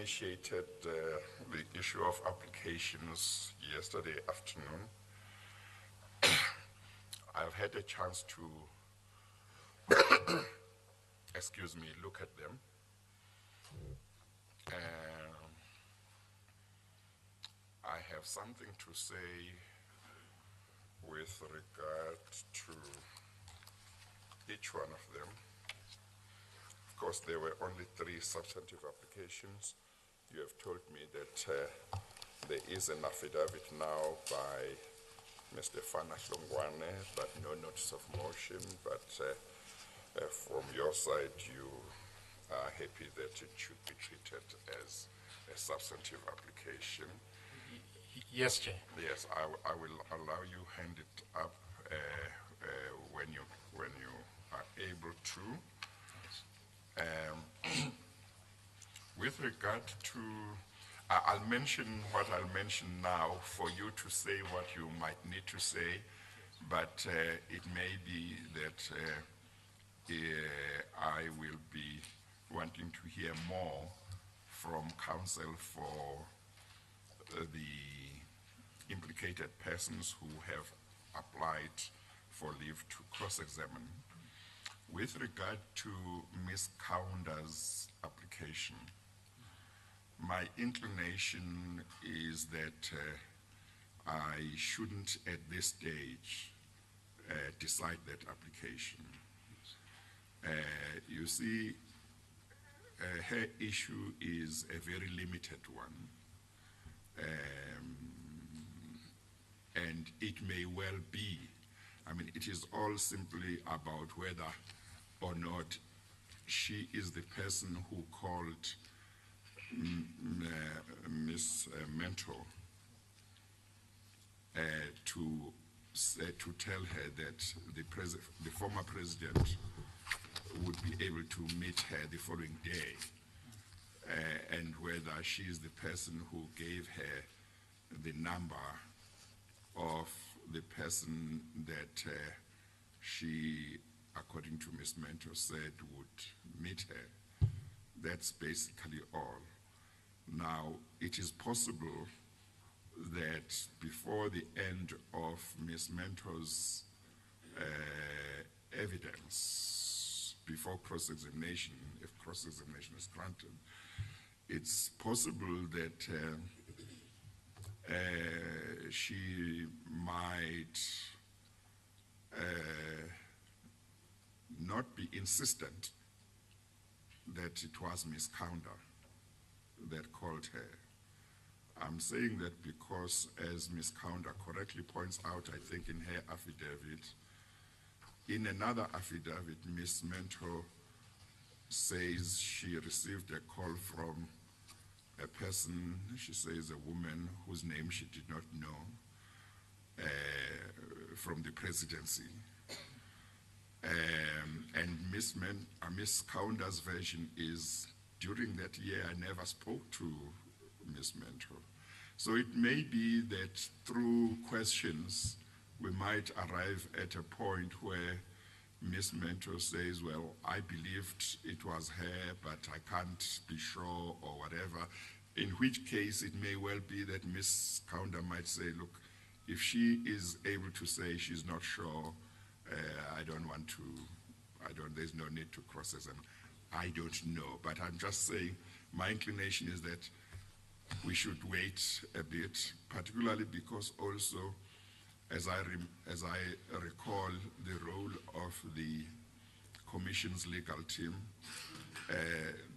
initiated the issue of applications yesterday afternoon. I've had a chance to, excuse me, look at them. I have something to say with regard to each one of them. Of course, there were only 3 substantive applications. You have told me that there is an affidavit now by Mr. Fana Hlongwane, but no notice of motion. But from your side, you are happy that it should be treated as a substantive application. Yes, Chair. Yes, I will allow you hand it up when you are able to. With regard to, I'll mention what I'll mention now for you to say what you might need to say, but it may be that I will be wanting to hear more from counsel for the implicated persons who have applied for leave to cross-examine. With regard to Ms. Kaunda's application, my inclination is that I shouldn't at this stage decide that application. You see, her issue is a very limited one. And it may well be, I mean, it is all simply about whether or not she is the person who called Ms. Mentor to tell her that the former president would be able to meet her the following day, and whether she is the person who gave her the number of the person that she, according to Ms. Mentor, said would meet her. That's basically all. Now, it is possible that before the end of Ms. Mentor's evidence, before cross-examination, if cross-examination is granted, it's possible that she might not be insistent that it was Ms. Kaunda that called her. I'm saying that because, as Ms. Kaunda correctly points out, I think in her affidavit, in another affidavit, Ms. Mentor says she received a call from a person, she says a woman whose name she did not know, from the presidency. And Ms. Kaunda's version is, during that year, I never spoke to Ms. Mentor. So it may be that through questions, we might arrive at a point where Ms. Mentor says, well, I believed it was her, but I can't be sure or whatever, in which case it may well be that Ms. Kaunda might say, look, if she is able to say she's not sure, there's no need to cross-examine. I don't know, but I'm just saying my inclination is that we should wait a bit, particularly because also, as I recall the role of the Commission's legal team,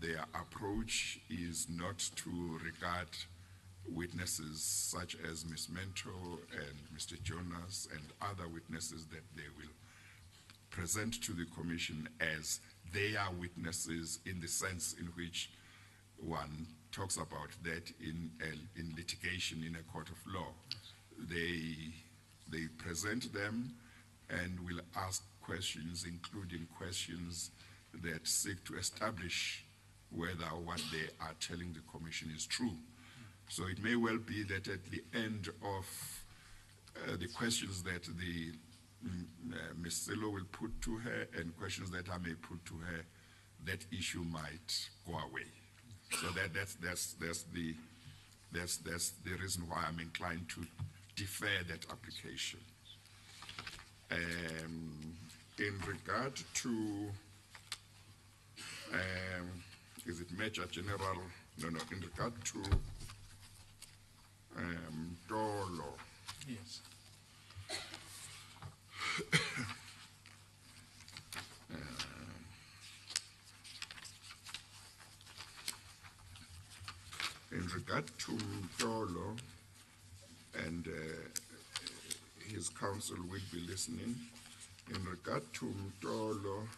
their approach is not to regard witnesses such as Ms. Mentor and Mr. Jonas and other witnesses that they will present to the Commission as they are witnesses in the sense in which one talks about that in litigation in a court of law. They present them and will ask questions, including questions that seek to establish whether what they are telling the Commission is true. So it may well be that at the end of the questions that the Ms. Silo will put to her and questions that I may put to her, that issue might go away. So that's the reason why I'm inclined to defer that application. In regard to, is it Major General? No, in regard to Dolo. Yes. In regard to Dolo, and his counsel will be listening. In regard to Dolo,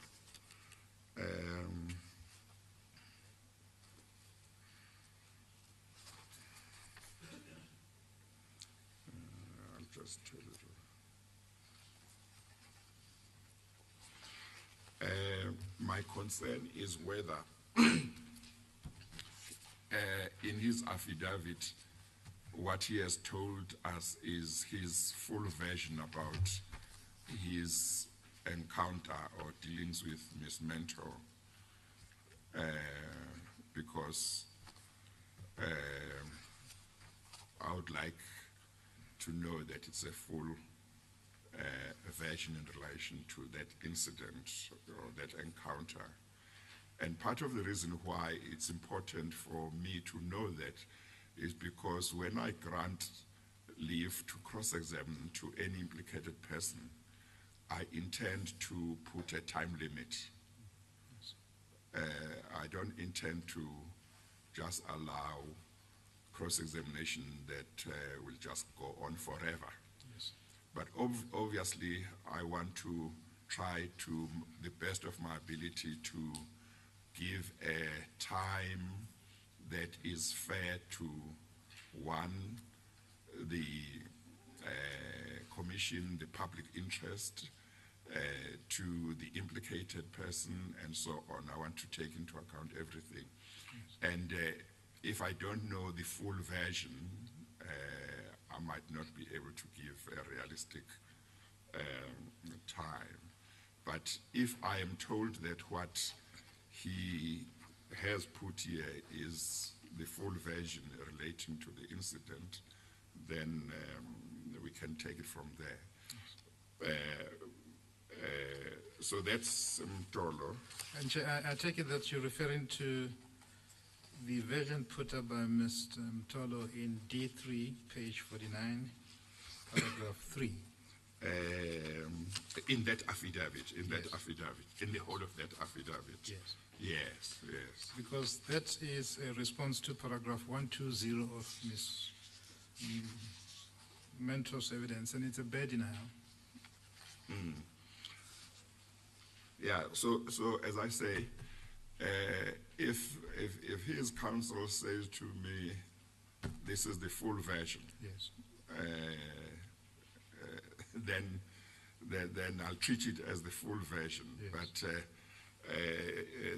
I'll just tell you. My concern is whether in his affidavit, what he has told us is his full version about his encounter or dealings with Miss Mentor, because I would like to know that it's a full version in relation to that incident or that encounter. And part of the reason why it's important for me to know that is because when I grant leave to cross-examine to any implicated person, I intend to put a time limit. I don't intend to just allow cross-examination that will just go on forever. Yes. But obviously, I want to try to the best of my ability to give a time that is fair to, one, the commission, the public interest, to the implicated person, and so on. I want to take into account everything. Yes. And if I don't know the full version, I might not be able to give a realistic time. But if I am told that what he has put here is the full version relating to the incident, then we can take it from there. So that's Tolo. And I take it that you're referring to the version put up by Mr. Mtolo in D3, page 49, paragraph 3. In that affidavit, in the whole of that affidavit. Yes. Yes, yes. Because that is a response to paragraph 120 of Ms. Mentor's evidence, and it's a bad denial. Yeah, so as I say, if his counsel says to me, this is the full version, yes, then I'll treat it as the full version. Yes. But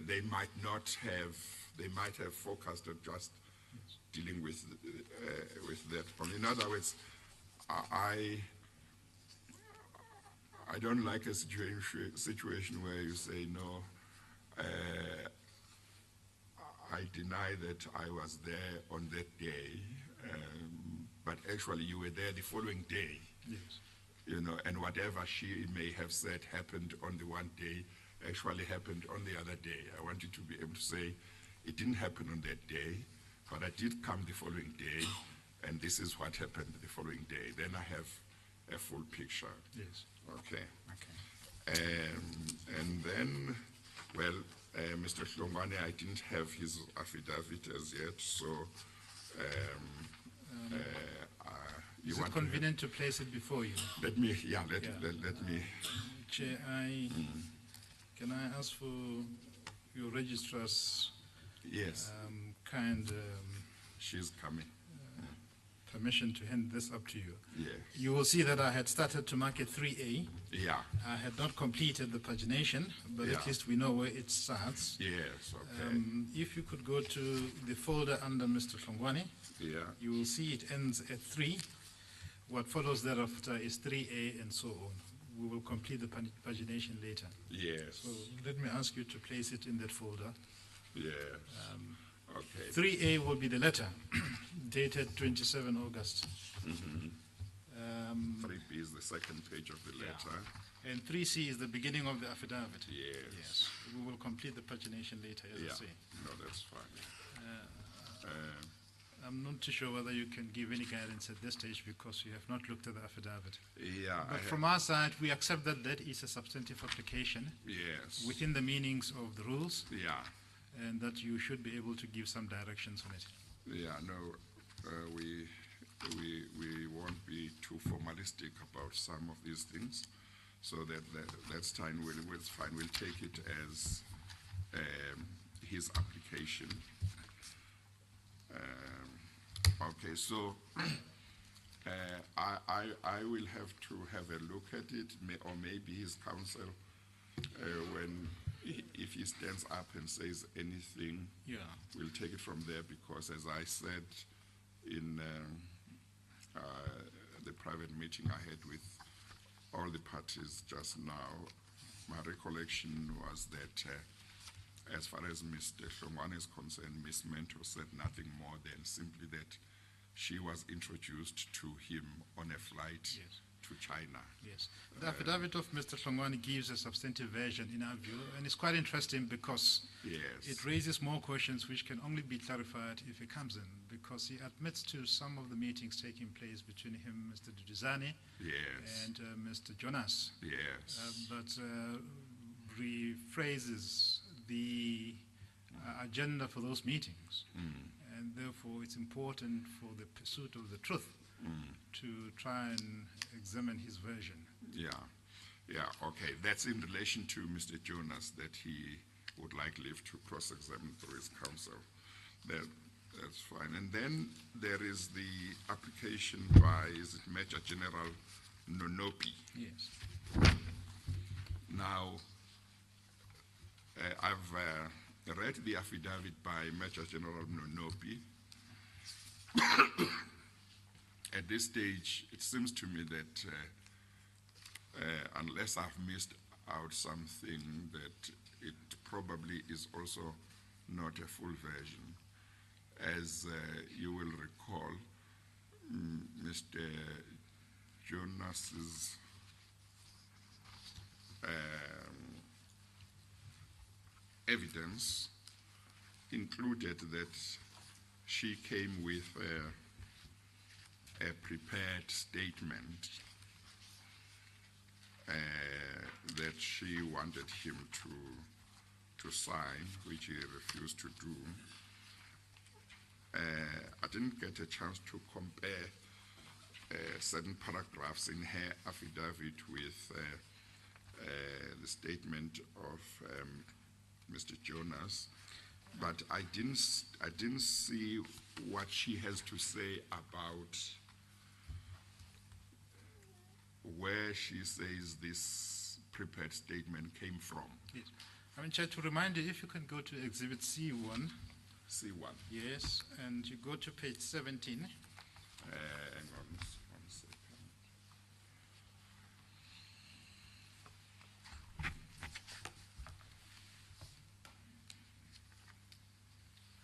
they might not have. They might have focused on just dealing with that. In other words, I don't like a situation where you say no. I deny that I was there on that day, but actually you were there the following day. yes, You know, and whatever she may have said happened on the one day actually happened on the other day. I want you to be able to say it didn't happen on that day, but I did come the following day, and this is what happened the following day. Then I have a full picture. yes. Okay. Okay. And then, well, Mr. Hlongwane, I didn't have his affidavit as yet, so you Is want it convenient to place it before you? let me. Chair, can I ask for your registrar's Yes, she's coming. permission to hand this up to you? Yes. You will see that I had started to mark it 3A. Yeah. I had not completed the pagination, but Yeah. at least we know where it starts. Yes. Okay. If you could go to the folder under Mr. Hlongwane, Yeah. you will see it ends at 3. What follows thereafter is 3A and so on. We will complete the pagination later. Yes. So let me ask you to place it in that folder. Yes. Okay. 3A will be the letter dated 27 August. 3B is the second page of the letter. And 3C is the beginning of the affidavit. Yes. We will complete the pagination later, as I say. No, that's fine. I'm not too sure whether you can give any guidance at this stage because you have not looked at the affidavit. Yeah. But from our side, we accept that that is a substantive application Yes. within the meanings of the rules, Yeah. and that you should be able to give some directions on it. Yeah, no, we won't be too formalistic about some of these things, so that's fine. It's fine. We'll take it as his application. Okay, so I will have to have a look at it, or maybe his counsel, if he stands up and says anything, we'll take it from there, because as I said in the private meeting I had with all the parties just now, my recollection was that as far as Mr. Hlongwane is concerned, Ms. Mento said nothing more than simply that she was introduced to him on a flight to China. Yes. The affidavit of Mr. Hlongwane gives a substantive version in our view, and it's quite interesting because it raises more questions which can only be clarified if he comes in, because he admits to some of the meetings taking place between him, Mr. Duduzane, and Mr. Jonas. But rephrases the agenda for those meetings. And therefore it's important for the pursuit of the truth to try and examine his version. Okay. That's in relation to Mr. Jonas, that he would like leave to cross-examine through his counsel. That's fine. And then there is the application by, is it Major General Nonopi? Yes. Now, I've read the affidavit by Major General Nonopi. At this stage, it seems to me that unless I've missed out something, that it probably is also not a full version. As you will recall, Mr. Jonas's evidence included that she came with a prepared statement that she wanted him to sign, which he refused to do. I didn't get a chance to compare certain paragraphs in her affidavit with the statement of Mr. Jonas, but I didn't see what she has to say about where she says this prepared statement came from. Yes. I mean, Chair, to remind you, if you can go to Exhibit C1. C1. Yes, and you go to page 17. Hang on one second.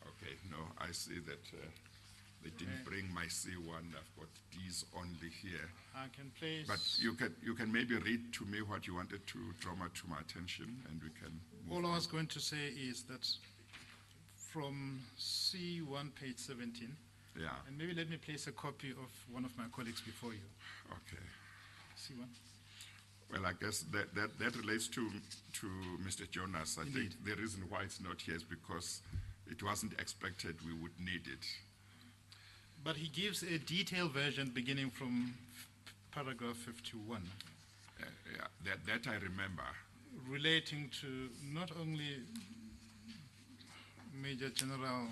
Okay, no, I see that they didn't bring my C1. I've got D's only here. I can place. But you can maybe read to me what you wanted to draw to my attention, and we can move All I was going to say is that from C1, page 17, and maybe let me place a copy of one of my colleagues before you. Okay. C1. Well, I guess that relates to Mr. Jonas. I Indeed. think the reason why it's not here is because it wasn't expected we would need it. But he gives a detailed version beginning from paragraph 51. That I remember. Relating to not only Major General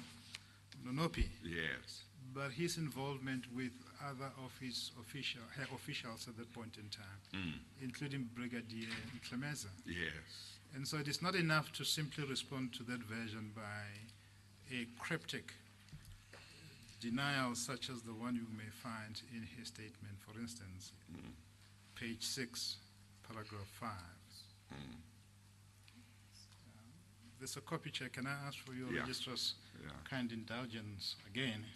Nonopi, Yes. but his involvement with other of his officials at that point in time, including Brigadier Mtlemeza. Yes. And so it is not enough to simply respond to that version by a cryptic denial such as the one you may find in his statement. For instance, page 6, paragraph 5. there's a copy check. Can I ask for your Yeah. registrar's Yeah. kind indulgence again?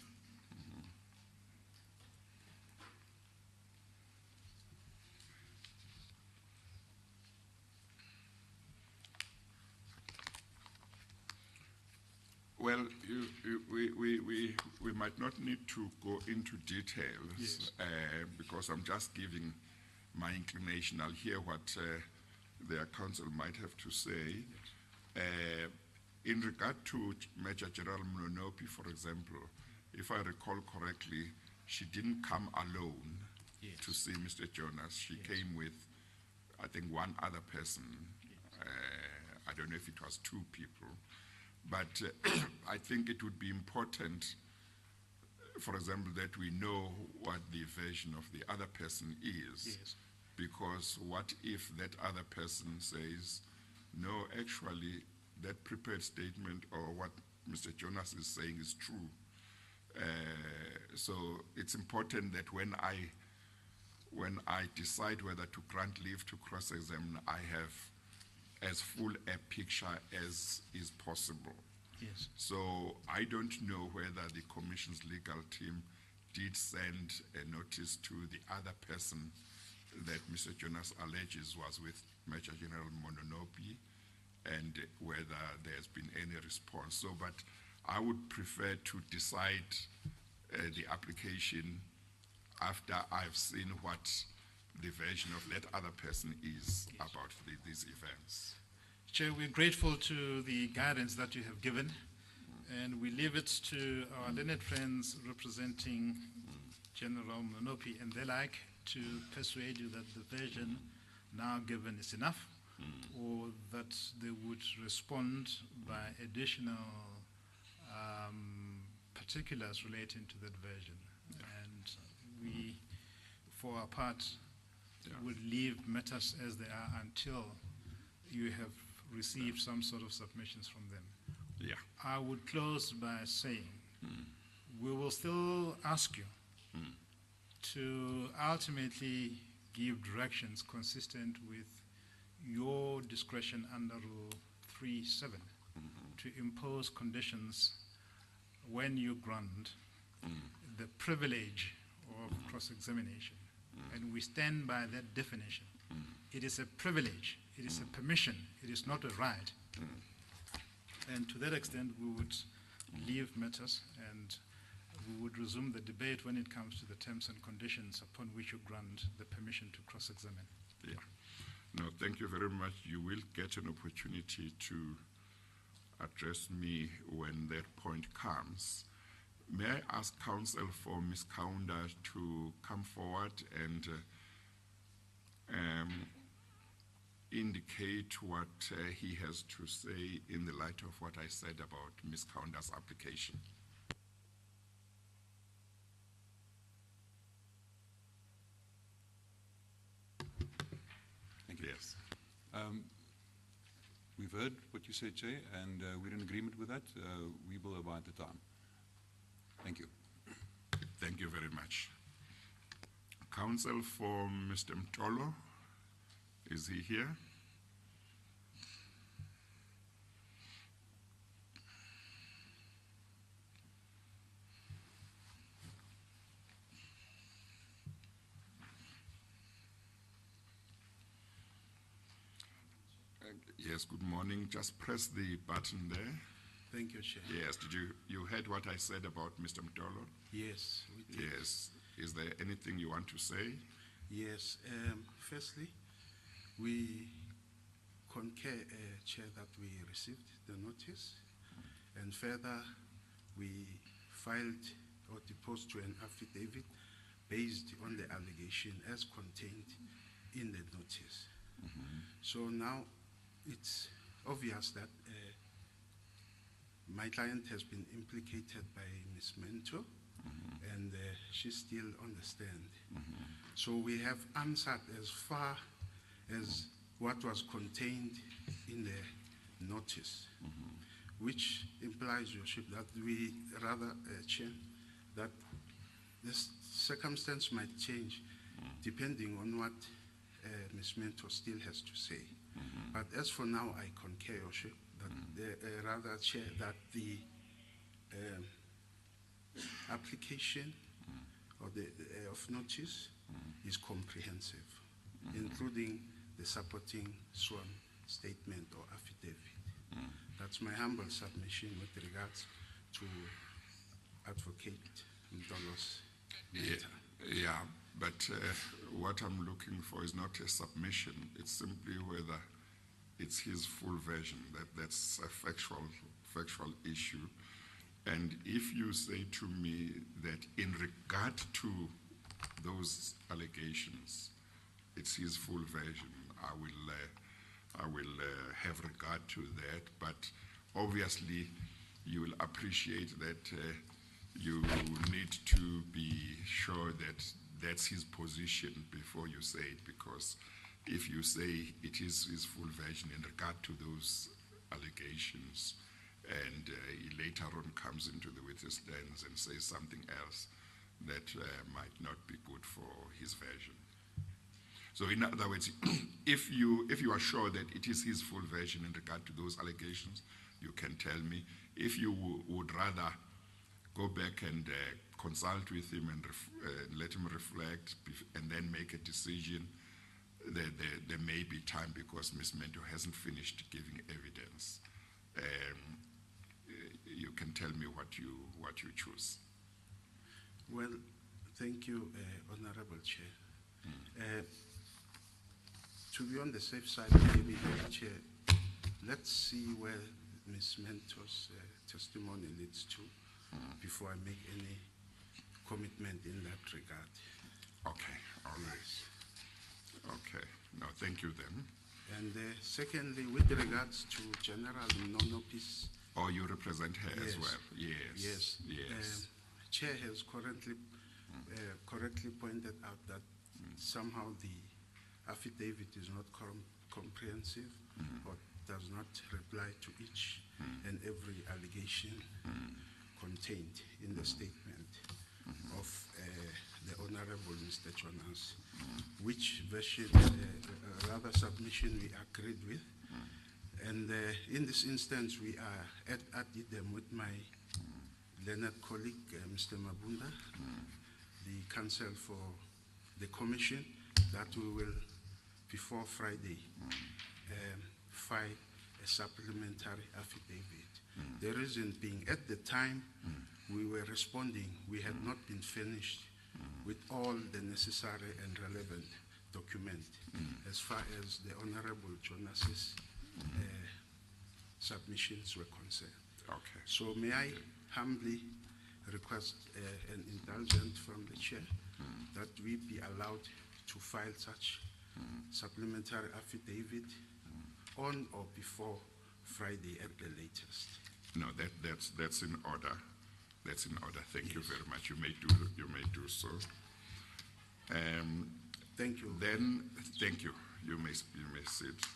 Well, we might not need to go into details Yes. Because I'm just giving my inclination. I'll hear what their counsel might have to say. In regard to Major General Mnonopi, for example, if I recall correctly, she didn't come alone Yes. to see Mr. Jonas. She Yes. came with, I think, one other person. I don't know if it was two people. But I think it would be important, for example, that we know what the version of the other person is. Yes. Because what if that other person says, no, actually, that prepared statement or what Mr. Jonas is saying is true. So it's important that when I decide whether to grant leave to cross-examine, I have as full a picture as is possible. Yes. So I don't know whether the Commission's legal team did send a notice to the other person that Mr. Jonas alleges was with Major General Mononopi, and whether there's been any response. So, but I would prefer to decide the application after I've seen what the version of that other person is about these events. Chair, we're grateful to the guidance that you have given, and we leave it to our learned friends representing General Mononopi and the like to persuade you that the version now given is enough, or that they would respond by additional particulars relating to that version. And we, for our part, would leave matters as they are until you have received some sort of submissions from them. Yeah. I would close by saying we will still ask you to ultimately give directions consistent with your discretion under Rule 3.7 to impose conditions when you grant the privilege of cross-examination. And we stand by that definition. It is a privilege, it is a permission, it is not a right. And to that extent, we would leave matters and we would resume the debate when it comes to the terms and conditions upon which you grant the permission to cross-examine. Yeah. No, thank you very much. You will get an opportunity to address me when that point comes. May I ask counsel for Ms. Kaunda to come forward and indicate what he has to say in the light of what I said about Ms. Kaunda's application. Thank you. Yes. We've heard what you said, Chair, and we're in agreement with that. We will abide the time. Thank you. Thank you very much. Counsel for Mr. Mtolo, is he here? Yes, good morning. Just press the button there. Thank you, Chair. Yes, you heard what I said about Mr. Mtolo? Yes, we did. Yes. Is there anything you want to say? Yes. Firstly, we concur, Chair, that we received the notice, and further, we filed or deposed to an affidavit based on the allegation as contained in the notice. So now it's obvious that my client has been implicated by Ms. Mento, and she's still on the stand. So we have answered as far as what was contained in the notice, which implies, Your Worship, that we rather, Chair, that this circumstance might change depending on what Ms. Mento still has to say. But as for now, I concur, Your Worship, rather, Chair, that the application or the of notice is comprehensive, including the supporting sworn statement or affidavit. That's my humble submission with regards to Advocate Mdolo's matter. Yeah, but what I'm looking for is not a submission. It's simply whether it's his full version. That's a factual issue. And if you say to me that in regard to those allegations, it's his full version, I will have regard to that. But obviously, you will appreciate that you need to be sure that that's his position before you say it, because if you say it is his full version in regard to those allegations, and he later on comes into the witness stands and says something else, that might not be good for his version. So in other words, if you are sure that it is his full version in regard to those allegations, you can tell me. If you would rather go back and consult with him and let him reflect and then make a decision, there may be time because Ms. Mento hasn't finished giving evidence. You can tell me what you choose. Well, thank you, Honorable Chair. To be on the safe side, maybe, Chair, let's see where Ms. Mento's testimony leads to before I make any commitment in that regard. Okay, all right. Yes. Okay, no, thank you then. And secondly, with regards to General Nonopis. Oh, you represent her as Yes. well? Yes. Yes. Chair has correctly pointed out that somehow the affidavit is not comprehensive or does not reply to each and every allegation contained in the statement of the Honorable Mr. Jonas, which version, rather submission we agreed with. And in this instance, we are at them with my learned colleague, Mr. Mabunda, the counsel for the commission, that we will, before Friday, file a supplementary affidavit. The reason being, at the time we were responding, we had not been finished with all the necessary and relevant documents as far as the Honorable Jonas's submissions were concerned. Okay. So may I humbly request an indulgence from the chair that we be allowed to file such supplementary affidavit on or before Friday at the latest. No, that's in order. That's in order. Thank you very much. You may do so. Thank you. Then, thank you. You may sit.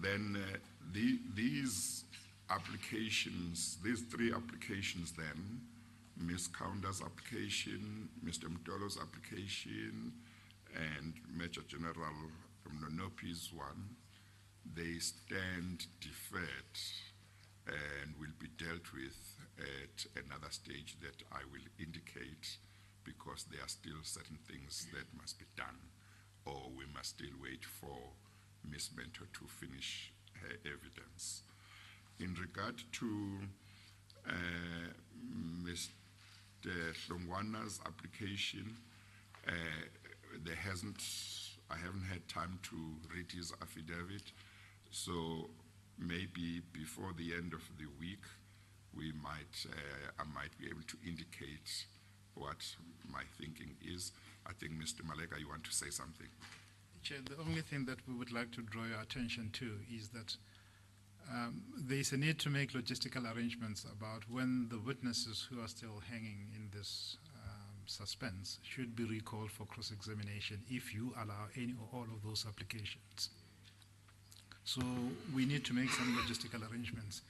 Then these applications, these three applications, then Ms. Kaunda's application, Mr. Mdolo's application, and Major General Nonopi's one, they stand deferred and will be dealt with at another stage that I will indicate, because there are still certain things that must be done, or we must still wait for Ms. Mento to finish her evidence. In regard to Mr. Hlongwana's application, I haven't had time to read his affidavit, so maybe before the end of the week, I might be able to indicate what my thinking is. I think, Mr. Maleka, you want to say something? Chair, the only thing that we would like to draw your attention to is that there is a need to make logistical arrangements about when the witnesses who are still hanging in this suspense should be recalled for cross-examination if you allow any or all of those applications. So we need to make some logistical arrangements.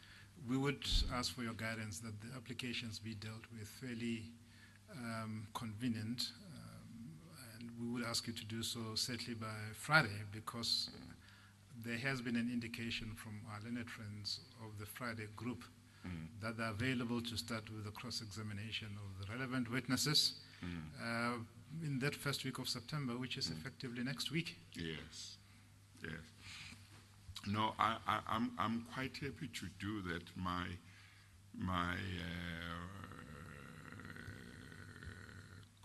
We would ask for your guidance that the applications be dealt with fairly convenient, and we would ask you to do so certainly by Friday, because there has been an indication from our learned friends of the Friday group that they're available to start with the cross-examination of the relevant witnesses in that first week of September, which is effectively next week. Yes, yes. No, I'm quite happy to do that. My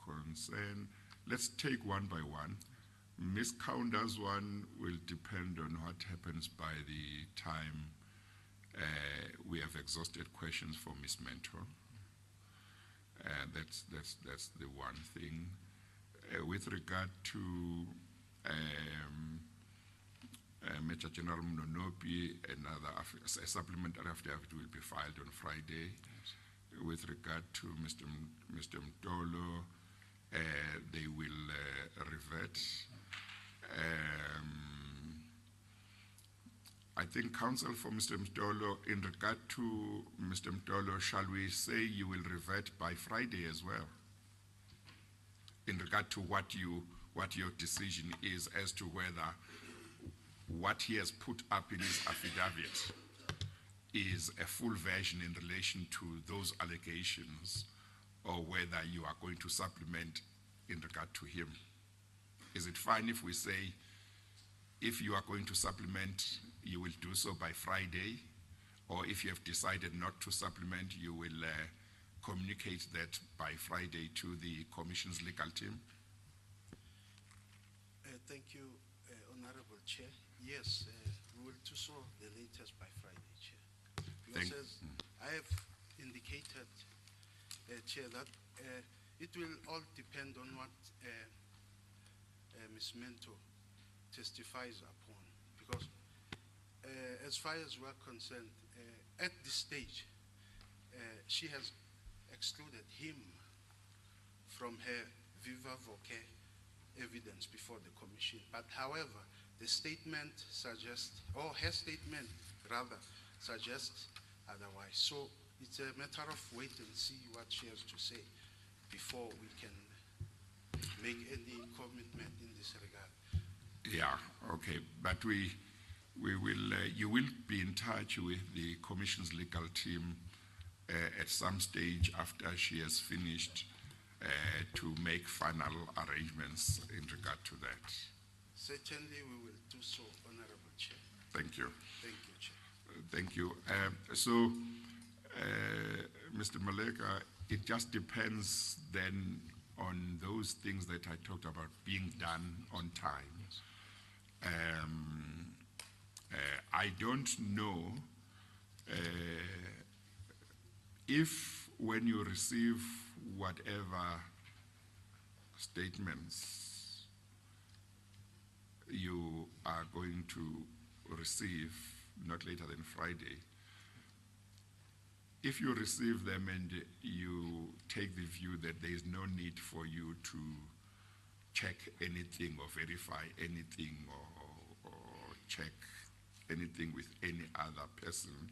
concern, let's take one by one. Ms. Counter's one will depend on what happens by the time we have exhausted questions for Ms. Mentor. That's the one thing. With regard to Major General Mnonopi, a supplementary affidavit will be filed on Friday. Yes. With regard to Mr. Mtolo, they will revert. I think counsel for Mr. Mtolo, in regard to Mr. Mtolo, shall we say you will revert by Friday as well? In regard to what your decision is as to whether what he has put up in his affidavit is a full version in relation to those allegations, or whether you are going to supplement in regard to him. Is it fine if we say, if you are going to supplement, you will do so by Friday, or if you have decided not to supplement, you will communicate that by Friday to the Commission's legal team? Thank you, Honorable Chair. Yes, we will do so the latest by Friday, Chair. Because as I have indicated, Chair, that it will all depend on what Ms. Mento testifies upon. Because as far as we're concerned, at this stage, she has excluded him from her viva voce evidence before the Commission. But however, the statement suggests, or her statement rather, suggests otherwise. So it's a matter of wait and see what she has to say before we can make any commitment in this regard. Yeah, okay, but we will, you will be in touch with the Commission's legal team at some stage after she has finished to make final arrangements in regard to that. Certainly we will do so, Honorable Chair. Thank you. Thank you, Chair. Thank you. So, Mr. Maleka, it just depends then on those things that I talked about being done on time. Yes. I don't know if when you receive whatever statements you are going to receive not later than Friday, if you receive them and you take the view that there is no need for you to check anything or verify anything or check anything with any other person,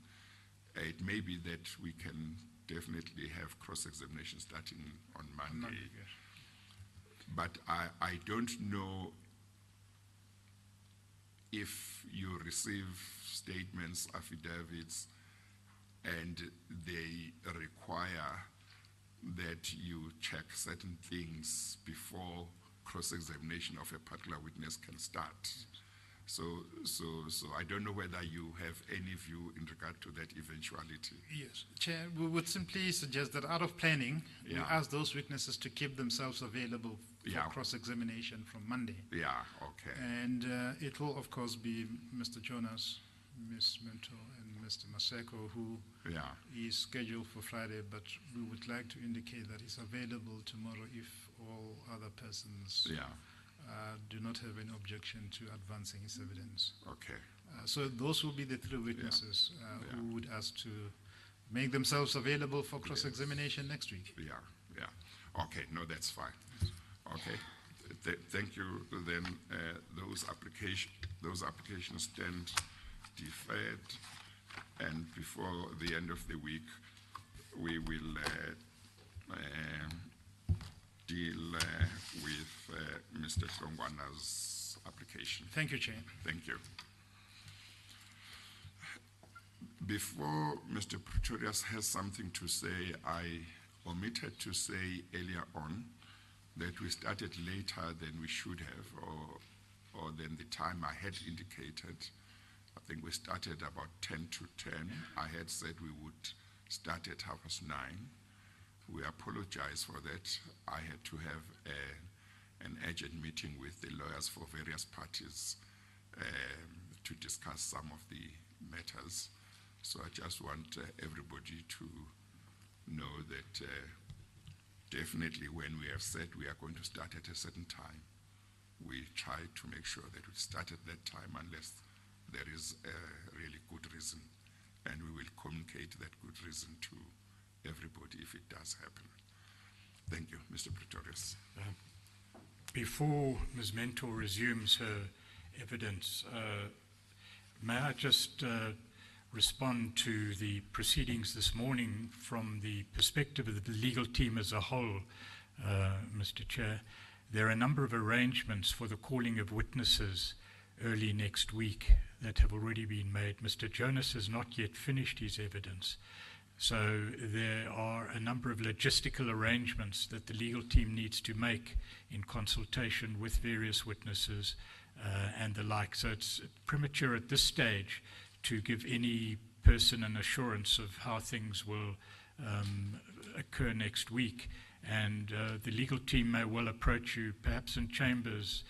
it may be that we can definitely have cross-examination starting on Monday. Yes. But I don't know if you receive statements, affidavits, and they require that you check certain things before cross-examination of a particular witness can start. So I don't know whether you have any view in regard to that eventuality. Yes, Chair, we would simply suggest that out of planning, we Yeah. ask those witnesses to keep themselves available for Yeah. cross-examination from Monday. Yeah, okay. And it will, of course, be Mr. Jonas, Ms. Mento, and Mr. Maseko, who Yeah, is scheduled for Friday, but we would like to indicate that he's available tomorrow if all other persons yeah, do not have any objection to advancing his evidence. okay. So those will be the three witnesses Yeah. who would ask to make themselves available for cross-examination next week. Yeah, yeah. Okay, no, that's fine. Okay, thank you. Then those applications stand deferred, and before the end of the week, we will deal with Mr. Hlongwana's application. Thank you, Chair. Thank you. Before Mr. Pretorius has something to say, I omitted to say earlier on that we started later than we should have, or than the time I had indicated. I think we started about 10 to 10. I had said we would start at 9:30. We apologize for that. I had to have an urgent meeting with the lawyers for various parties to discuss some of the matters. So I just want everybody to know that definitely when we have said we are going to start at a certain time, we try to make sure that we start at that time unless there is a really good reason, and we will communicate that good reason to everybody if it does happen. Thank you, Mr. Pretorius. Before Ms. Mentor resumes her evidence, may I just respond to the proceedings this morning from the perspective of the legal team as a whole, Mr. Chair. There are a number of arrangements for the calling of witnesses early next week that have already been made. Mr. Jonas has not yet finished his evidence. So there are a number of logistical arrangements that the legal team needs to make in consultation with various witnesses and the like. So it's premature at this stage to give any person an assurance of how things will occur next week. And the legal team may well approach you, perhaps in chambers,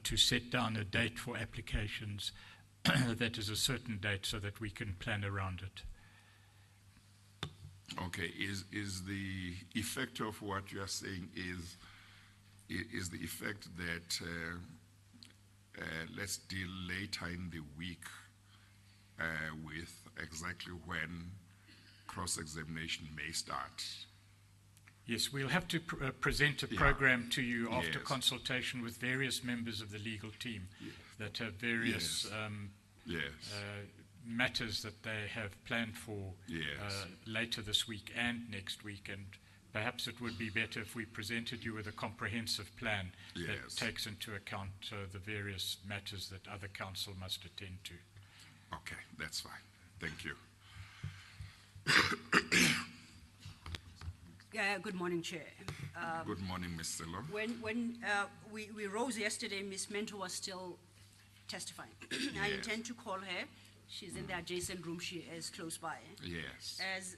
to set down a date for applications that is a certain date so that we can plan around it. Okay, is the effect of what you are saying is the effect that let's deal later in the week with exactly when cross-examination may start? Yes, we'll have to present a program to you after consultation with various members of the legal team that have various matters that they have planned for later this week and next week, and perhaps it would be better if we presented you with a comprehensive plan that takes into account the various matters that other council must attend to. Okay, that's fine. Thank you. Good morning, Chair. Good morning, Ms. Silo. When we rose yesterday, Ms. Mentor was still testifying. I intend to call her. She's in the adjacent room. She is close by. Yes. As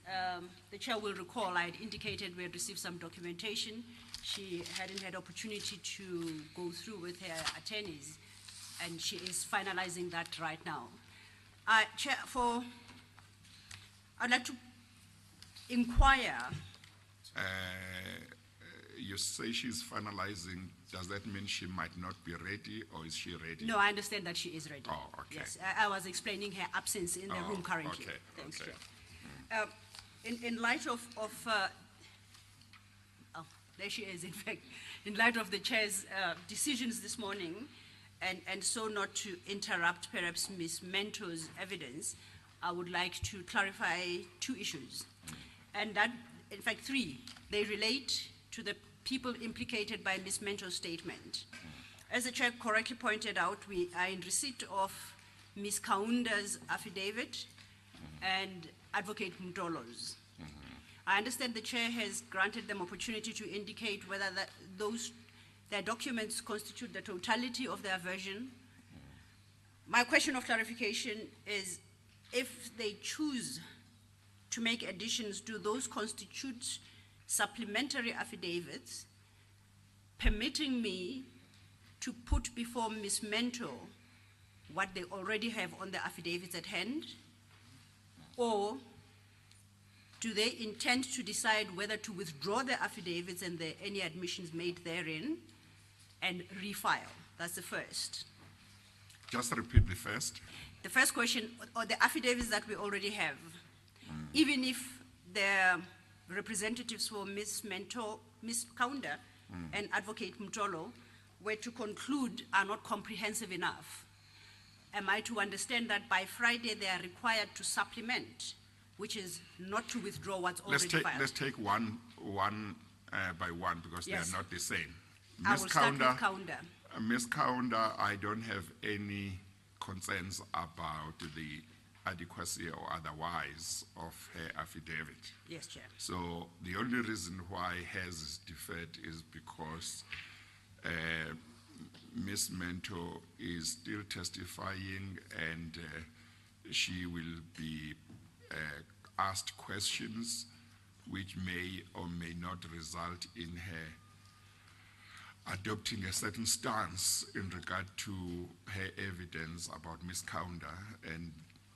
the Chair will recall, I had indicated we had received some documentation. She hadn't had opportunity to go through with her attorneys, and she is finalizing that right now. Chair, I'd like to inquire. You say she's finalizing. Does that mean she might not be ready, or is she ready? No, I understand that she is ready. Oh, okay. Yes, I was explaining her absence in the room currently. Okay, Thanks, okay. Chair. In light of there she is, in fact, in light of the Chair's decisions this morning, and so not to interrupt perhaps Ms. Mentor's evidence, I would like to clarify two issues. And that, in fact, three. They relate to the people implicated by Ms. Mentor's statement. As the Chair correctly pointed out, we are in receipt of Ms. Kaunda's affidavit and Advocate Mtolo's. I understand the Chair has granted them opportunity to indicate whether their documents constitute the totality of their version. My question of clarification is, if they choose to make additions, do those constitute supplementary affidavits, permitting me to put before Ms. Mentor what they already have on the affidavits at hand? Or do they intend to decide whether to withdraw the affidavits and any admissions made therein and refile? That's the first. Just repeat the first. The first question, or the affidavits that we already have, even if the representatives for Ms. Mentor, Ms. Kaunda, and Advocate Mtolo were to conclude are not comprehensive enough, am I to understand that by Friday they are required to supplement, which is not to withdraw what's already filed? Let's take one by one, because they are not the same. I will start with Kaunda. Ms. Kaunda, I don't have any concerns about the adequacy or otherwise of her affidavit. Yes, Chair. So the only reason why hers is deferred is because Ms. Mento is still testifying, and she will be asked questions which may or may not result in her adopting a certain stance in regard to her evidence about misconduct. And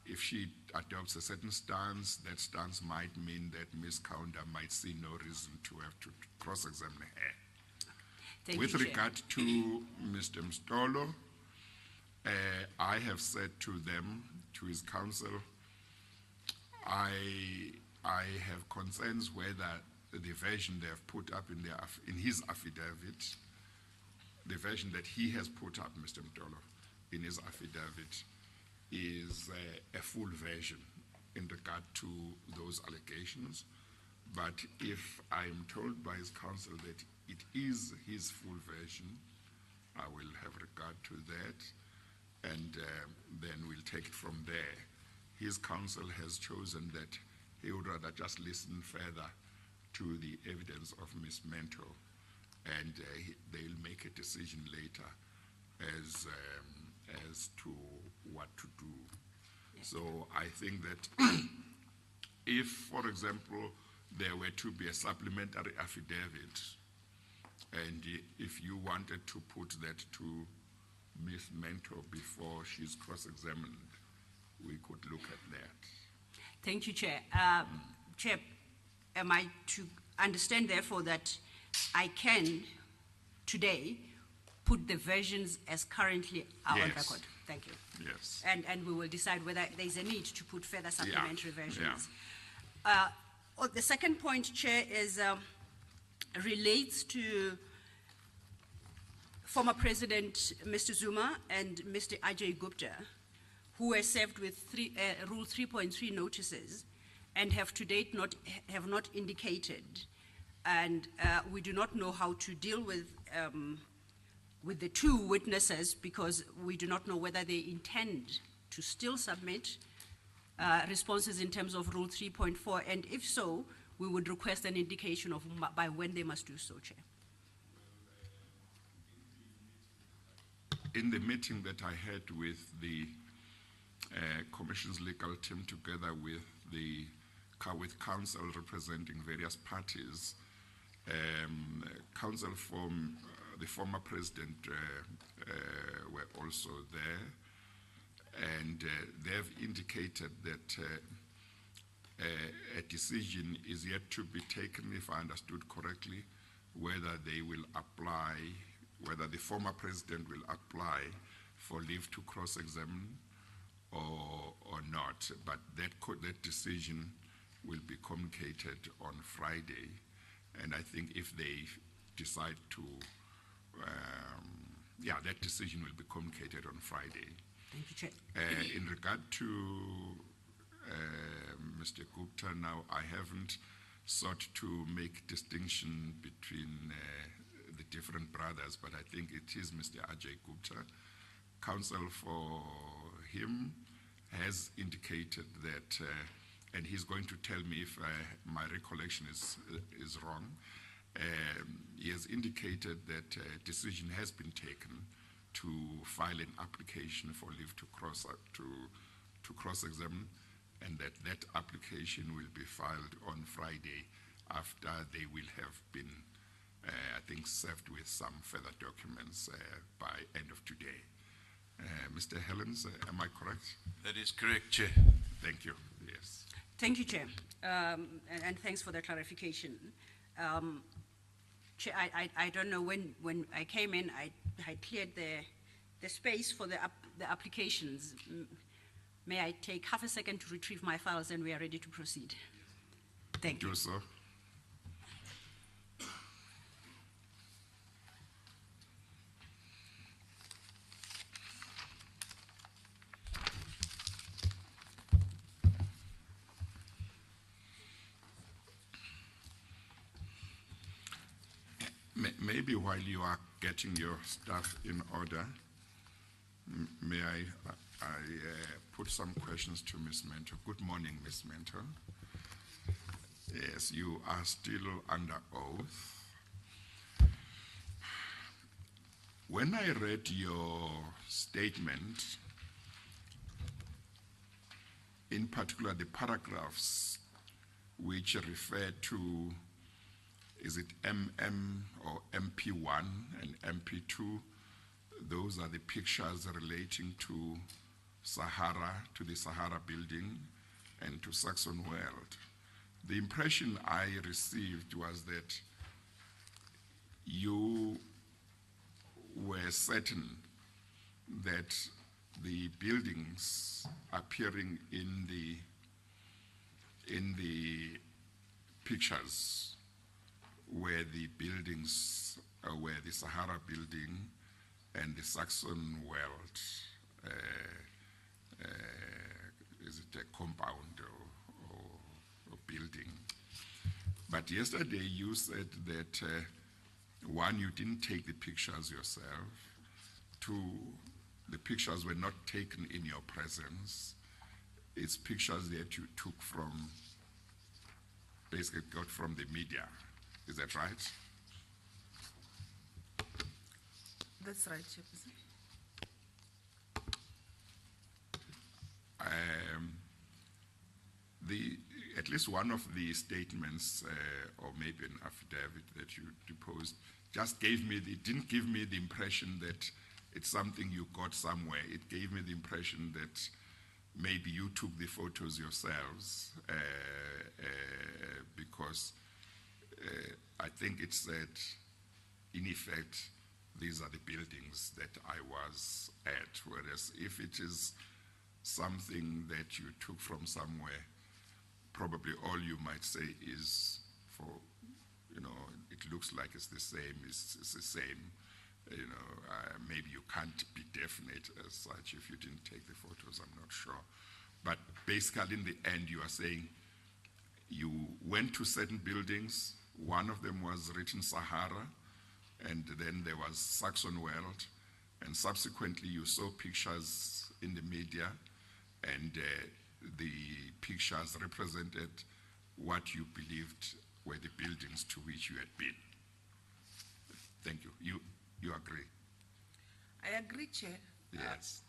if she adopts a certain stance, that stance might mean that misconduct might see no reason to have to cross-examine her. Thank With you, Chair. regard to Mr. Mstolo, I have said to them, to his counsel, I have concerns whether the version they have put up in his affidavit, the version that he has put up, Mr. Mstolo, in his affidavit, is a full version in regard to those allegations. But if I'm told by his counsel that it is his full version, I will have regard to that, and then we'll take it from there. His counsel has chosen that he would rather just listen further to the evidence of Ms. Mento, and they'll make a decision later as to what to do. So I think that if, for example, there were to be a supplementary affidavit, and if you wanted to put that to Ms. Mento before she's cross-examined, we could look at that. Thank you, Chair. Chair, am I to understand, therefore, that I can, today, put the versions as currently are on Yes. record? Thank you. Yes. And we will decide whether there's a need to put further supplementary versions. The second point, Chair, is relates to former President Mr. Zuma and Mr. Ajay Gupta, who were served with Rule 3.3 notices and have to date have not indicated, and we do not know how to deal with the two witnesses, because we do not know whether they intend to still submit responses in terms of Rule 3.4, and if so, we would request an indication of by when they must do so, Chair. In the meeting that I had with the Commission's legal team, together with counsel representing various parties, counsel from the former president were also there, and they've indicated that a decision is yet to be taken, if I understood correctly, whether they will apply, whether the former president will apply for leave to cross-examine or not. But that decision will be communicated on Friday, and I think if they decide to, that decision will be communicated on Friday. Thank you, Chair. In regard to Mr. Gupta, now I haven't sought to make distinction between the different brothers, but I think it is Mr. Ajay Gupta. Counsel for him has indicated that, and he's going to tell me if my recollection is wrong, he has indicated that a decision has been taken to file an application for leave to cross-examine, and that application will be filed on Friday after they will have been, I think, served with some further documents by end of today. Mr. Helens, am I correct? That is correct, Chair. Thank you. Yes. Thank you, Chair, and thanks for the clarification. Chair, I don't know when I came in, I cleared the space for the applications. May I take half a second to retrieve my files, and we are ready to proceed? Thank you. Do so. Maybe while you are getting your stuff in order, May I put some questions to Ms. Mentor? Good morning, Ms. Mentor. Yes, you are still under oath. When I read your statement, in particular the paragraphs which refer to, is it MM or MP1 and MP2? Those are the pictures relating to Sahara, to the Sahara building, and to Saxon World. The impression I received was that you were certain that the buildings appearing in the pictures were the buildings, were the Sahara building and the Saxon World, is it a compound or building? But yesterday you said that one, you didn't take the pictures yourself. Two, the pictures were not taken in your presence. It's pictures that you took from, basically got from the media. Is that right? That's right, Chairperson. At least one of the statements, or maybe an affidavit that you deposed, just didn't give me the impression that it's something you got somewhere. It gave me the impression that maybe you took the photos yourselves, because I think it said, in effect, these are the buildings that I was at. Whereas if it is something that you took from somewhere, probably all you might say is, for, it looks like it's the same, it's the same. Maybe you can't be definite as such if you didn't take the photos, I'm not sure. But basically in the end you are saying you went to certain buildings, one of them was written Sahara, and then there was Saxon World, and subsequently you saw pictures in the media, and the pictures represented what you believed were the buildings to which you had been. Thank you. You agree? I agree, Chair. Yes.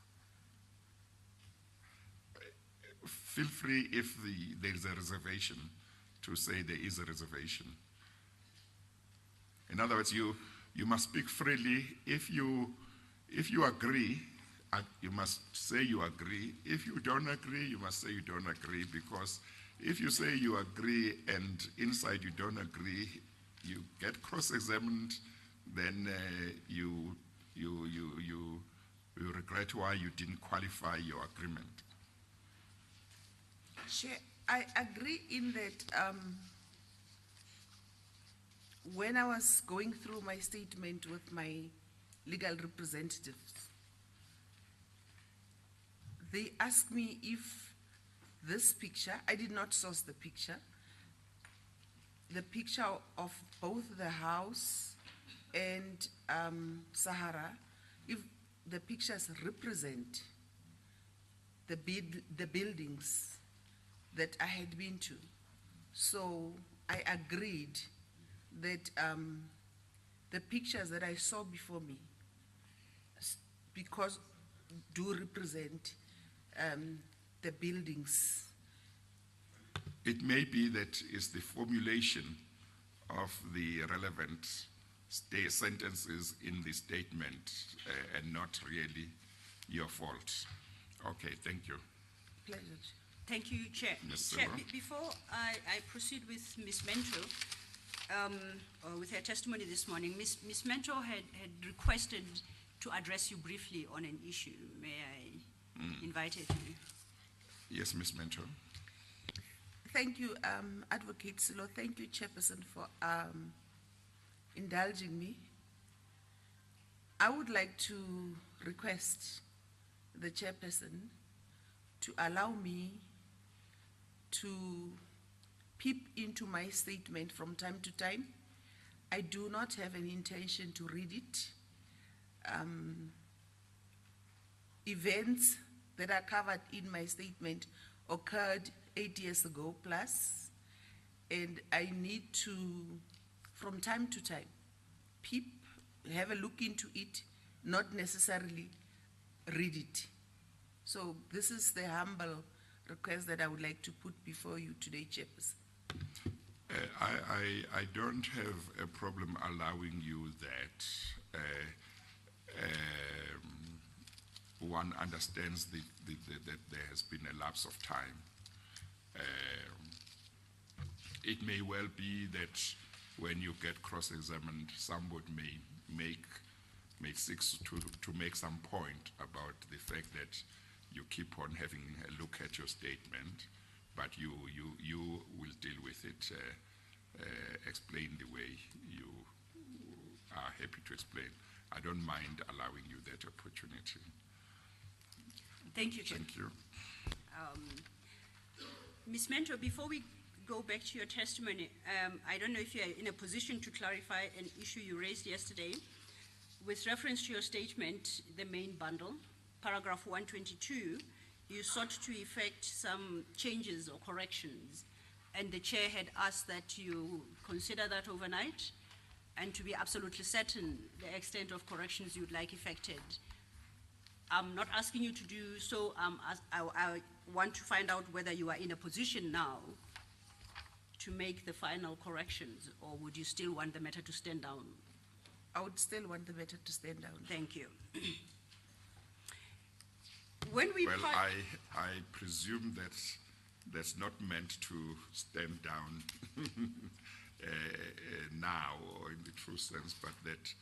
Feel free if there is a reservation to say there is a reservation. In other words, you must speak freely. If you agree, you must say you agree. If you don't agree, you must say you don't agree, because if you say you agree and inside you don't agree, you get cross-examined, then you regret why you didn't qualify your agreement. Chair, I agree in that when I was going through my statement with my legal representatives, they asked me if this picture, I did not source the picture of both the house and Sahara, if the pictures represent the buildings that I had been to. So I agreed that the pictures that I saw before me, because do represent the buildings. It may be that it's the formulation of the relevant sentences in the statement and not really your fault. Okay, thank you. Pleasure. Thank you, Chair. Ms. Chair, Silva. before I proceed with Ms. Mento, or with her testimony this morning, Ms. Mento had requested to address you briefly on an issue. May I invite her to? Yes, Ms. Mento. Thank you, Advocate Silo. Thank you, Chairperson, for indulging me. I would like to request the Chairperson to allow me to peep into my statement from time to time. I do not have an intention to read it. events that are covered in my statement occurred 8 years ago plus, and I need to, from time to time, have a look into it, not necessarily read it. So this is the humble request that I would like to put before you today, Chairperson. I don't have a problem allowing you that. One understands that there has been a lapse of time. It may well be that when you get cross-examined, somebody may seek to make some point about the fact that you keep on having a look at your statement, but you will deal with it, explain the way you are happy to explain. I don't mind allowing you that opportunity. Thank you, Chair. Thank you. Ms. Mentor, before we go back to your testimony, I don't know if you are in a position to clarify an issue you raised yesterday. With reference to your statement, the main bundle, paragraph 122, you sought to effect some changes or corrections, and the chair had asked that you consider that overnight and to be absolutely certain the extent of corrections you'd like effected. I'm not asking you to do so. I want to find out whether you are in a position now to make the final corrections, or would you still want the matter to stand down? I would still want the matter to stand down. Thank you. When we Well, I presume that's not meant to stand down now or in the true sense, but that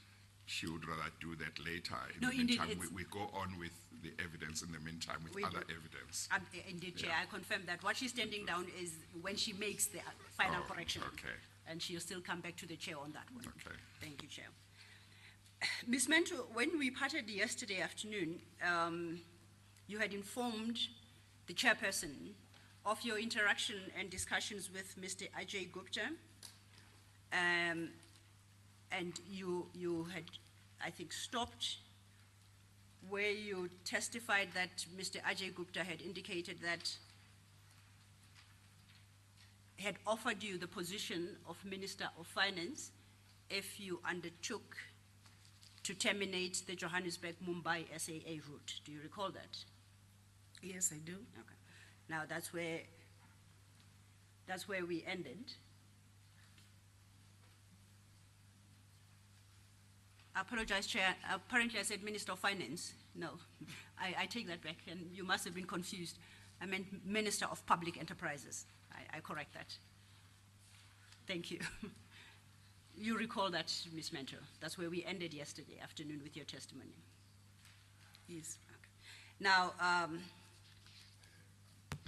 she would rather do that later. In No, the indeed, meantime, we go on with the evidence in the meantime with other evidence. Indeed, Chair, I confirm that what she's standing down is when she makes the final correction. Okay. And she'll still come back to the chair on that one. Okay. Thank you, Chair. Ms. Mento, when we parted yesterday afternoon, you had informed the chairperson of your interaction and discussions with Mr. Ajay Gupta, and you had, I think, stopped where you testified that Mr. Ajay Gupta had indicated that had offered you the position of Minister of Finance if you undertook to terminate the Johannesburg-Mumbai SAA route. Do you recall that? Yes, I do. Okay. Now that's where we ended. I apologize, Chair. Apparently I said Minister of Finance. No, I take that back, and you must have been confused. I meant Minister of Public Enterprises. I correct that. Thank you. You recall that, Ms. Mentor. That's where we ended yesterday afternoon with your testimony. Yes. Okay. Now,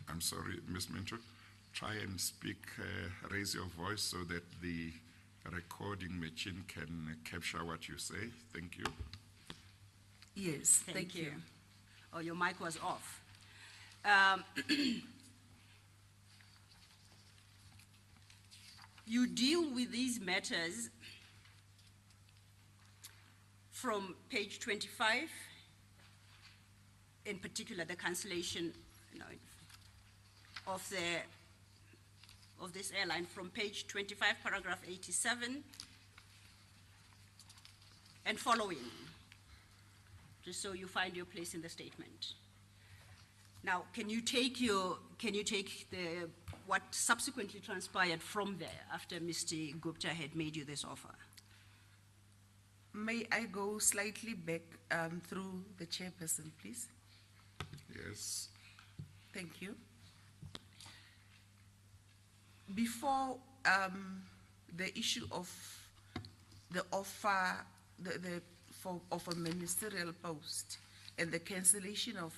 I'm sorry, Ms. Minto. Try and speak, raise your voice so that the recording machine can capture what you say. Thank you. Yes, thank you. Oh, your mic was off. You deal with these matters from page 25, in particular the cancellation of this airline, from page 25, paragraph 87, and following, just so you find your place in the statement. Now, can you take what subsequently transpired from there after Mr. Gupta had made you this offer? May I go slightly back through the chairperson, please? Yes. Thank you. Before the issue of the offer of a ministerial post and the cancellation of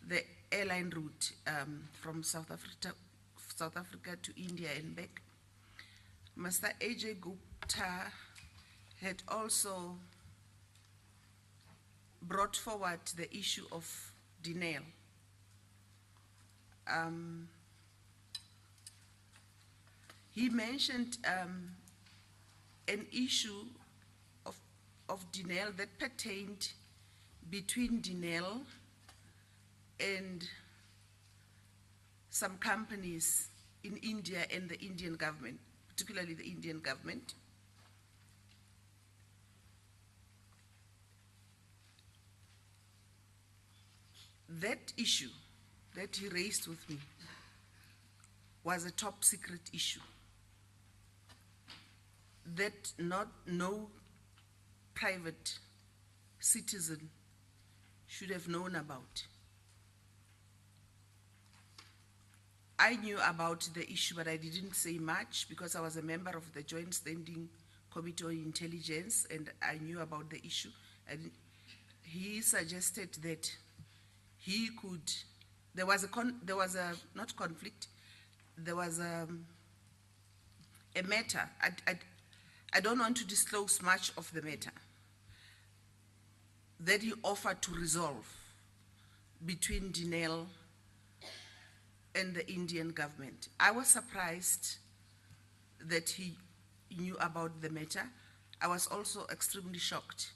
the airline route from South Africa to India and back, Mr. Ajay Gupta had also brought forward the issue of denial. He mentioned an issue of denial that pertained between Dinel and some companies in India and the Indian government, particularly the Indian government. That issue that he raised with me was a top secret issue that no private citizen should have known about. I knew about the issue, but I didn't say much because I was a member of the Joint Standing Committee on Intelligence, and I knew about the issue. And he suggested that he could, there was a not conflict, there was a matter. I don't want to disclose much of the matter that he offered to resolve between Dinel and the Indian government. I was surprised that he knew about the matter. I was also extremely shocked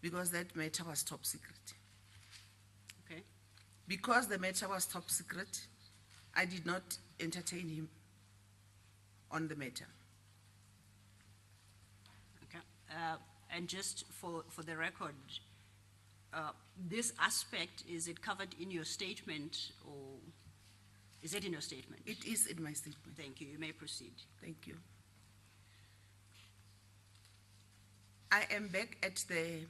because that matter was top secret. Okay. Because the matter was top secret, I did not entertain him on the matter. Okay. And just for the record, this aspect, is it covered in your statement, or is it in your statement? It is in my statement. Thank you. You may proceed. Thank you. I am back at the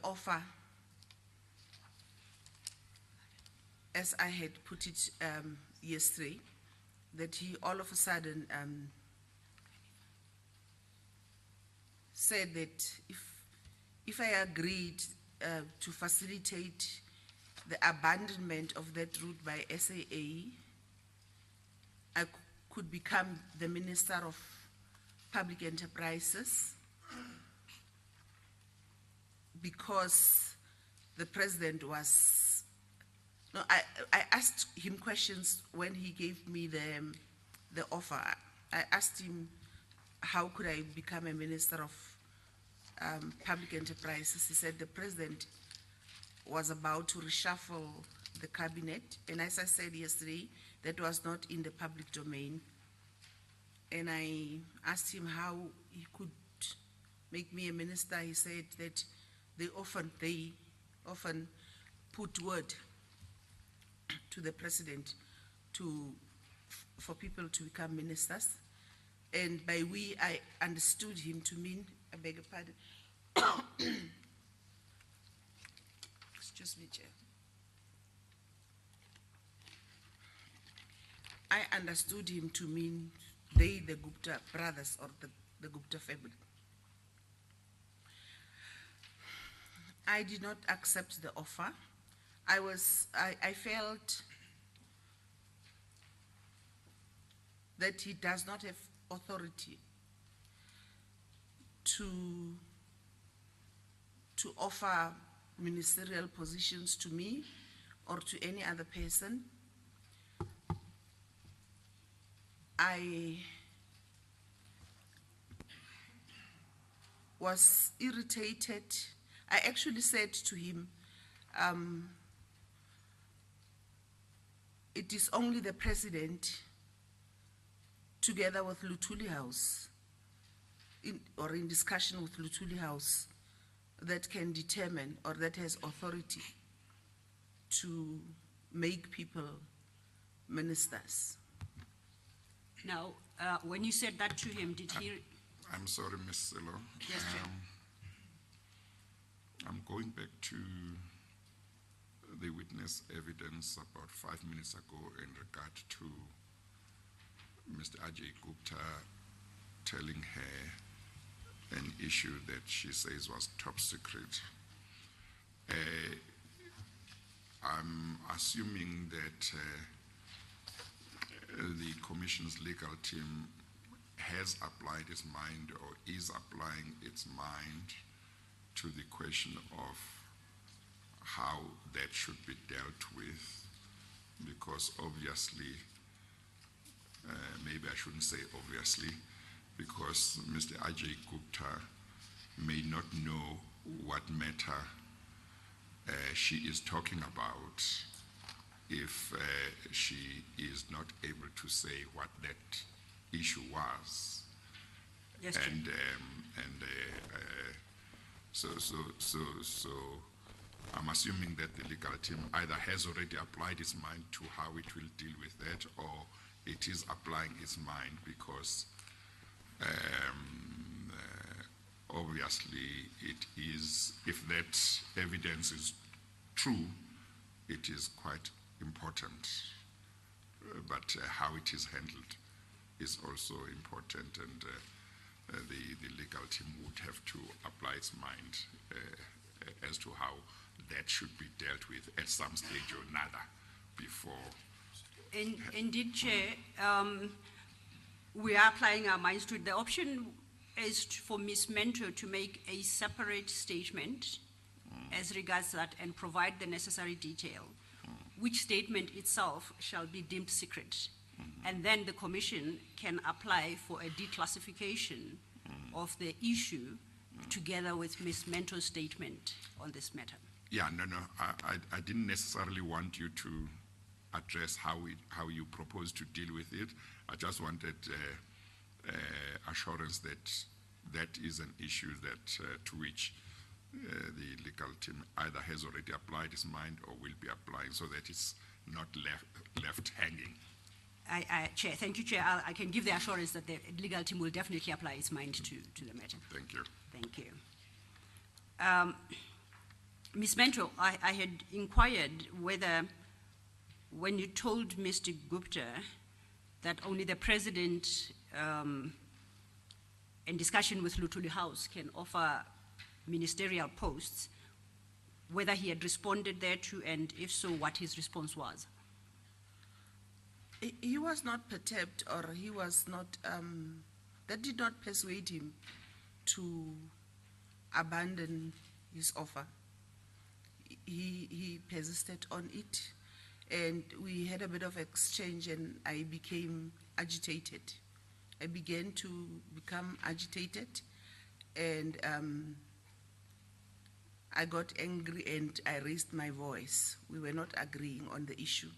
offer as I had put it yesterday, that he all of a sudden said that if I agreed to facilitate the abandonment of that route by SAA, I could become the Minister of Public Enterprises, because the president was, no, I asked him questions when he gave me the offer. I asked him, how could I become a Minister of Public Enterprises? He said the president was about to reshuffle the cabinet, and as I said yesterday, that was not in the public domain. And I asked him how he could make me a minister. He said that they often put word to the president for people to become ministers. And by we, I understood him to mean, I beg your pardon, excuse me, Chair. I understood him to mean they, the Gupta brothers, or the Gupta family. I did not accept the offer. I felt that he does not have authority to offer ministerial positions to me or to any other person. I was irritated. I actually said to him, it is only the president, together with Luthuli House, in discussion with Luthuli House, that can determine, or that has authority to make people ministers. Now, when you said that to him, did he? I'm sorry, Ms. Silo. Yes, Chair. I'm going back to the witness evidence about 5 minutes ago in regard to Mr. Ajay Gupta telling her an issue that she says was top secret. I'm assuming that the Commission's legal team has applied its mind, or is applying its mind, to the question of how that should be dealt with, because obviously, maybe I shouldn't say obviously, because Mr. Ajay Gupta may not know what matter she is talking about if she is not able to say what that issue was. Yes, Chair. So I'm assuming that the legal team either has already applied its mind to how it will deal with that, or it is applying its mind because obviously it is, if that evidence is true, it is quite important. But how it is handled is also important, and the legal team would have to apply its mind as to how that should be dealt with at some stage or another before. Indeed, Chair, we are applying our minds to it. The option is for Ms. Mentor to make a separate statement as regards that and provide the necessary detail, which statement itself shall be deemed secret. And then the Commission can apply for a declassification of the issue together with Ms. Mentor's statement on this matter. Yeah, no, I didn't necessarily want you to address how you propose to deal with it. I just wanted assurance that that is an issue that to which the legal team either has already applied its mind or will be applying, so that it's not left hanging. Chair, thank you, Chair. I can give the assurance that the legal team will definitely apply its mind to the matter. Thank you. Thank you. Ms. Mentor, I had inquired whether, when you told Mr. Gupta that only the President, in discussion with Luthuli House, can offer ministerial posts, whether he had responded thereto, and if so, what his response was. He was not perturbed, or he was not, that did not persuade him to abandon his offer. He persisted on it, and we had a bit of exchange, and I became agitated. I began to become agitated, and I got angry and I raised my voice. We were not agreeing on the issue.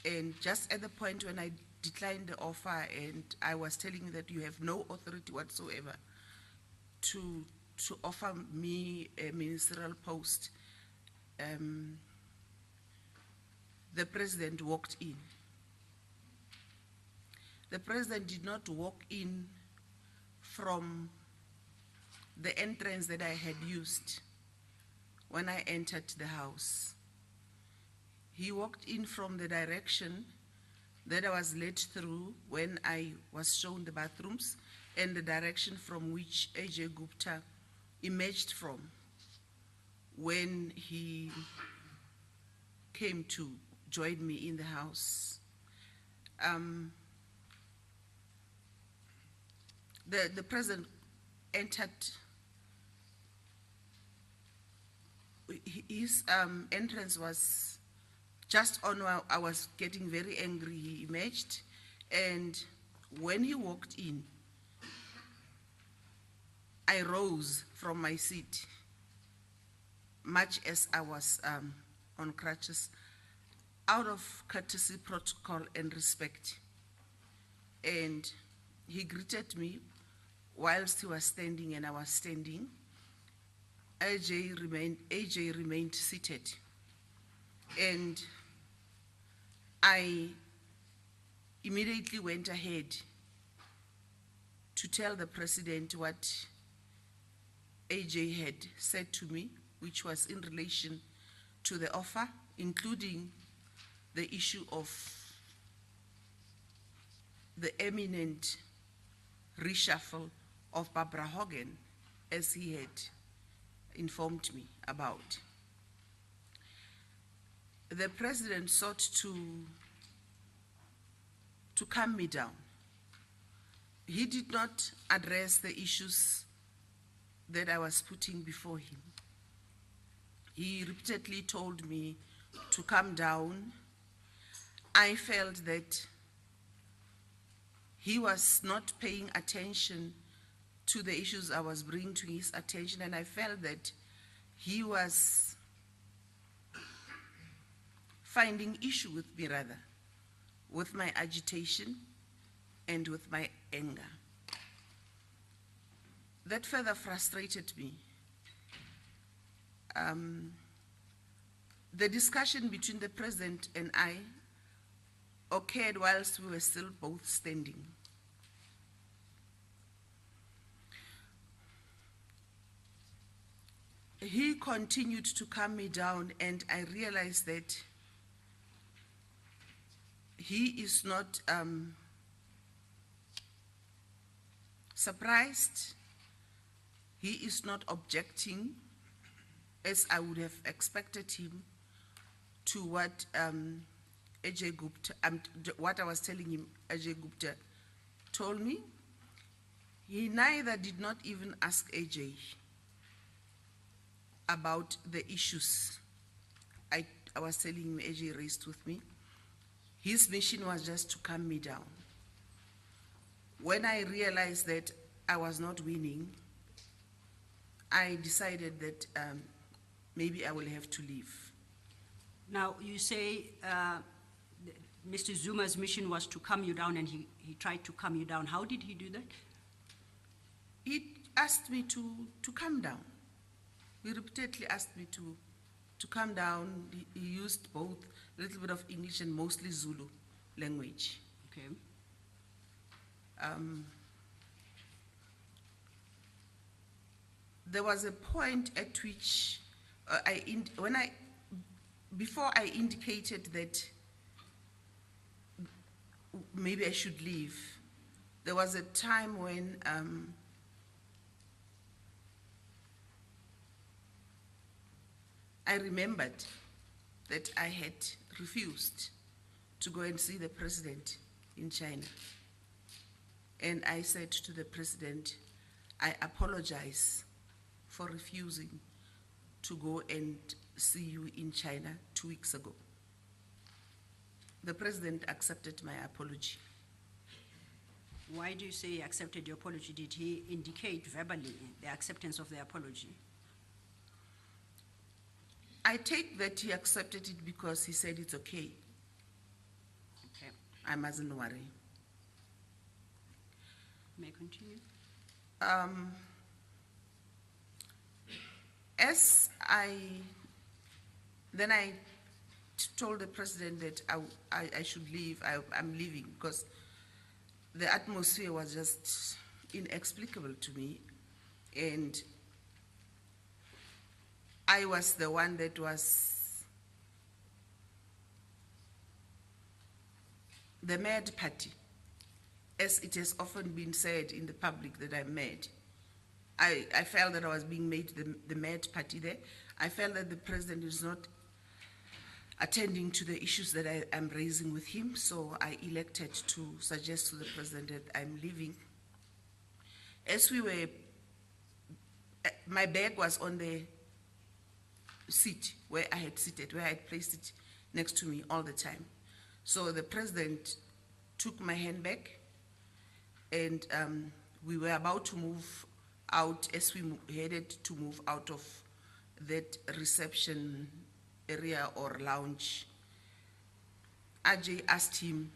And just at the point when I declined the offer and I was telling you that you have no authority whatsoever to offer me a ministerial post, the President walked in. The President did not walk in from the entrance that I had used when I entered the house. He walked in from the direction that I was led through when I was shown the bathrooms, and the direction from which AJ Gupta emerged from when he came to join me in the house. The President entered. His entrance was just on while I was getting very angry. He emerged, and when he walked in, I rose from my seat, much as I was on crutches, out of courtesy, protocol, and respect. And he greeted me whilst he was standing and I was standing. AJ remained seated, and I immediately went ahead to tell the President what AJ had said to me, which was in relation to the offer, including the issue of the imminent reshuffle of Barbara Hogan, as he had informed me about. The President sought to calm me down. He did not address the issues that I was putting before him. He repeatedly told me to calm down. I felt that he was not paying attention to the issues I was bringing to his attention, and I felt that he was finding issue with me rather, with my agitation and with my anger. That further frustrated me. The discussion between the president and I occurred whilst we were still both standing. He continued to calm me down, and I realized that he is not surprised. He is not objecting, as I would have expected him, to what Ajay Gupta, what I was telling him Ajay Gupta told me. He neither did not even ask Ajay about the issues I was telling him Ajay raised with me. His mission was just to calm me down. When I realized that I was not winning, I decided that maybe I will have to leave. Now, you say Mr. Zuma's mission was to calm you down, and he tried to calm you down. How did he do that? He asked me to calm down. He repeatedly asked me to calm down. He used both a little bit of English and mostly Zulu language. Okay. There was a point at which before I indicated that maybe I should leave, there was a time when I remembered that I had refused to go and see the president in China. And I said to the president, I apologize for refusing to go and see you in China 2 weeks ago. The president accepted my apology. Why do you say he accepted your apology? Did he indicate verbally the acceptance of the apology? I take that he accepted it because he said it's okay. Okay. I mustn't worry. May I continue? Then I told the president that I should leave. I'm leaving because the atmosphere was just inexplicable to me, and I was the one that was the mad party, as it has often been said in the public that I'm mad. I felt that I was being made the mad party there. I felt that the president is not attending to the issues that I am raising with him, so I elected to suggest to the president that I'm leaving. As we were, my bag was on the seat where I had seated, where I had placed it next to me all the time. So the president took my handbag, and we were about to move out. As we headed to move out of that reception area or lounge, Ajay asked him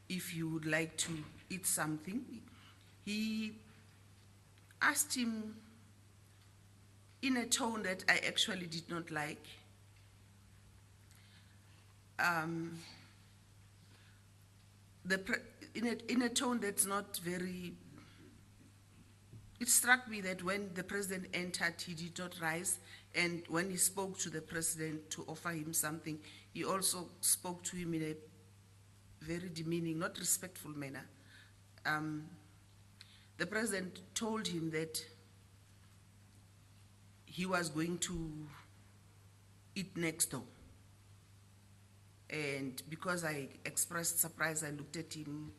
if he would like to eat something. He asked him in a tone that I actually did not like. In a tone that's not very. It struck me that when the president entered, he did not rise, and when he spoke to the president to offer him something, he also spoke to him in a very demeaning, not respectful manner. The president told him that he was going to eat next door. And because I expressed surprise, I looked at him.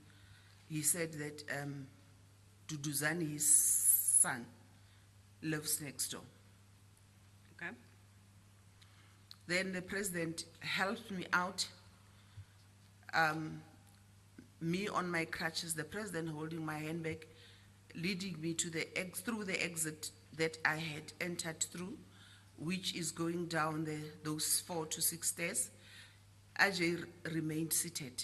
He said that Duduzani, his son, lives next door. Okay. Then the president helped me out, me on my crutches, the president holding my handbag, leading me to through the exit that I had entered through, which is going down those 4 to 6 stairs. Ajay remained seated.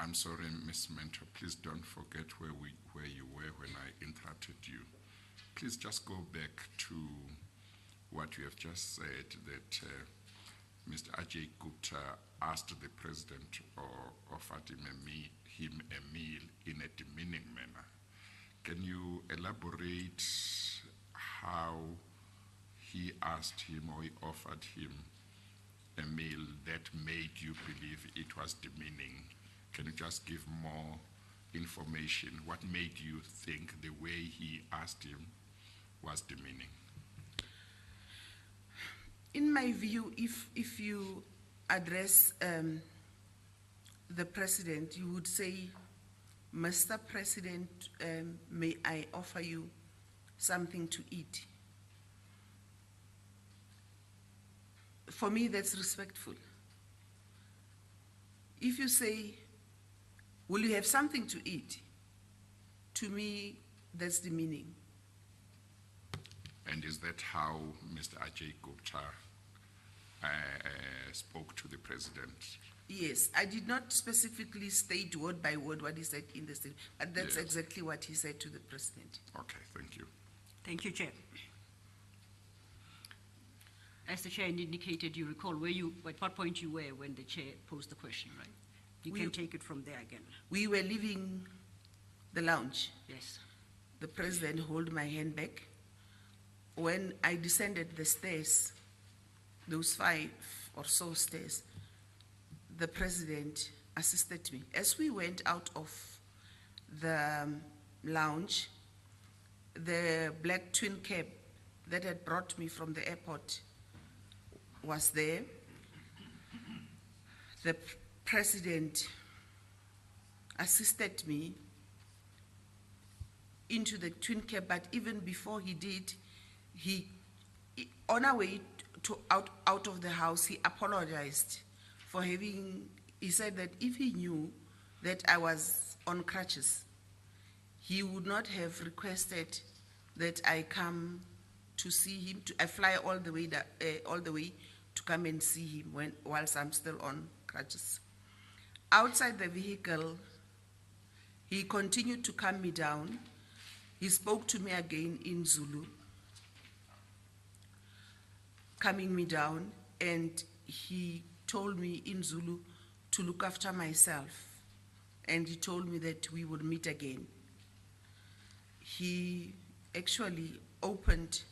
I'm sorry, Ms. Mentor. Please don't forget where you were when I interrupted you. Please just go back to what you have just said, that Mr. Ajay Gupta asked the president or offered him a meal in a demeaning manner. Can you elaborate how he asked him or he offered him a meal that made you believe it was demeaning? Can you just give more information? What made you think the way he asked him was demeaning? In my view, if you address the president, you would say, Mr. President, may I offer you something to eat? For me, that's respectful. If you say, will you have something to eat? To me, that's demeaning. And is that how Mr. Ajay Gupta spoke to the president? Yes, I did not specifically state word by word what he said in the statement, but that's Yes. exactly what he said to the president. Okay, thank you. Thank you, Chair. As the Chair indicated, you recall at what point you were when the Chair posed the question, right? You can take it from there again. We were leaving the lounge. Yes. The president held my hand back. When I descended the stairs, those 5 or so stairs, the president assisted me. As we went out of the lounge, the black twin cab that had brought me from the airport was there. The president assisted me into the twin cab, but even before he did, on our way out of the house, he apologized for having, he said that if he knew that I was on crutches, he would not have requested that I come to see him, I fly all the way to come and see him whilst I'm still on crutches. Outside the vehicle, he continued to calm me down. He spoke to me again in Zulu, calming me down, and he told me in Zulu to look after myself, and he told me that we would meet again. He actually opened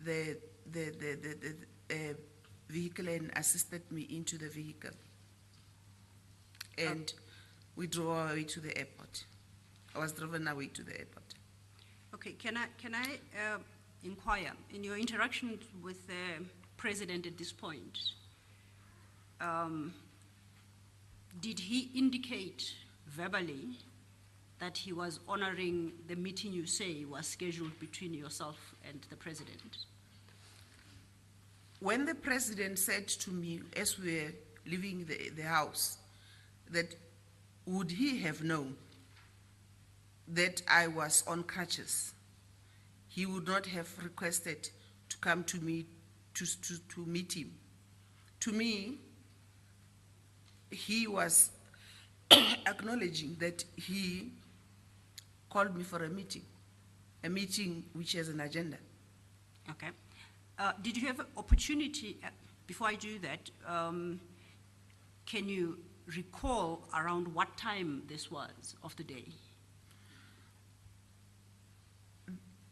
the vehicle and assisted me into the vehicle, and we drove our way to the airport. I was driven away to the airport. Okay, can I inquire, in your interaction with the president at this point, did he indicate verbally that he was honoring the meeting you say was scheduled between yourself and the president? When the president said to me as we were leaving the house, that would he have known that I was on crutches, he would not have requested to come to me to meet him. To me, he was acknowledging that he called me for a meeting which has an agenda. Okay. Did you have an opportunity, before I do that, can you recall around what time this was of the day?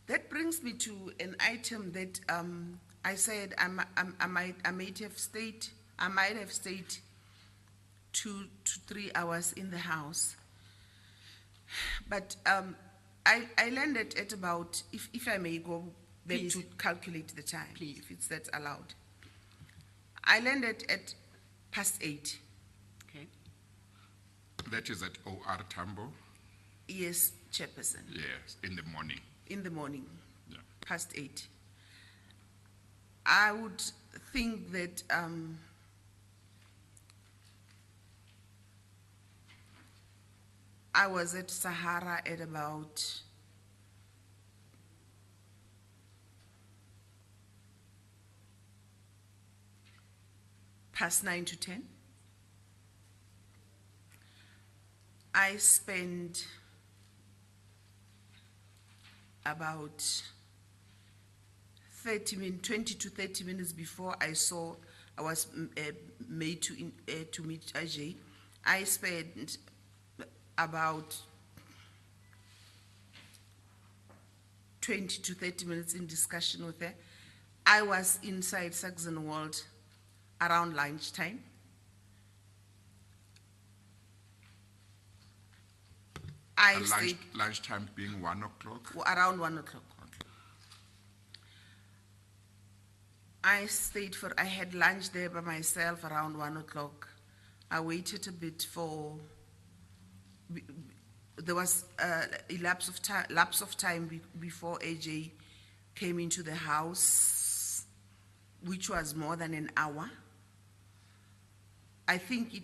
That brings me to an item that I said I might have stayed 2 to 3 hours in the house. But I landed at about, if I may go back Please. to calculate the time, Please. if it's that allowed. I landed at 8:30. Okay. That is at OR Tambo? Yes, Chairperson. Yes, in the morning. In the morning, Yeah. 8:30. I would think that I was at Sahara at about 9:30 to 10. I spent about 20 to 30 minutes before I was made to meet Vytjie. I spent about 20 to 30 minutes in discussion with her. I was inside Saxonwold around lunchtime. I stayed Lunchtime being 1 o'clock? around 1 o'clock. I had lunch there by myself around 1 o'clock. I waited a bit there was a lapse of time before AJ came into the house, which was more than an hour. I think it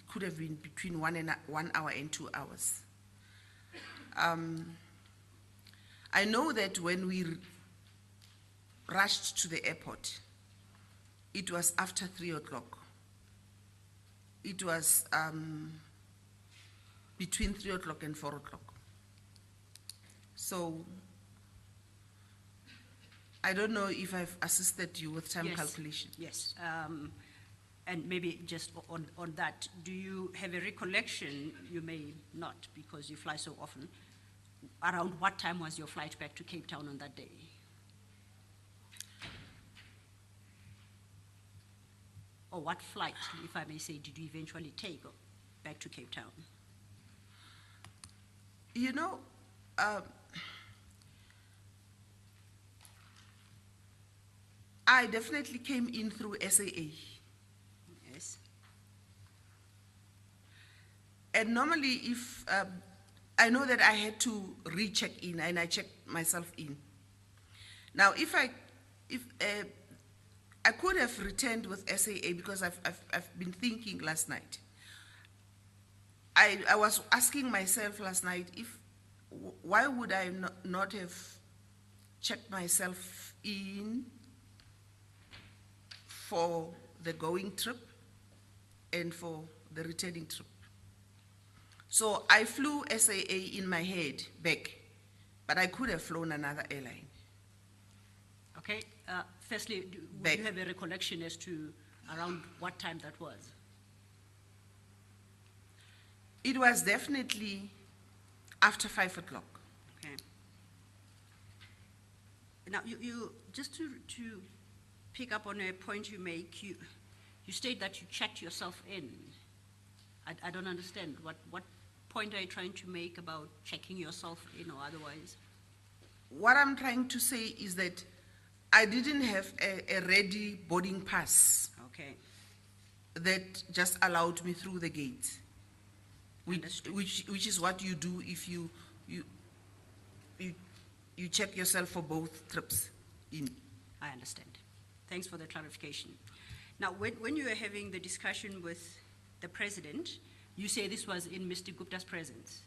could have been between 1 hour and 2 hours. I know that when we rushed to the airport, it was after 3 o'clock. It was between 3 o'clock and 4 o'clock. So I don't know if I've assisted you with time calculation. Yes. And maybe just on that, do you have a recollection, you may not because you fly so often, around what time was your flight back to Cape Town on that day? Or what flight, if I may say, did you eventually take back to Cape Town? You know, I definitely came in through SAA. Yes. And normally if, I know that I had to recheck in and I checked myself in. Now, if I could have returned with SAA because I've been thinking last night. I was asking myself last night why would I not have checked myself in for the going trip and for the returning trip. So I flew SAA in my head back, but I could have flown another airline. Okay. Firstly, do you have a recollection as to around what time that was? It was definitely after 5 o'clock. Okay. Now, you just to pick up on a point you make, you state that you checked yourself in. I don't understand. What point are you trying to make about checking yourself in or otherwise? What I'm trying to say is that I didn't have a ready boarding pass. Okay. That just allowed me through the gate. Which is what you do if you check yourself for both trips in. I understand. Thanks for the clarification. Now, when you were having the discussion with the president, you say this was in Mr. Gupta's presence?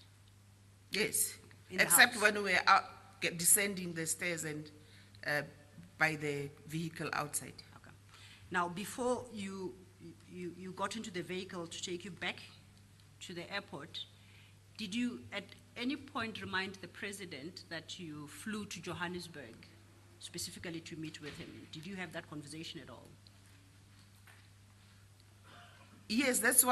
Yes, In the except house. when we were out, descending the stairs and by the vehicle outside. Okay. Now, before you got into the vehicle to take you back to the airport, did you at any point remind the president that you flew to Johannesburg specifically to meet with him? Did you have that conversation at all? Yes, that's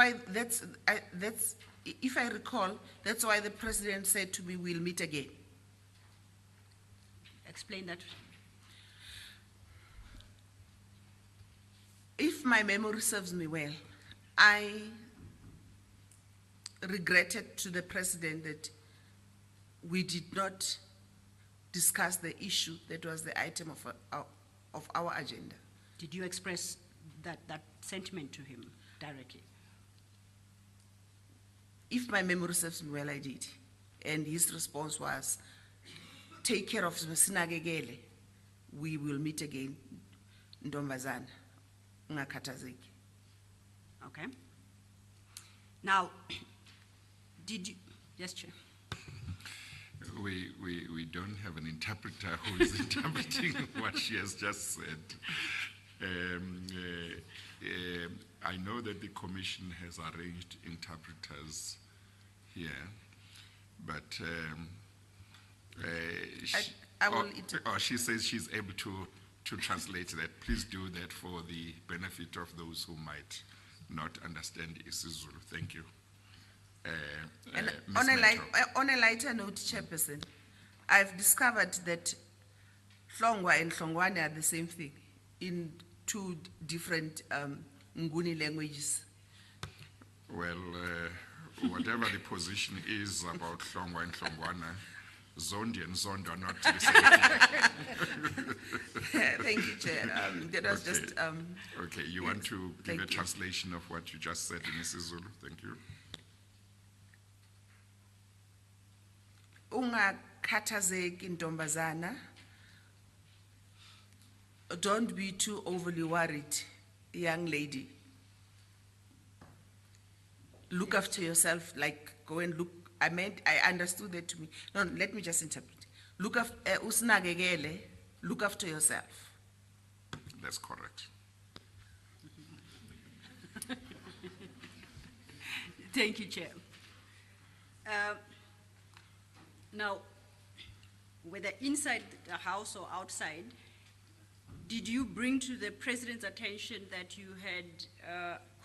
if I recall, that's why the president said to me, we'll meet again. Explain that. If my memory serves me well, I regretted to the president that we did not discuss the issue that was the item of our agenda. Did you express that sentiment to him directly? If my memory serves me well, I did. And his response was, take care of Sinagegele. We will meet again, Ndombazana, ungakhathazeki. Okay. Now, did you, yes, Chair? We don't have an interpreter who is interpreting what she has just said. I know that the Commission has arranged interpreters here, but I will interpret. she says she's able to translate that. Please do that for the benefit of those who might not understand isiZulu. Thank you. And Ms. on a lighter note, Chairperson, I've discovered that Hlongwa and Hlongwane are the same thing in two different Nguni languages. Well, whatever the position is about Hlongwa and Hlongwana, Zondi and Zondo are not the same thing. Thank you, Chair. That was Okay. just. Okay, you want to give Thank a you. translation of what you just said in isiZulu? Thank you. Ungakhathazeki ntombazana. Don't be too overly worried, young lady. Look after yourself, like go and look. I understood that to me. No, let me just interpret. Look after yourself. That's correct. Thank you, Chair. Now, whether inside the House or outside, did you bring to the President's attention that you had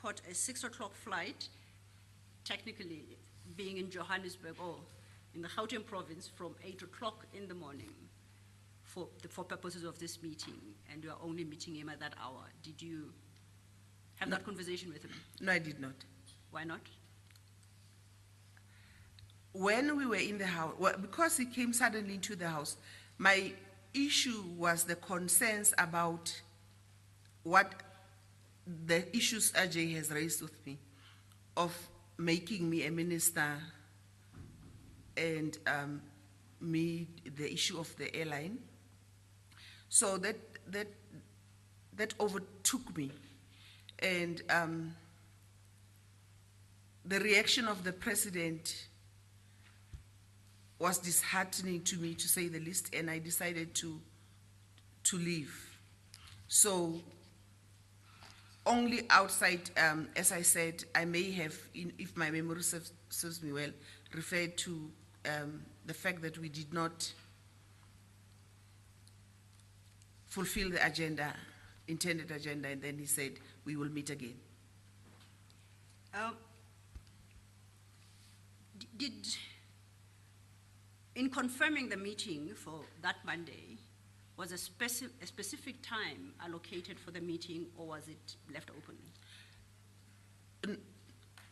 caught a 6 o'clock flight, technically being in Johannesburg or in the Gauteng province from 8 o'clock in the morning for purposes of this meeting, and you are only meeting him at that hour? Did you have that conversation with him? No, I did not. Why not? When we were in the house, well, because he came suddenly into the house, my issue was the concerns about what the issues Ajay has raised with me of making me a minister and me the issue of the airline. So that overtook me, and the reaction of the President was disheartening to me, to say the least, and I decided to leave. So only outside, as I said, I may have, if my memory serves me well, referred to the fact that we did not fulfill the agenda, intended agenda, and then he said, we will meet again. In confirming the meeting for that Monday, was a specific time allocated for the meeting, or was it left open?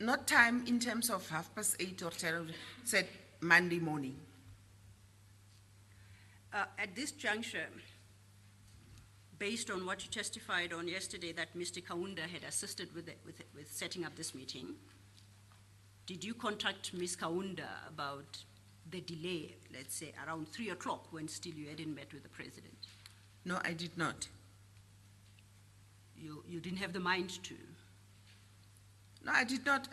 Not time in terms of 8:30 or 10, said Monday morning. At this juncture, based on what you testified on yesterday, that Mr. Kaunda had assisted with setting up this meeting, did you contact Ms. Kaunda about the delay, let's say around 3 o'clock, when still you hadn't met with the President? No, I did not. You didn't have the mind to? No, I did not.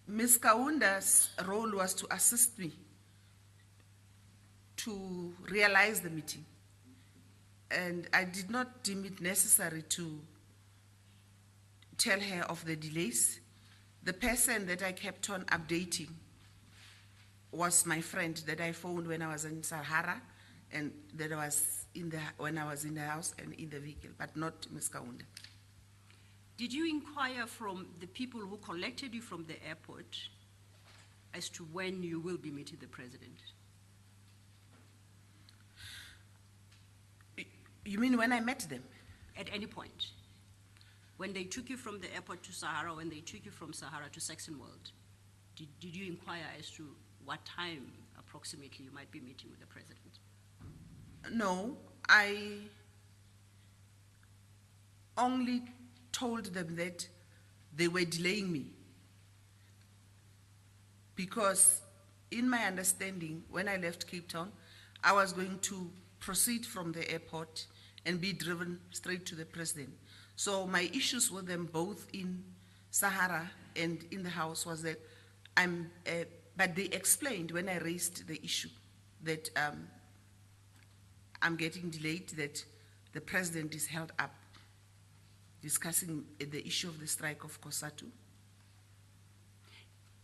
Ms. Kaunda's role was to assist me to realize the meeting. And I did not deem it necessary to tell her of the delays. The person that I kept on updating was my friend that I phoned when I was in Sahara, and that was when I was in the house and in the vehicle, but not Ms. Kaunda. Did you inquire from the people who collected you from the airport as to when you will be meeting the President? You mean when I met them? At any point? When they took you from the airport to Sahara, when they took you from Sahara to Saxonwold, did you inquire as to what time approximately you might be meeting with the President? No, I only told them that they were delaying me, because in my understanding, when I left Cape Town, I was going to proceed from the airport and be driven straight to the President. So my issues with them both in Sahara and in the house was that but they explained when I raised the issue that I'm getting delayed, that the President is held up discussing the issue of the strike of COSATU.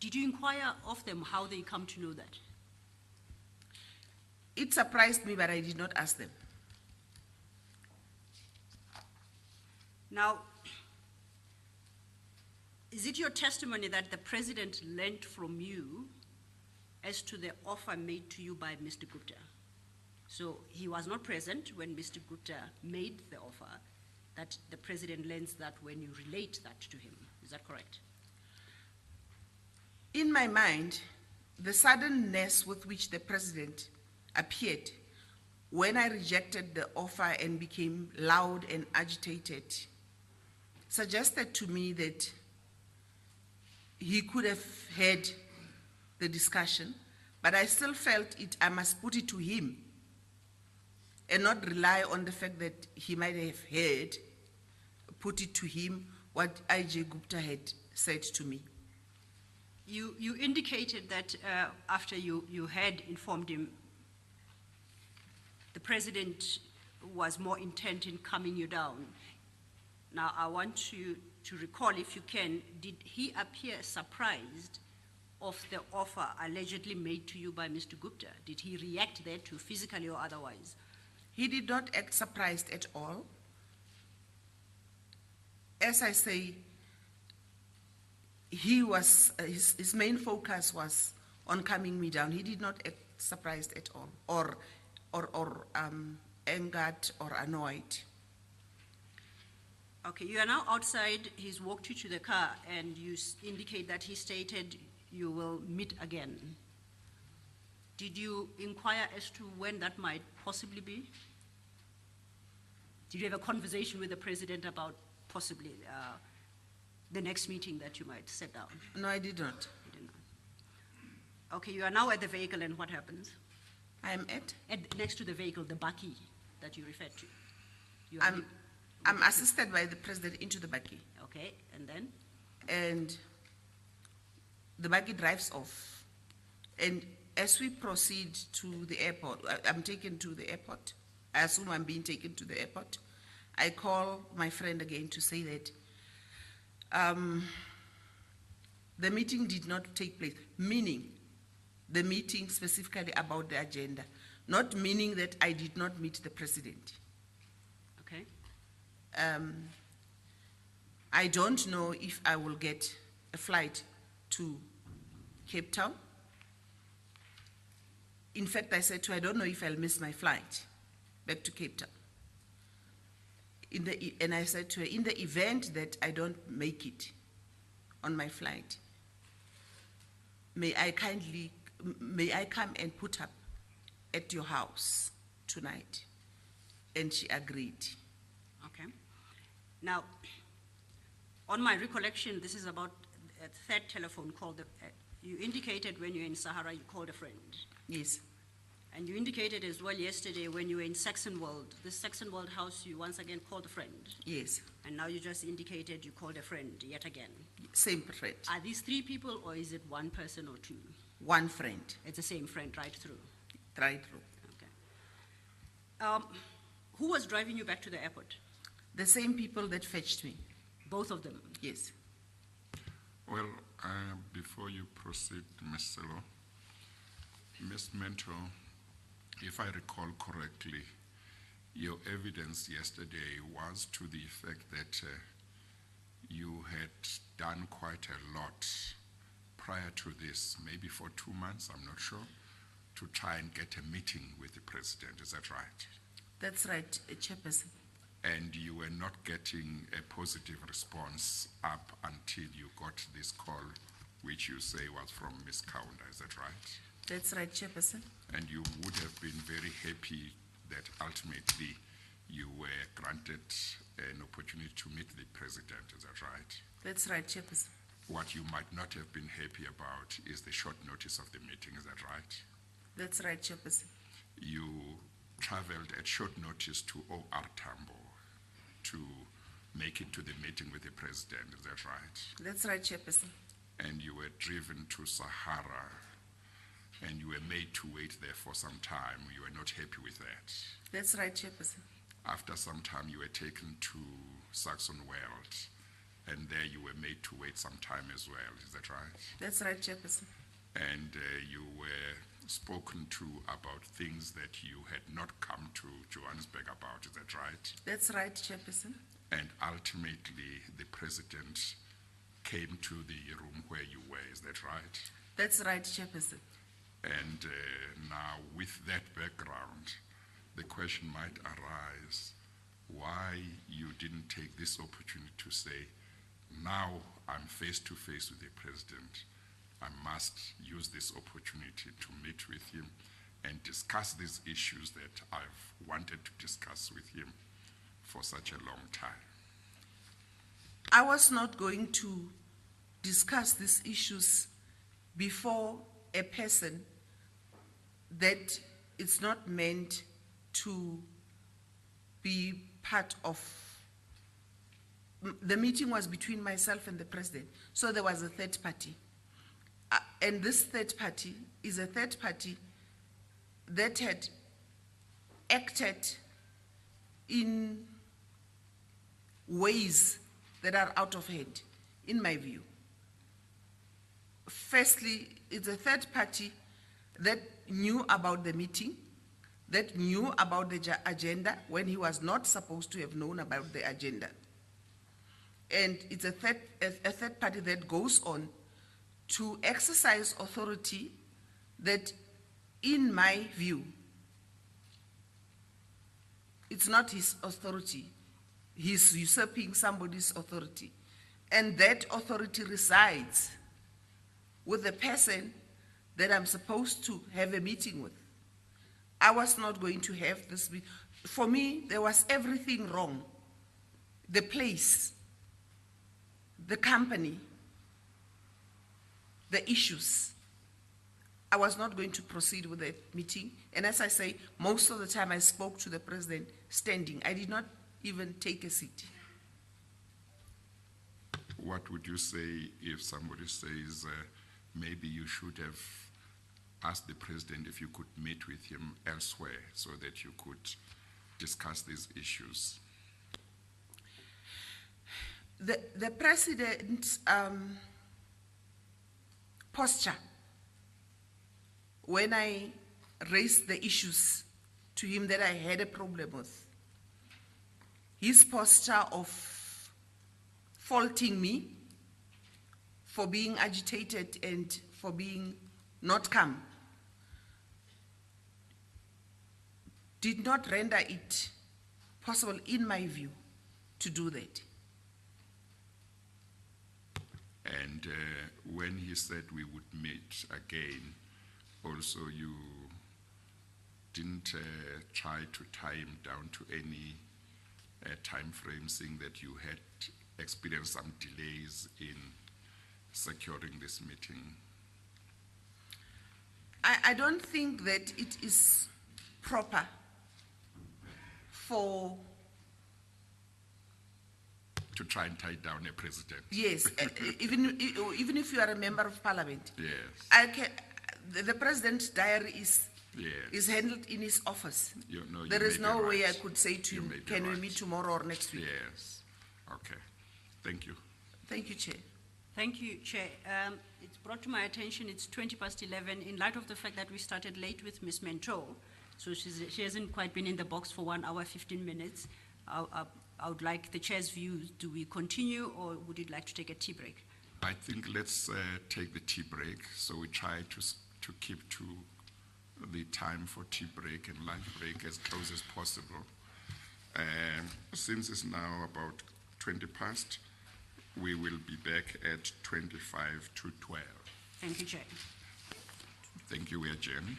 Did you inquire of them how they come to know that? It surprised me, but I did not ask them. Now, is it your testimony that the president learned from you as to the offer made to you by Mr. Gupta? So he was not present when Mr. Gupta made the offer, that the president learns that when you relate that to him. Is that correct? In my mind, the suddenness with which the president appeared when I rejected the offer and became loud and agitated suggested to me that he could have heard the discussion, but I still felt I must put it to him and not rely on the fact that he might have heard, put it to him what I.J. Gupta had said to me. You indicated that after you had informed him, the president was more intent in calming you down. Now, I want you to recall, if you can, did he appear surprised of the offer allegedly made to you by Mr. Gupta? Did he react thereto physically or otherwise? He did not act surprised at all. As I say, his main focus was on calming me down. He did not act surprised at all, or angered or annoyed. Okay, you are now outside. He's walked you to the car, and you indicate that he stated you will meet again. Did you inquire as to when that might possibly be? Did you have a conversation with the president about possibly the next meeting that you might set down? No, I did not. You did not. Okay, you are now at the vehicle, and what happens? I am at? Next to the vehicle, the bakkie that you referred to. You are I'm assisted by the president into the bakkie. Okay, and then? And the bakkie drives off. And as we proceed to the airport, I'm taken to the airport. I assume I'm being taken to the airport. I call my friend again to say that the meeting did not take place, meaning the meeting specifically about the agenda, not meaning that I did not meet the president. Okay. I don't know if I will get a flight to Cape Town. In fact, I said to her, I don't know if I'll miss my flight back to Cape Town. And I said to her, in the event that I don't make it on my flight, may I come and put up at your house tonight? And she agreed. Okay. Now, on my recollection, this is about a third telephone call. You indicated when you were in Sahara, you called a friend. Yes. And you indicated as well yesterday when you were in Saxonwold, this Saxonwold house, you once again called a friend. Yes. And now you just indicated you called a friend yet again. Same friend. Are these three people, or is it one person or two? One friend. It's the same friend right through? Right through. Okay. Who was driving you back to the airport? The same people that fetched me. Both of them? Yes. Well, before you proceed, Ms. Selo, Ms. Mento, if I recall correctly, your evidence yesterday was to the effect that you had done quite a lot prior to this, maybe for 2 months, I'm not sure, to try and get a meeting with the president. Is that right? That's right, Chairperson. And you were not getting a positive response up until you got this call, which you say was from Ms. Kaunda. Is that right? That's right, Chairperson. And you would have been very happy that ultimately you were granted an opportunity to meet the president. Is that right? That's right, Chairperson. What you might not have been happy about is the short notice of the meeting. Is that right? That's right, Chairperson. You traveled at short notice to OR Tambo to make it to the meeting with the president. Is that right? That's right, Chairperson. And you were driven to Sahara, and you were made to wait there for some time. You were not happy with that. That's right, Chairperson. After some time, you were taken to Saxonwold, and there you were made to wait some time as well, is that right? That's right, Chairperson. And you were spoken to about things that you had not come to Johannesburg about, is that right? That's right, Chairperson. And ultimately, the president came to the room where you were, is that right? That's right, Chairperson. And now, with that background, the question might arise why you didn't take this opportunity to say, now I'm face to face with the president, I must use this opportunity to meet with him and discuss these issues that I've wanted to discuss with him for such a long time. I was not going to discuss these issues before a person that it's not meant to be part of. The meeting was between myself and the president, so there was a third party. And this third party is a third party that had acted in ways that are out of hand, in my view. Firstly, it's a third party that knew about the meeting, that knew about the agenda when he was not supposed to have known about the agenda. And it's a third party that goes on to exercise authority that, in my view, it's not his authority. He's usurping somebody's authority. And that authority resides with the person that I'm supposed to have a meeting with. I was not going to have this meeting. For me, there was everything wrong. The place, the company, the issues. I was not going to proceed with the meeting. And as I say, most of the time I spoke to the president standing. I did not even take a seat. What would you say if somebody says, maybe you should have asked the president if you could meet with him elsewhere so that you could discuss these issues? The president's posture, when I raised the issues to him that I had a problem with, his posture of faulting me for being agitated and for being not calm did not render it possible, in my view, to do that. And when he said we would meet again, also you didn't try to tie him down to any time frame, saying that you had experienced some delays in securing this meeting? I don't think that it is proper for... To try and tie down a president. Yes, even if you are a member of parliament. Yes. The president's diary is handled in his office. There is no way I could say to him, can we meet tomorrow or next week? Yes. Okay. Thank you. Thank you, Chair. Thank you, Chair. It's brought to my attention it's 11:20 in light of the fact that we started late with Ms. Mentor, so she hasn't quite been in the box for 1 hour, 15 minutes. I would like the Chair's view. Do we continue or would you like to take a tea break? I think let's take the tea break. So we try to keep to the time for tea break and lunch break as close as possible. Since it's now about 20 past, we will be back at 25 to 12. Thank you, Chair. Thank you, we adjourn.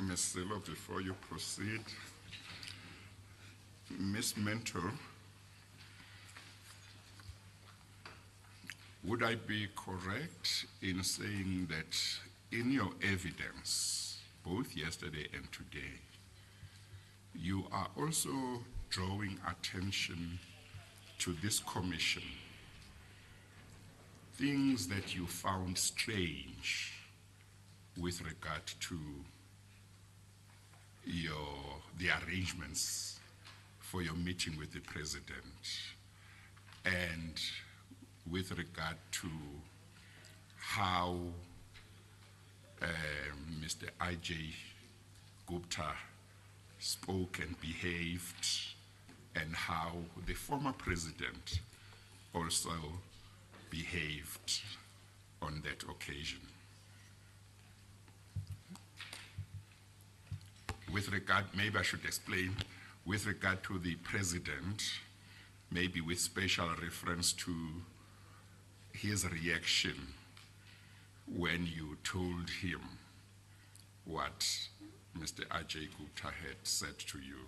Ms. Silo, before you proceed, Ms. Mentor, would I be correct in saying that in your evidence, both yesterday and today, you are also drawing attention to this commission, things that you found strange with regard to the arrangements for your meeting with the president, and with regard to how Mr. I.J. Gupta spoke and behaved, and how the former president also behaved on that occasion. With regard, maybe I should explain, with regard to the president, maybe with special reference to his reaction when you told him what Mr. Ajay Gupta had said to you.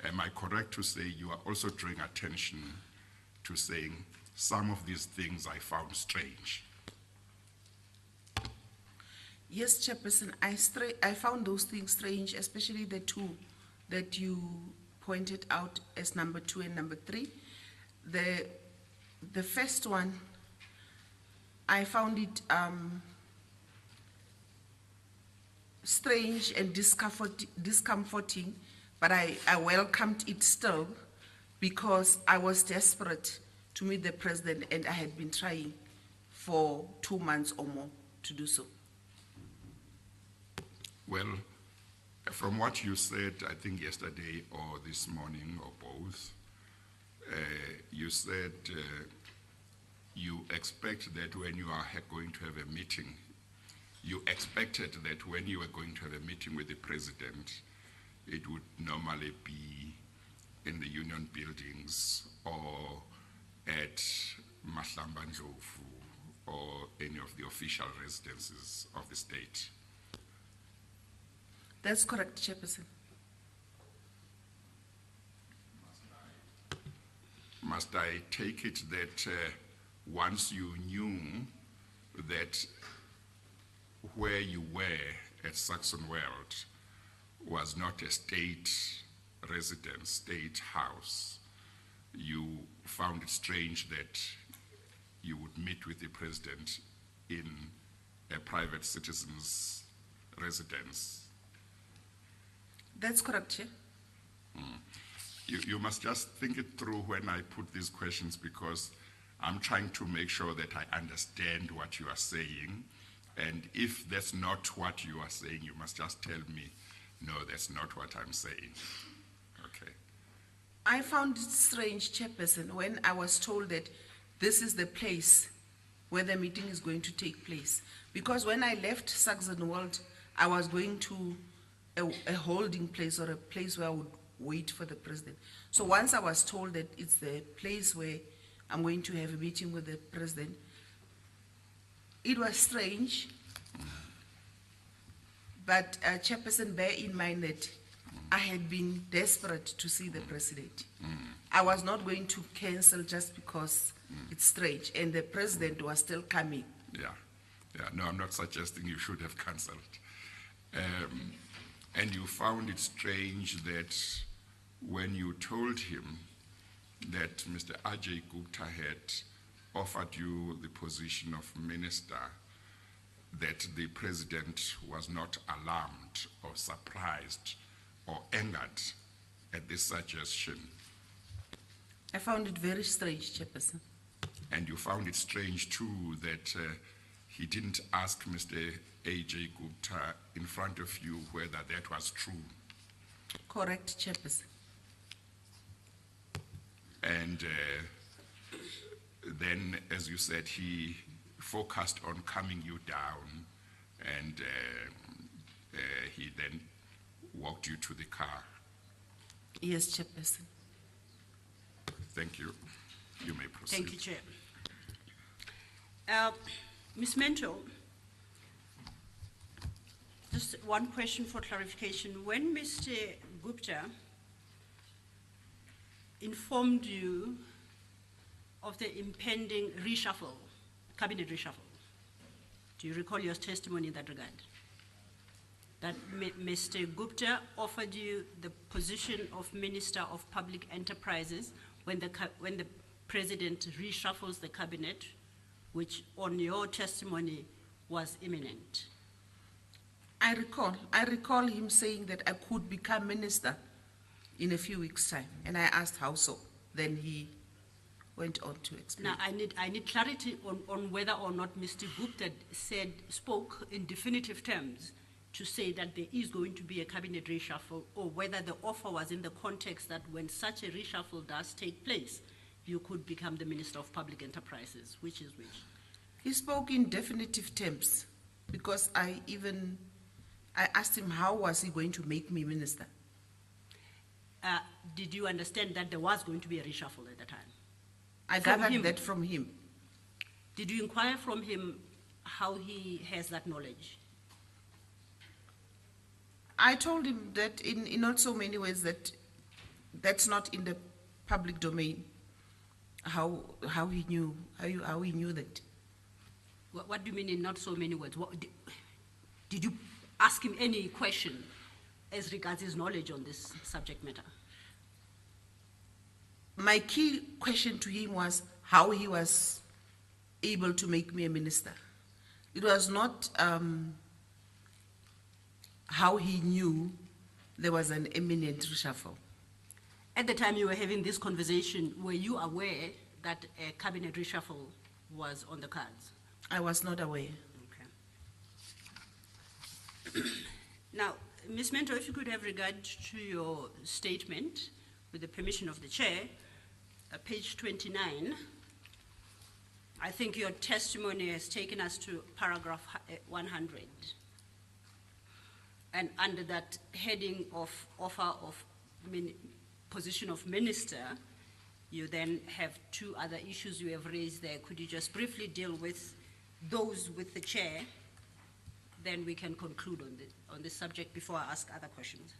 Am I correct to say you are also drawing attention to saying some of these things I found strange? Yes, Chairperson, I found those things strange, especially the two that you pointed out as number 2 and number 3. The first one, I found it strange and discomforting, but I welcomed it still because I was desperate to meet the president, and I had been trying for 2 months or more to do so. Well, from what you said, I think yesterday or this morning or both, you said you expect that when you are going to have a meeting, you expected that when you were going to have a meeting with the president, it would normally be in the union buildings or at Mahlamba Ndlovu or any of the official residences of the state. That's correct, Chairperson. Must I take it that once you knew that where you were at Saxon World was not a state residence, state house, you found it strange that you would meet with the president in a private citizen's residence? That's correct, Chair. You must just think it through when I put these questions, because I'm trying to make sure that I understand what you are saying. And if that's not what you are saying, you must just tell me, no, that's not what I'm saying. Okay. I found it strange, Chairperson, when I was told that this is the place where the meeting is going to take place. Because when I left Saxon World, I was going to a holding place or a place where I would wait for the president. So once I was told that it's the place where I'm going to have a meeting with the president, it was strange. But Chairperson, bear in mind that I had been desperate to see the president. I was not going to cancel just because it's strange, and the president was still coming. Yeah. No, I'm not suggesting you should have cancelled. And you found it strange that when you told him that Mr. Ajay Gupta had offered you the position of minister, that the president was not alarmed or surprised or angered at this suggestion. I found it very strange, Chairperson. And you found it strange too that he didn't ask Mr. A.J. Gupta in front of you whether that was true. Correct, Chairperson. And then, as you said, he focused on calming you down, and he then walked you to the car. Yes, Chairperson. Thank you. You may proceed. Thank you, Chair. Ms. Mento, Just one question for clarification. When Mr. Gupta informed you of the impending reshuffle, cabinet reshuffle, do you recall your testimony in that regard? That Mr. Gupta offered you the position of Minister of Public Enterprises when the President reshuffles the cabinet, which on your testimony was imminent. I recall him saying that I could become minister in a few weeks' time, and I asked how so. Then he went on to explain. Now, I need clarity on whether or not Mr. Gupta spoke in definitive terms to say that there is going to be a cabinet reshuffle, or whether the offer was in the context that when such a reshuffle does take place, you could become the Minister of Public Enterprises. Which is which? He spoke in definitive terms, because I asked him how was he going to make me minister. Did you understand that there was going to be a reshuffle at the time? I From gathered him? that from him. Did you inquire from him how he has that knowledge? I told him that in not so many ways that that's not in the public domain. How he knew that. What do you mean in not so many words? Did you ask him any question as regards his knowledge on this subject matter? My key question to him was how he was able to make me a minister. It was not how he knew there was an imminent reshuffle. At the time you were having this conversation, were you aware that a cabinet reshuffle was on the cards? I was not aware. Okay. Now, Ms. Mento, if you could have regard to your statement, with the permission of the chair, page 29. I think your testimony has taken us to paragraph 100. And under that heading of offer of position of minister, you then have two other issues you have raised there. Could you just briefly deal with those with the chair? Then we can conclude on this subject before I ask other questions.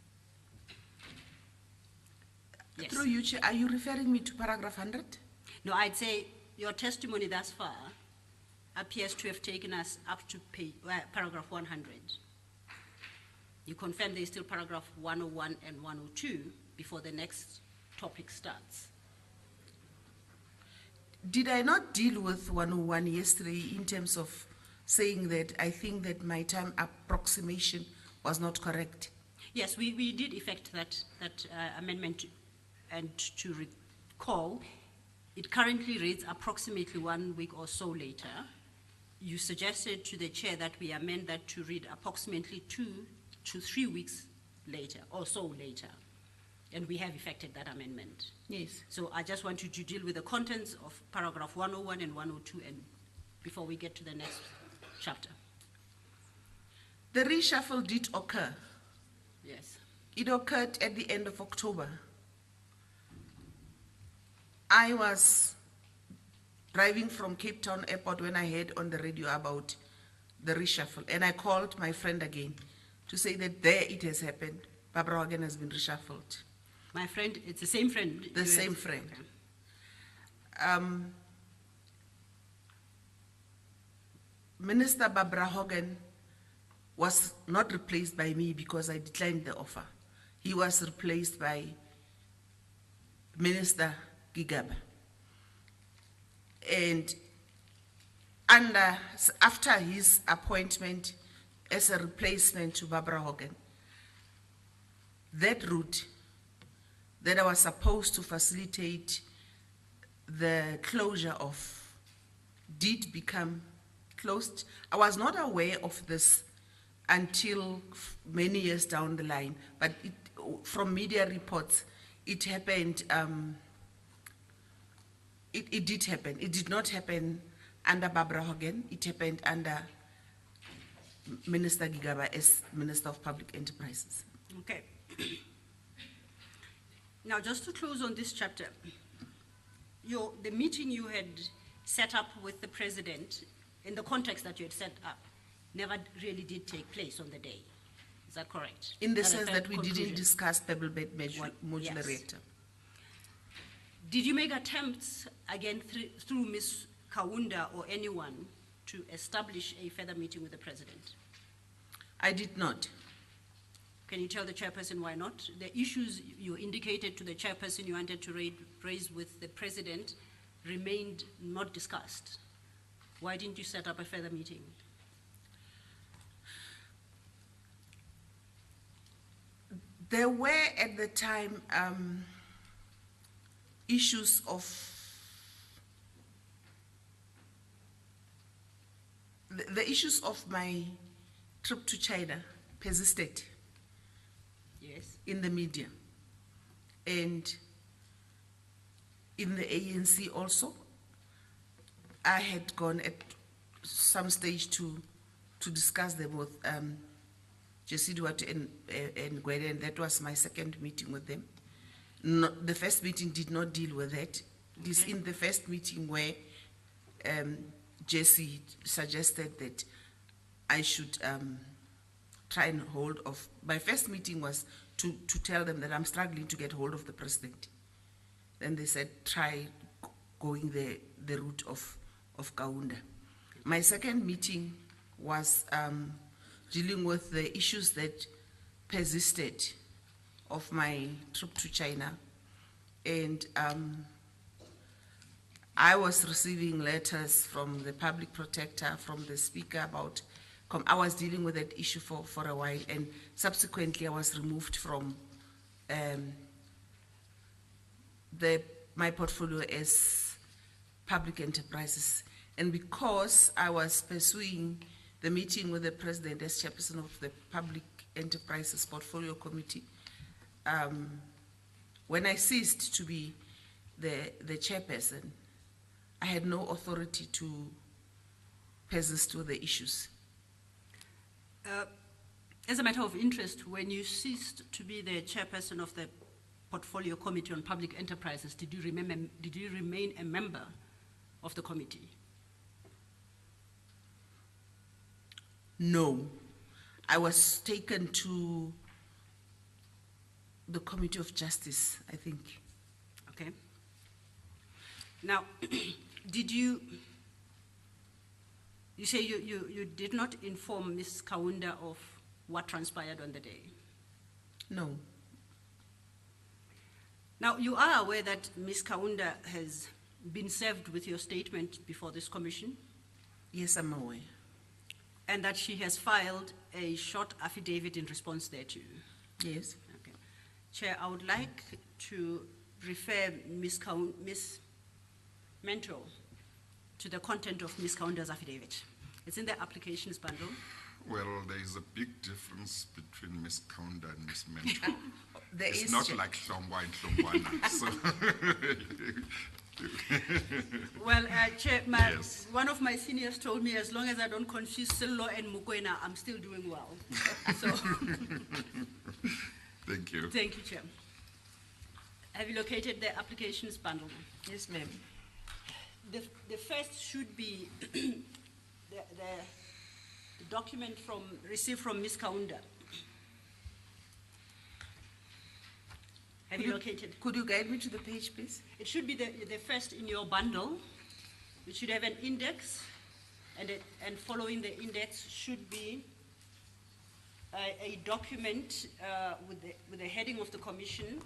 Yes. Through you, Chair, are you referring me to paragraph 100? No, I'd say your testimony thus far appears to have taken us up to paragraph 100. You confirm there is still paragraph 101 and 102 before the next topic starts. Did I not deal with 101 yesterday in terms of saying that I think that my time approximation was not correct? Yes, we did effect that amendment, and to recall, it currently reads approximately 1 week or so later. You suggested to the chair that we amend that to read approximately 2 to 3 weeks later, or so later. And we have effected that amendment. Yes. So I just want you to deal with the contents of paragraph 101 and 102 and before we get to the next chapter. The reshuffle did occur. Yes. It occurred at the end of October. I was driving from Cape Town Airport when I heard on the radio about the reshuffle, and I called my friend again to say that there it has happened. Barbara Hogan has been reshuffled. My friend, it's the same friend? The same friend. Okay. Minister Barbara Hogan was not replaced by me because I declined the offer. He was replaced by Minister Gigaba. And after his appointment as a replacement to Barbara Hogan, that route that I was supposed to facilitate the closure of did become closed. I was not aware of this until many years down the line, but from media reports, it happened, it did happen. It did not happen under Barbara Hogan, it happened under Minister Gigaba as Minister of Public Enterprises. Okay. Now, just to close on this chapter, the meeting you had set up with the president in the context that you had set up never really did take place on the day. Is that correct? In the Is a sense fair that we didn't conclusion? discuss pebble bed modular Yes. reactor. Did you make attempts, again, through Ms. Kaunda or anyone, to establish a further meeting with the president? I did not. Can you tell the chairperson why not? The issues you indicated to the chairperson you wanted to raise with the president remained not discussed. Why didn't you set up a further meeting? There were at the time issues of the issues of my trip to China persisted Yes. in the media and in the ANC also. I had gone at some stage to discuss them with Jesse Duarte and Gwede, and that was my second meeting with them. The first meeting did not deal with that. It is in the first meeting where Jesse suggested that I should try and hold of. My first meeting was to tell them that I'm struggling to get hold of the president. Then they said, try going the route of Kaunda. My second meeting was dealing with the issues that persisted of my trip to China. And I was receiving letters from the public protector, from the speaker about, I was dealing with that issue for a while, and subsequently I was removed from my portfolio as public enterprises. And because I was pursuing the meeting with the president as chairperson of the Public Enterprises Portfolio Committee, when I ceased to be the chairperson, I had no authority to persist with the issues. As a matter of interest, when you ceased to be the chairperson of the Portfolio Committee on Public Enterprises, did you remain a member of the committee? No. I was taken to the Committee of Justice, I think. Okay. Now, you say you did not inform Ms. Kaunda of what transpired on the day? No. Now, you are aware that Ms. Kaunda has been served with your statement before this commission? Yes, I'm aware. And that she has filed a short affidavit in response thereto? Yes. Okay. Chair, I would like to refer Ms. Mento to the content of Ms. Kaunda's affidavit. It's in the applications bundle. Well, there is a big difference between Ms. Kaunda and Ms. Mento. It's Is not Chair. like Hlongwa and Hlongwana. So Well, Chair, Yes. one of my seniors told me as long as I don't confuse Sello and Mukwena, I'm still doing well. So, thank you. thank you, Chair. Have you located the applications bundle? Yes, ma'am. The first should be the document received from Ms. Kaunda. Have you located? Could you guide me to the page, please? It should be the first in your bundle. It should have an index, and following the index should be a document with the heading of the commission,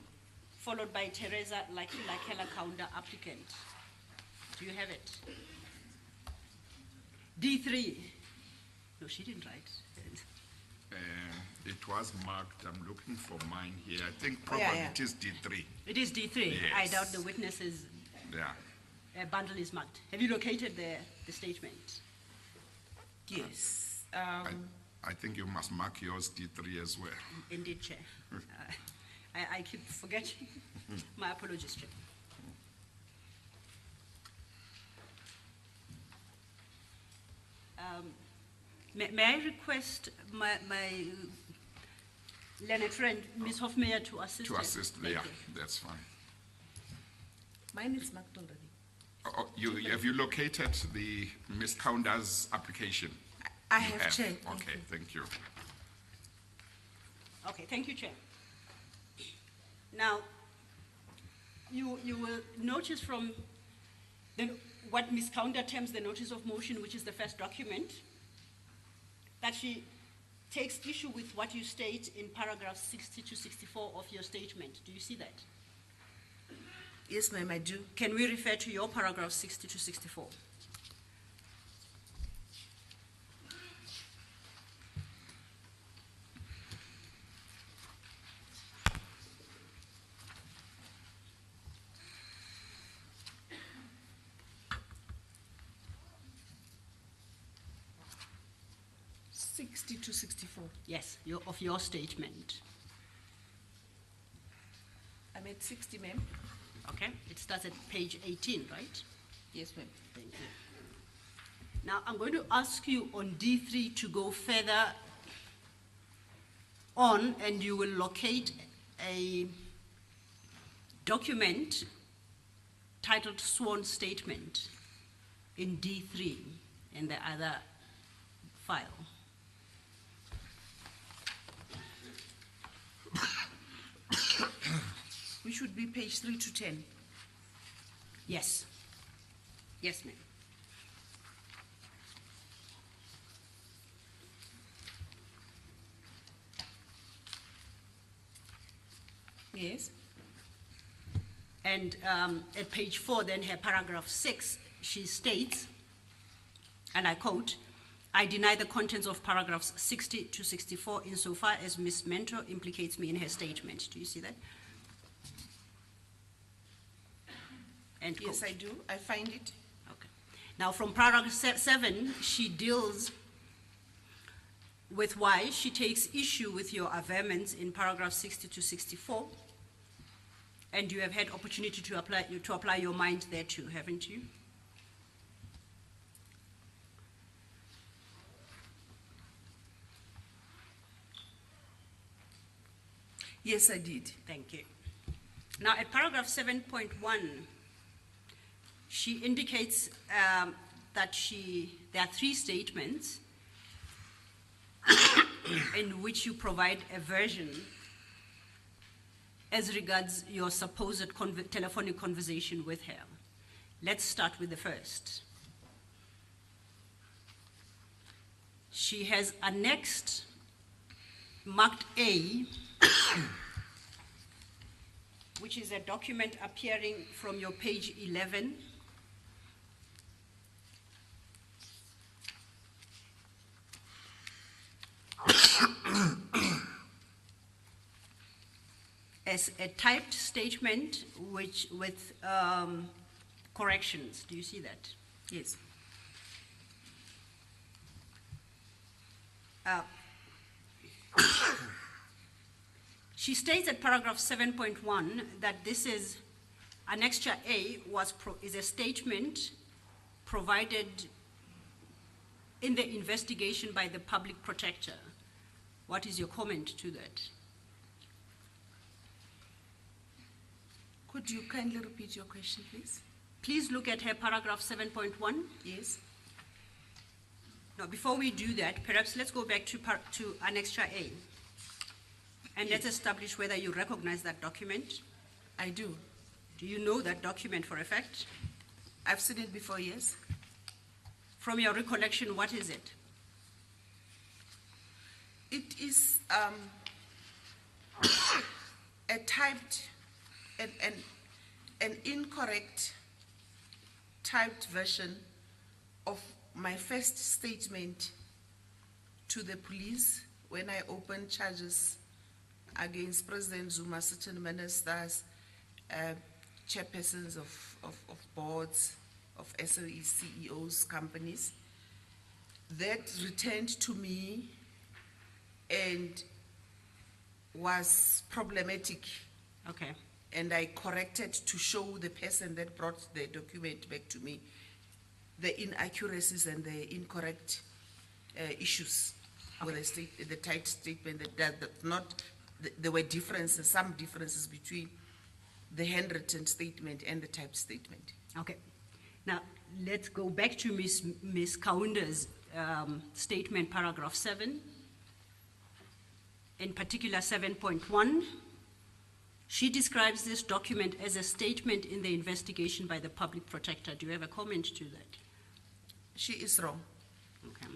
followed by Teresa Lakela Kaunda, applicant. Do you have it? D3. No, she didn't write. It was marked. I'm looking for mine here. I think probably yeah. it is D3. It is D3. I Yes. doubt the witness's Yeah. bundle is marked. Have you located the statement? Yes. I think you must mark yours D3 as well. Indeed, Chair. I keep forgetting. My apologies, Chair. May I request my learned friend, Ms. Hofmeyer, to assist? To us? assist Thank there, you. that's fine. Mine is marked already. Have you located the Ms. Kaunda's application? I You have, Chair. Thank Okay, you. thank you. Okay, thank you, Chair. Now, you will notice from what Ms. Kaunda terms the notice of motion, which is the first document, that she takes issue with what you state in paragraph 60 to 64 of your statement. Do you see that? Yes, ma'am, I do. Can we refer to your paragraph 60 to 64? To 64. Yes, of your statement. I'm at 60, ma'am. Okay, it starts at page 18, right? Yes, ma'am. Thank you. Now, I'm going to ask you on D3 to go further on, and you will locate a document titled Sworn Statement in D3 in the other file. Which would be page 3 to 10. Yes. Yes, ma'am. Yes. And at page 4, then her paragraph 6, she states, and I quote, I deny the contents of paragraphs 60 to 64 insofar as Ms. Mentor implicates me in her statement. Do you see that? End Yes, quote. I do. I find it. Okay. Now, from paragraph 7, she deals with why she takes issue with your averments in paragraph 60 to 64, and you have had opportunity to apply your mind there too, haven't you? Yes, I did. Thank you. Now, at paragraph 7.1, she indicates that there are 3 statements in which you provide a version as regards your supposed telephonic conversation with her. Let's start with the first. She has annexed, marked A, which is a document appearing from your page 11. As a typed statement with corrections. Do you see that? Yes. She states at paragraph 7.1 that this is annexure A is a statement provided in the investigation by the public protector. What is your comment to that? Could you kindly repeat your question, please? Please look at her paragraph 7.1. Yes. Now, before we do that, perhaps let's go back to annexure A. And let's establish whether you recognize that document. I do. Do you know that document for a fact? I've seen it before, yes. From your recollection, what is it? It is a typed, an incorrect typed version of my first statement to the police when I opened charges against President Zuma, certain ministers, chairpersons of boards, of SOE CEOs, companies. That returned to me and was problematic. Okay. And I corrected to show the person that brought the document back to me the inaccuracies and the incorrect issues with the typed statement. That not, there were differences, some differences between the handwritten statement and the typed statement. Okay. Now, let's go back to Ms. Kaunda's statement, paragraph 7. in particular 7.1. She describes this document as a statement in the investigation by the public protector. Do you have a comment to that? She is wrong. Okay.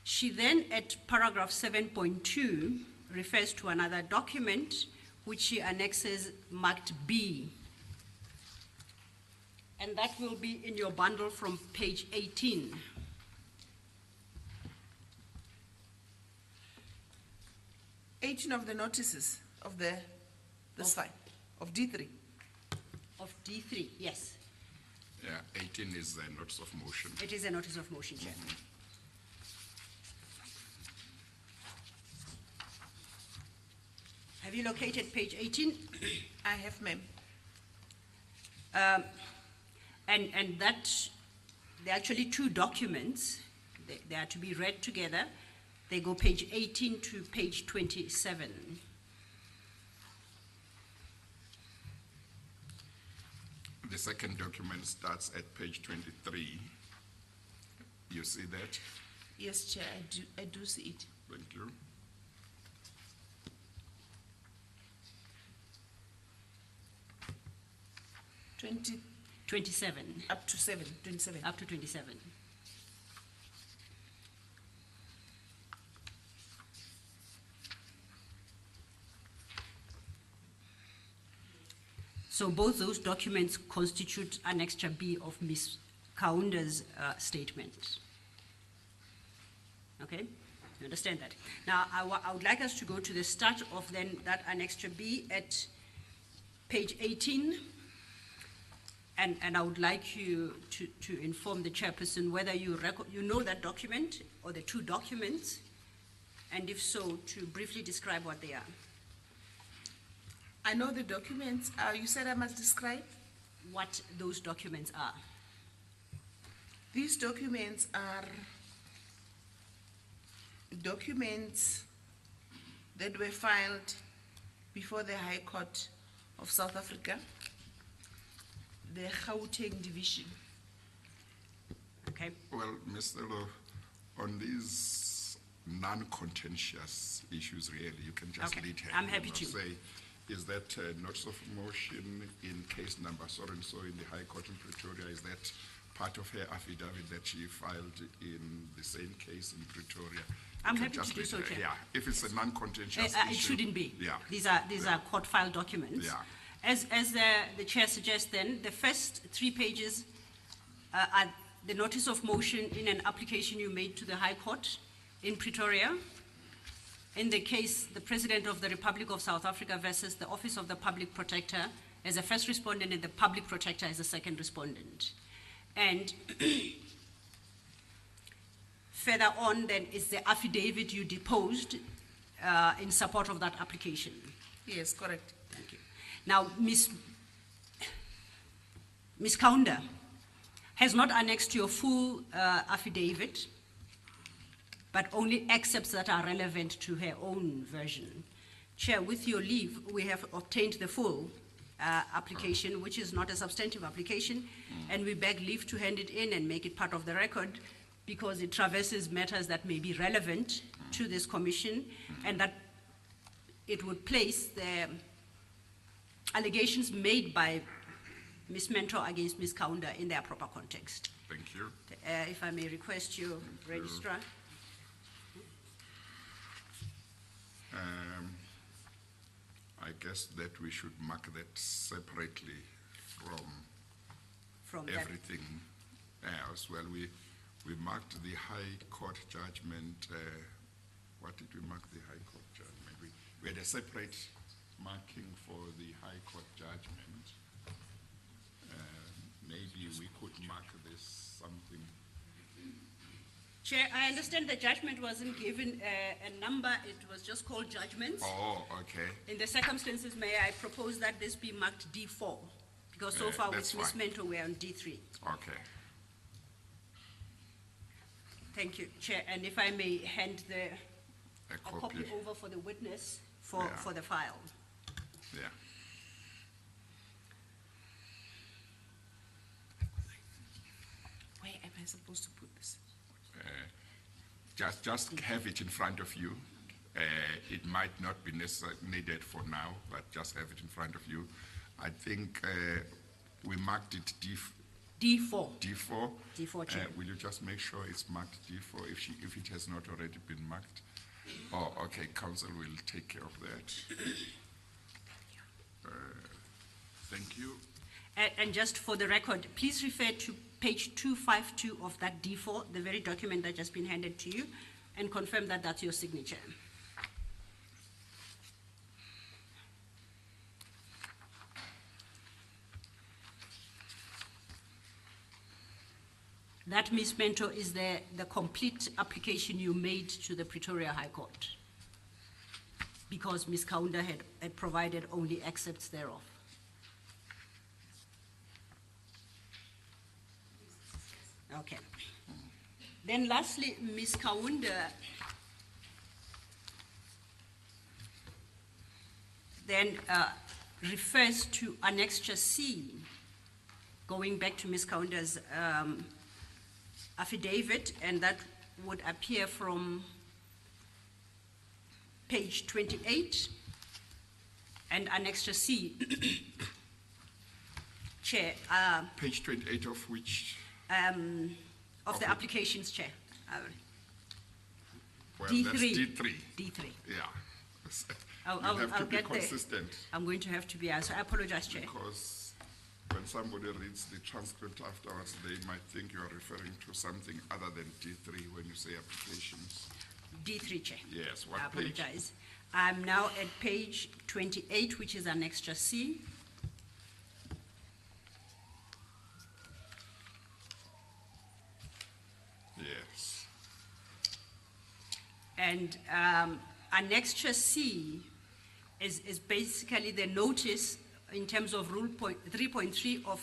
She then, at paragraph 7.2, refers to another document which she annexes marked B. And that will be in your bundle from page 18. Of the notices of the file, of D3. Of D3, yes. Yeah, 18 is the notice of motion. It is a notice of motion, Chair. Have you located page 18? I have, ma'am. And that, there are actually two documents. They are to be read together. They go page 18 to page 27. The second document starts at page 23. You see that? Yes, Chair, I do see it. Thank you. Twenty 27, up to 27. up to 27. So both those documents constitute Annexure B of Ms. Kaunda's statement. Okay, you understand that? Now, I would like us to go to the start of then that Annexure B at page 18. And I would like you to inform the chairperson whether you know that document or the two documents, and if so, to briefly describe what they are. I know the documents. You said I must describe? What those documents are. These documents are documents that were filed before the High Court of South Africa, the Gauteng Division. Okay. Well, Mr. Lo, on these non-contentious issues, really, you can just Okay. lead hand. I'm happy to. Say, is that notice of motion in case number so-and-so in the High Court in Pretoria, is that part of her affidavit that she filed in the same case in Pretoria? I'm You can happy to just do lead so, her- Chair. Yeah, if it's a non-contentious It issue. shouldn't be. Yeah. These are court file documents. Yeah. As the chair suggests then, the first 3 pages are the notice of motion in an application you made to the High Court in Pretoria. In the case, the President of the Republic of South Africa versus the Office of the Public Protector as a first respondent and the Public Protector as a second respondent. And further on then is the affidavit you deposed in support of that application. Yes, correct. Thank you. Now, Ms. Kaunda has not annexed your full affidavit, but only excerpts that are relevant to her own version. Chair, with your leave, we have obtained the full application, which is not a substantive application, and we beg leave to hand it in and make it part of the record because it traverses matters that may be relevant to this commission and that it would place the allegations made by Ms. Mentor against Ms. Kaunda in their proper context. Thank you. If I may request you, Registrar. I guess that we should mark that separately from that. everything else. Well, we marked the High Court judgment. What did we mark the High Court judgment? We had a separate marking for the High Court judgment. Maybe we could mark this something. Chair, I understand the judgment wasn't given a number, it was just called judgments. Oh, okay. In the circumstances, may I propose that this be marked D4? Because so far with that's Ms. fine. Mentor, we're on D3. Okay. Thank you, Chair. And if I may hand A a copy copy. over for the witness for Yeah. the file. Yeah. Where am I I supposed to put this? Just have it in front of you. It might not be needed for now, but just have it in front of you. I think we marked it D4. D4. D4, Chair. Will you just make sure it's marked D4 if it has not already been marked? Oh, okay, Council will take care of that. Thank you. And just for the record, please refer to page 252 of that D4, the very document that just been handed to you, and confirm that that's your signature. That, Ms. Mento, is the complete application you made to the Pretoria High Court, because Ms. Kaunda had provided only excerpts thereof. Okay. Then lastly, Ms. Kaunda then refers to Annexure C, going back to Ms. Kaunda's affidavit, and that would appear from page 28, and Annexure C. Chair. Page 28 of which? Of the applications, Chair. Well, D3. that's D3. D3. Yeah. I'll You have to be get there. consistent. I'm going to have to be, so I apologize, Chair. Because when somebody reads the transcript afterwards, they might think you are referring to something other than D3 when you say applications. D3, Chair. Yes, what I page? apologize. I'm now at page 28, which is Annexure C. Yes. And Annexure C is basically the notice in terms of Rule 3.3 of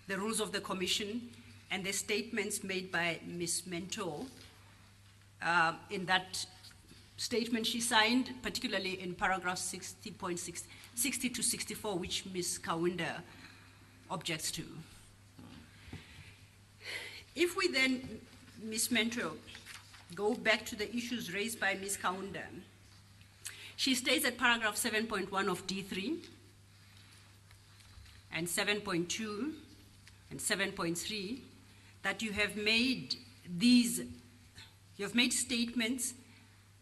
the Rules of the Commission and the statements made by Ms. Mento. In that statement she signed, particularly in paragraph 60.6, 60 to 64, which Ms. Kaunda objects to. If we then, Ms. Mento, go back to the issues raised by Ms. Kaunda, she states at paragraph 7.1 of D3 and 7.2 and 7.3 that you have made statements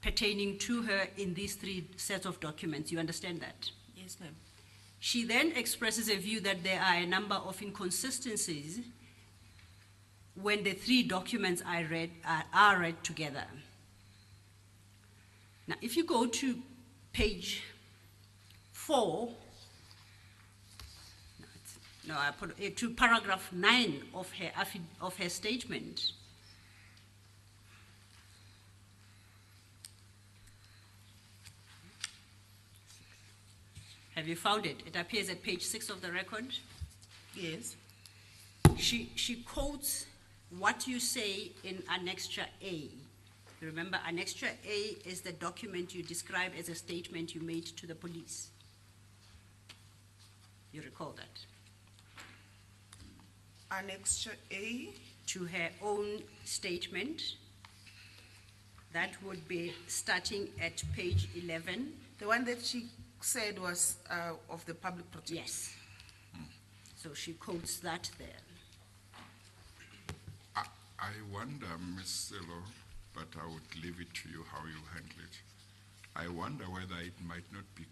pertaining to her in these three sets of documents. You understand that? Yes, ma'am. She then expresses a view that there are a number of inconsistencies when the three documents are read together. Now, if you go to page 4, to paragraph 9 of her statement, have you found it? It appears at page 6 of the record. Yes. She quotes what you say in Annexure A. You remember, Annexure A is the document you describe as a statement you made to the police. You recall that? Annexure A. To her own statement. That would be starting at page 11. The one that she said was of the public protector. Yes. So she quotes that there. I wonder, Ms. Selo, but I would leave it to you how you handle it. I wonder whether it might not be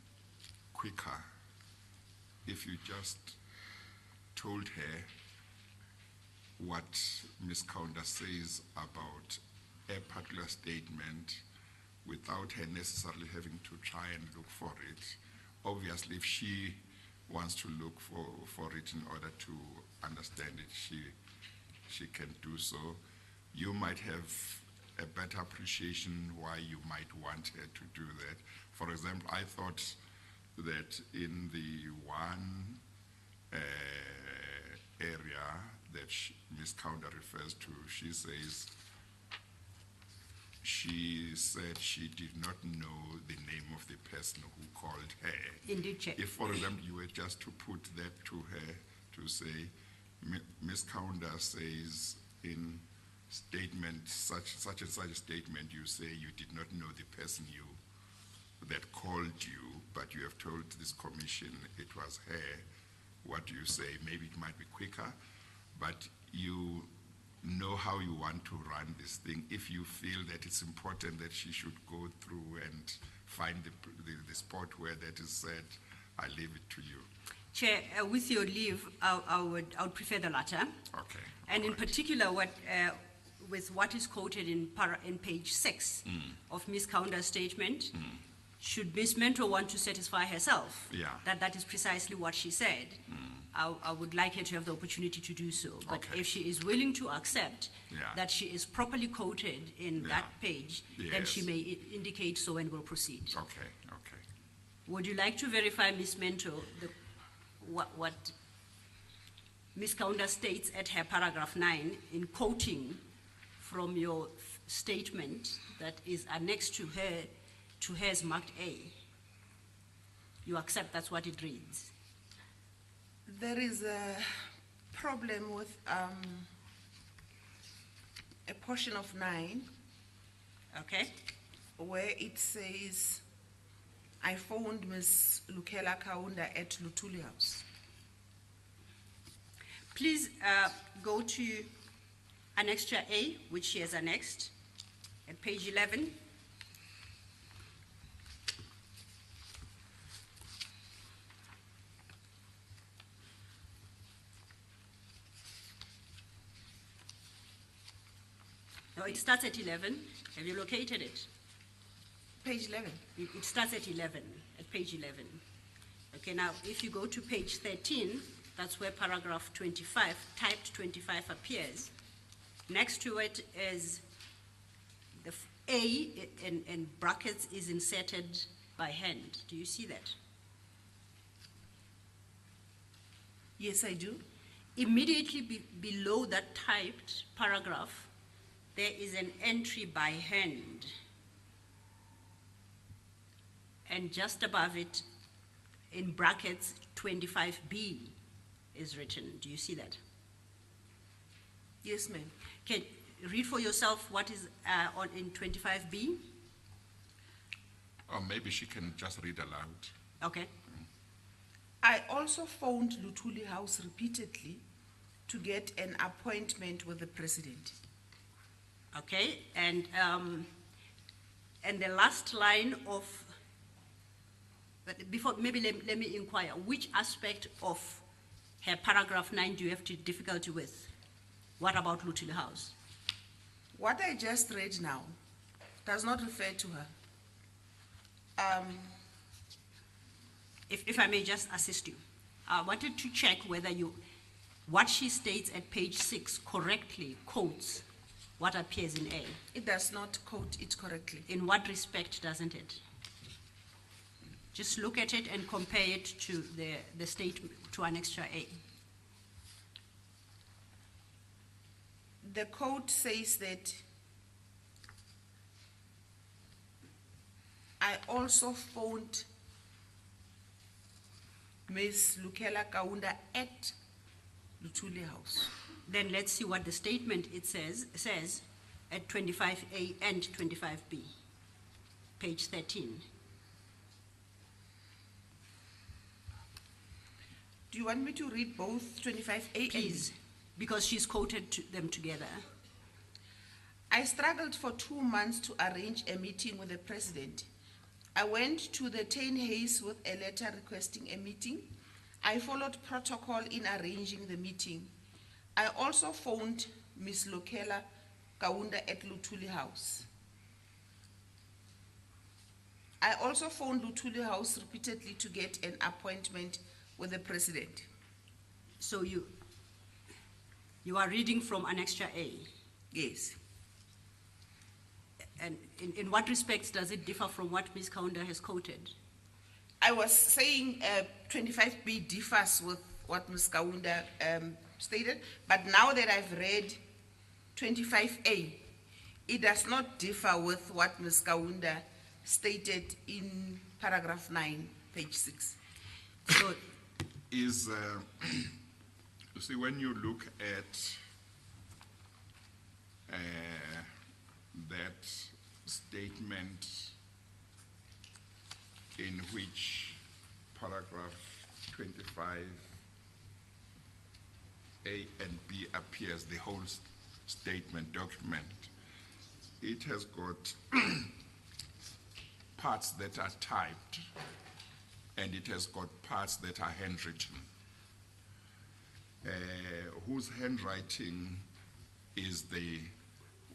quicker if you just told her what Ms. Kaunda says about a particular statement without her necessarily having to try and look for it. Obviously, if she wants to look for it in order to understand it, she can do so. You might have a better appreciation why you might want her to do that. For example, I thought that in the one area that Ms. Kaunda refers to, she says, she said she did not know the name of the person who called her. Indeed, Chair. If, for example, you were just to put that to her to say, Ms. Kaunda says in statement, such and such a statement, you say you did not know the person that called you, but you have told this commission it was her. What do you say? Maybe it might be quicker, but you know how you want to run this thing. If you feel that it's important that she should go through and find the spot where that is said, I leave it to you. Chair, with your leave, I would prefer the latter. Okay. And in all right. particular, with what is quoted in page 6 of Ms. Kaunda's statement, should Ms. Mentor want to satisfy herself Yeah. that is precisely what she said, I would like her to have the opportunity to do so. But Okay. if she is willing to accept Yeah. that she is properly quoted in that page, then she Yes. may indicate so and will proceed. Okay, okay. Would you like to verify, Ms. Mentor, what Ms. Kaunda states at her paragraph 9 in quoting from your statement that is annexed to hers marked A? You accept that's what it reads? There is a problem with a portion of 9 Okay? where it says, I phoned Ms. Lukela Kaunda at Lutuli House. Please go to Annexure A, which she has annexed, at page 11. No, it starts at 11. Have you located it? Page 11. It starts at 11, at page 11. Okay, now if you go to page 13, that's where paragraph 25, typed 25 appears. Next to it is the A in brackets is inserted by hand. Do you see that? Yes, I do. Immediately below that typed paragraph, there is an entry by hand. And just above it, in brackets, 25B is written. Do you see that? Yes, ma'am. Can read for yourself what is in 25B? Or maybe she can just read aloud. Okay. I also phoned Lutuli House repeatedly to get an appointment with the president. Okay, and the last line of, but before, maybe let me inquire, which aspect of her paragraph 9 do you have difficulty with? What about Lutuli House? What I just read now does not refer to her. If I may just assist you, I wanted to check whether what she states at page 6 correctly quotes what appears in A. It does not quote it correctly. In what respect doesn't it? Just look at it and compare it to the statement, to Annexure A. The code says that I also phoned Ms. Lukela Kaunda at Lutuli House. Then let's see what the statement it says at 25A and 25B, page 13. Do you want me to read both 25A and B? Please, because she's quoted them together. I struggled for 2 months to arrange a meeting with the president. I went to the Tain Hayes with a letter requesting a meeting. I followed protocol in arranging the meeting. I also phoned Ms. Lokela Kaunda at Lutuli House. I also phoned Lutuli House repeatedly to get an appointment with the president. So you are reading from Annexure A. Yes. And in what respects does it differ from what Ms. Kaunda has quoted? I was saying 25B differs with what Ms. Kaunda stated, but now that I've read 25A, it does not differ with what Ms. Kaunda stated in paragraph 9, page 6. So, You see, when you look at that statement in which paragraph 25A and B appears, the whole statement document, it has got parts that are typed and it has got parts that are handwritten. Whose handwriting is the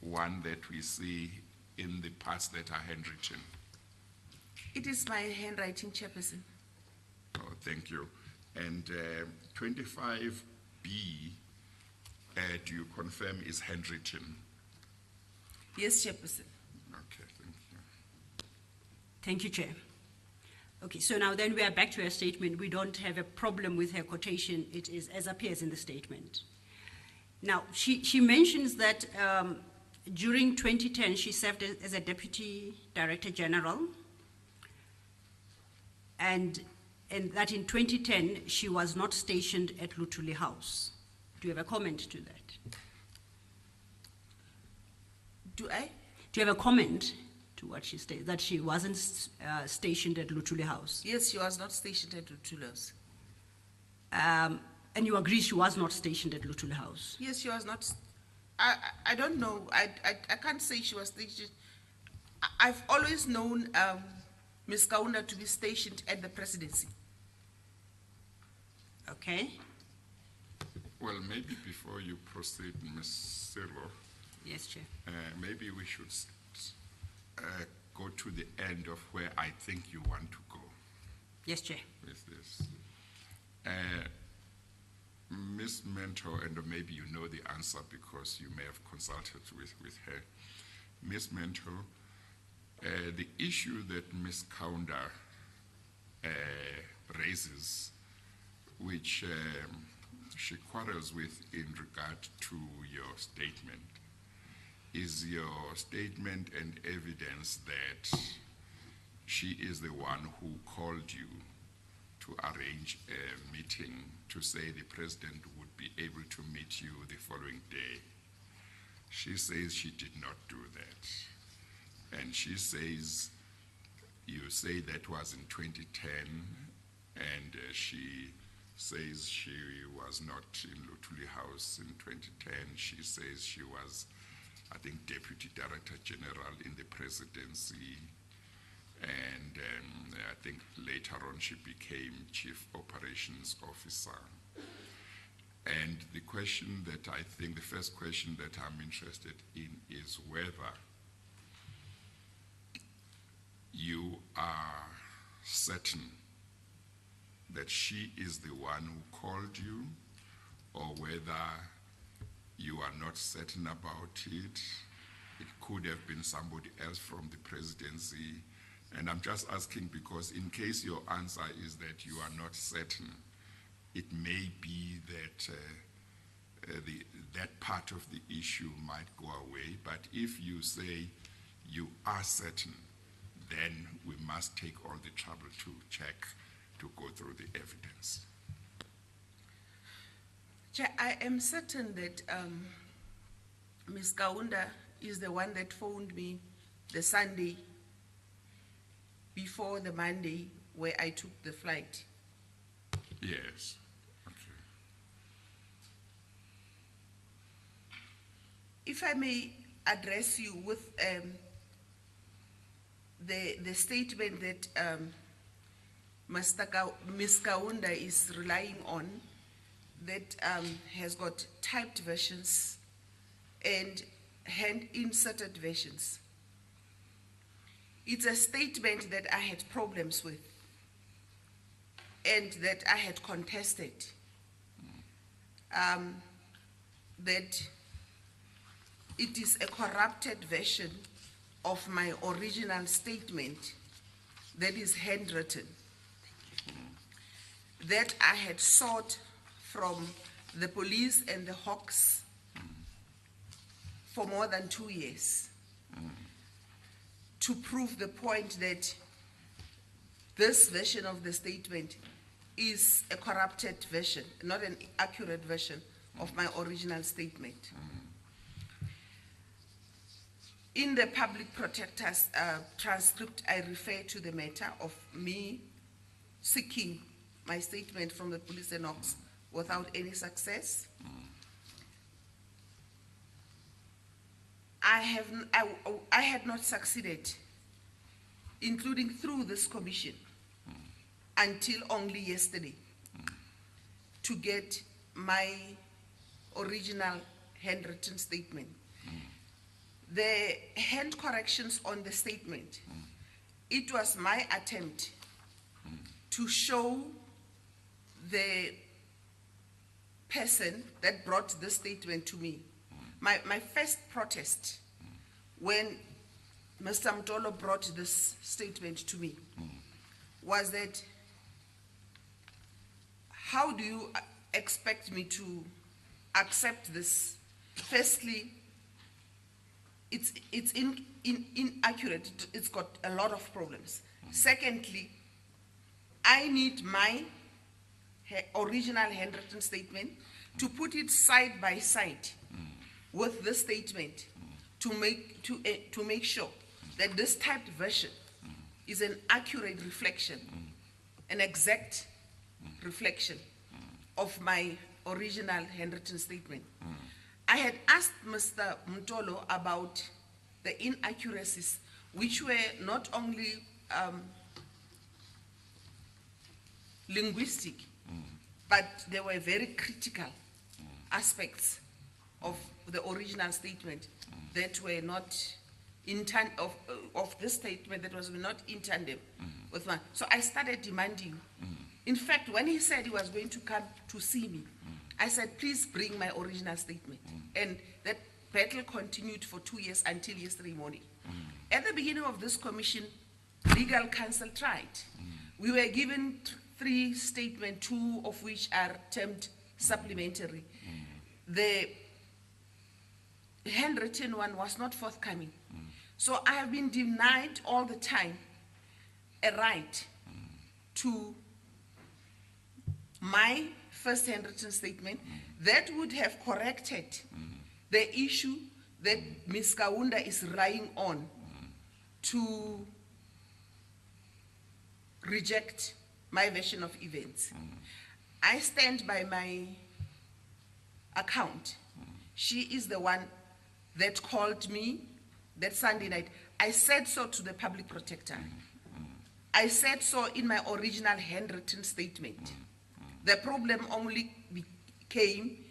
one that we see in the parts that are handwritten? It is my handwriting, Chairperson. Oh, thank you. And 25B, do you confirm is handwritten? Yes, Chairperson. Okay, thank you. Thank you, Chair. Okay, so now then we are back to her statement. We don't have a problem with her quotation. It is as appears in the statement. Now, she mentions that during 2010, she served as a Deputy Director General, and that in 2010, she was not stationed at Lutuli House. Do you have a comment to that? Do I? Do you have a comment to what she stated, that she wasn't stationed at Lutuli House? Yes, she was not stationed at Lutuli House. And you agree she was not stationed at Lutuli House? Yes, she was not. I don't know. I can't say she was stationed. I've always known Ms. Kaunda to be stationed at the presidency. Okay. Well, maybe before you proceed, Ms. Silo, Yes, Chair. maybe we should go to the end of where I think you want to go Yes, Chair. with this. Ms. Mentor, and maybe you know the answer because you may have consulted with her. Ms. Mentor, the issue that Ms. Kaunda raises, which she quarrels with in regard to your statement, is your statement and evidence that she is the one who called you to arrange a meeting to say the president would be able to meet you the following day. She says she did not do that. And she says, you say that was in 2010, and she says she was not in Lutuli House in 2010. She says she was, I think, Deputy Director General in the presidency, and I think later on she became Chief Operations Officer. And the question that I think, the first question that I'm interested in is whether you are certain that she is the one who called you, or whether you are not certain about it. It could have been somebody else from the presidency. And I'm just asking because in case your answer is that you are not certain, it may be that that part of the issue might go away. But if you say you are certain, then we must take all the trouble to check, to go through the evidence. Chair, I am certain that Ms. Kaunda is the one that phoned me the Sunday before the Monday where I took the flight. Yes. Okay. If I may address you with the statement that Ms. Kaunda is relying on, that has got typed versions and hand-inserted versions. It's a statement that I had problems with and that I had contested. That it is a corrupted version of my original statement that is handwritten, that I had sought from the police and the Hawks for more than 2 years to prove the point that this version of the statement is a corrupted version, not an accurate version of my original statement. In the public protector's transcript, I refer to the matter of me seeking my statement from the police and Ox without any success. I had not succeeded, including through this commission, until only yesterday, to get my original handwritten statement. The hand corrections on the statement, it was my attempt to show the person that brought the statement to me. My first protest when Mr. Mtolo brought this statement to me was that, how do you expect me to accept this? Firstly, it's inaccurate. It's got a lot of problems. Secondly, I need my original handwritten statement to put it side by side with the statement to make sure that this typed version is an accurate reflection, an exact reflection of my original handwritten statement. I had asked Mr. Mtolo about the inaccuracies, which were not only linguistic, but they were very critical aspects of the original statement that were not of this statement that was not in tandem with one. So I started demanding. In fact, when he said he was going to come to see me, I said, please bring my original statement. And that battle continued for 2 years until yesterday morning. At the beginning of this commission, legal counsel tried. We were given 3 statements, 2 of which are termed supplementary. The handwritten one was not forthcoming. So I have been denied all the time a right to my first handwritten statement that would have corrected the issue that Ms. Kaunda is relying on to reject my version of events. I stand by my account. She is the one that called me that Sunday night. I said so to the public protector. I said so in my original handwritten statement. The problem only became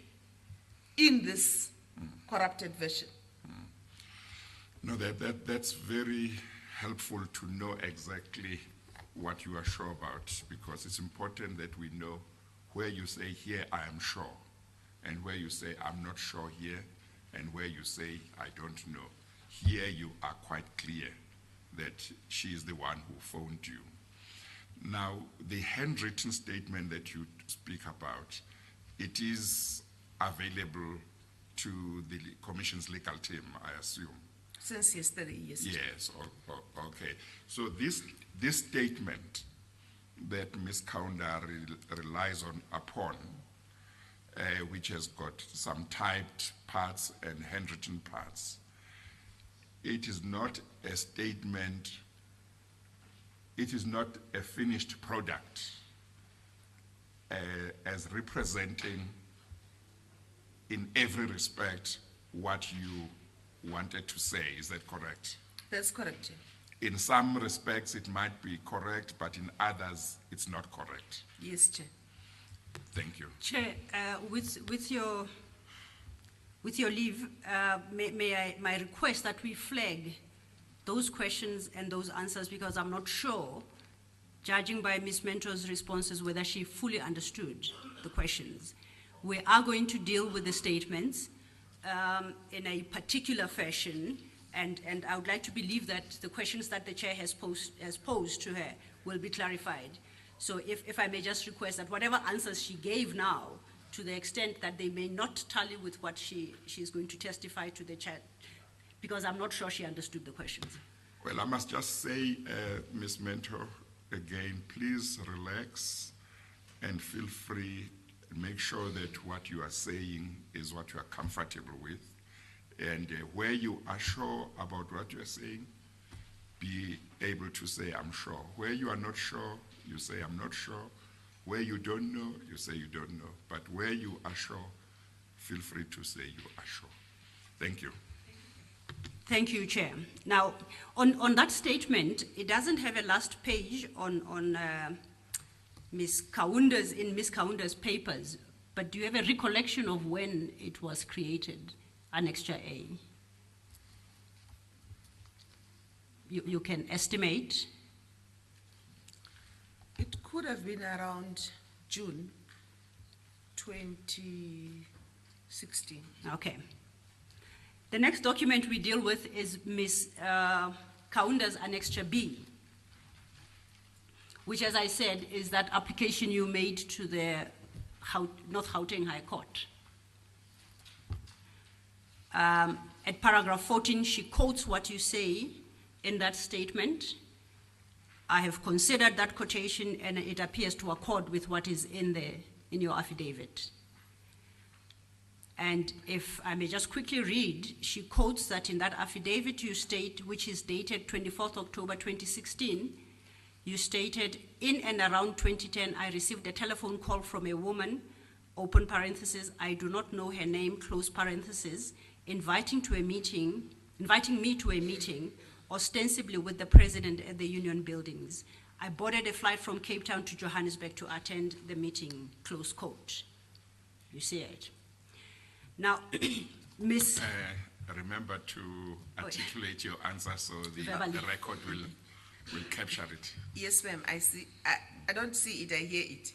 in this corrupted version. No, that's very helpful to know exactly what you are sure about, because it's important that we know where you say, here I am sure, and where you say, I'm not sure here, and where you say, I don't know. Here you are quite clear that she is the one who phoned you. Now, the handwritten statement that you speak about, it is available to the Commission's legal team, I assume. Since yesterday, yes. Yes, okay. So this statement that Ms. Kaunda relies upon, which has got some typed parts and handwritten parts, it is not a statement, it is not a finished product as representing in every respect what you wanted to say. Is that correct? That's correct. In some respects it might be correct, but in others it's not correct. Yes, Chair. Thank you. Chair, with your leave, my request that we flag those questions and those answers, because I'm not sure, judging by Ms. Mentor's responses, whether she fully understood the questions. We are going to deal with the statements in a particular fashion, and I would like to believe that the questions that the chair has posed to her will be clarified. So if I may just request that whatever answers she gave now, to the extent that they may not tally with what she is going to testify to the chair, because I'm not sure she understood the questions. Well, I must just say, Ms. Mentor, again, please relax and feel free. Make sure that what you are saying is what you are comfortable with. And where you are sure about what you are saying, be able to say, I'm sure. Where you are not sure, you say, I'm not sure. Where you don't know, you say you don't know. But where you are sure, feel free to say you are sure. Thank you. Thank you, Chair. Now, on that statement, it doesn't have a last page on Ms. Kaunda's papers, but do you have a recollection of when it was created, Annexure A? You can estimate? It could have been around June 2016. Okay. The next document we deal with is Ms. Kaunda's Annexure B, which, as I said, is that application you made to the North Gauteng High Court. At paragraph 14, she quotes what you say in that statement. I have considered that quotation and it appears to accord with what is in your affidavit. And if I may just quickly read, she quotes that in that affidavit you state, which is dated 24th October 2016, you stated, in and around 2010, I received a telephone call from a woman, open parenthesis, I do not know her name, close parenthesis, inviting me to a meeting, ostensibly with the president at the union buildings. I boarded a flight from Cape Town to Johannesburg to attend the meeting, close quote. You see it. Now, Ms. Remember to articulate your answer so the record will capture it. Yes, ma'am, I see. I don't see it, I hear it.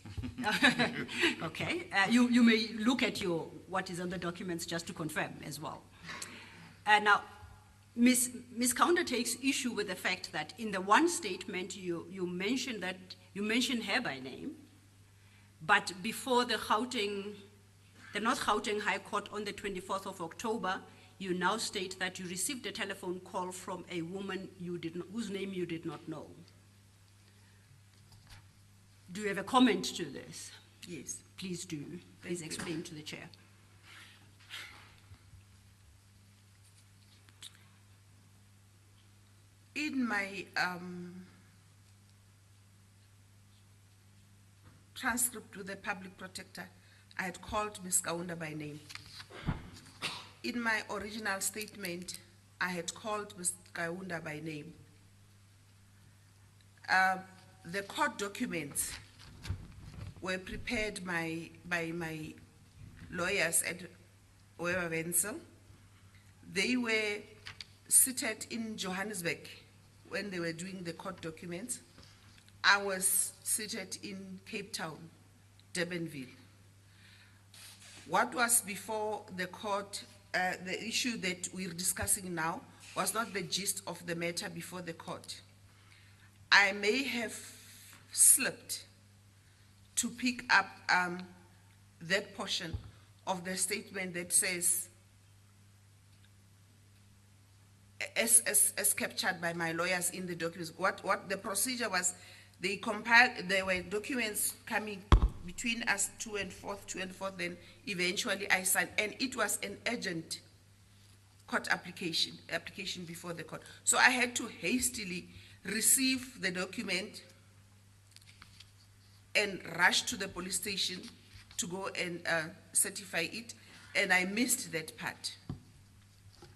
Okay, you may look at what is on the documents just to confirm as well. Now, Ms. Kaunda takes issue with the fact that in the one statement you mentioned her by name, but before the North Gauteng High Court on the 24th of October, you now state that you received a telephone call from a woman whose name you did not know. Do you have a comment to this? Yes. Please do. Please explain to the chair. In my transcript with the public protector, I had called Ms. Kaunda by name. In my original statement, I had called Ms. Kaunda by name. The court documents were prepared by my lawyers at Weber Wenzel. They were seated in Johannesburg when they were doing the court documents. I was seated in Cape Town, Durbanville. What was before the court, the issue that we're discussing now, was not the gist of the matter before the court. I may have slipped to pick up that portion of the statement that says, as captured by my lawyers in the documents. What the procedure was, they compiled, there were documents coming between us to and forth, then eventually I signed, and it was an urgent court application before the court. So I had to hastily receive the document and rush to the police station to go and certify it, and I missed that part.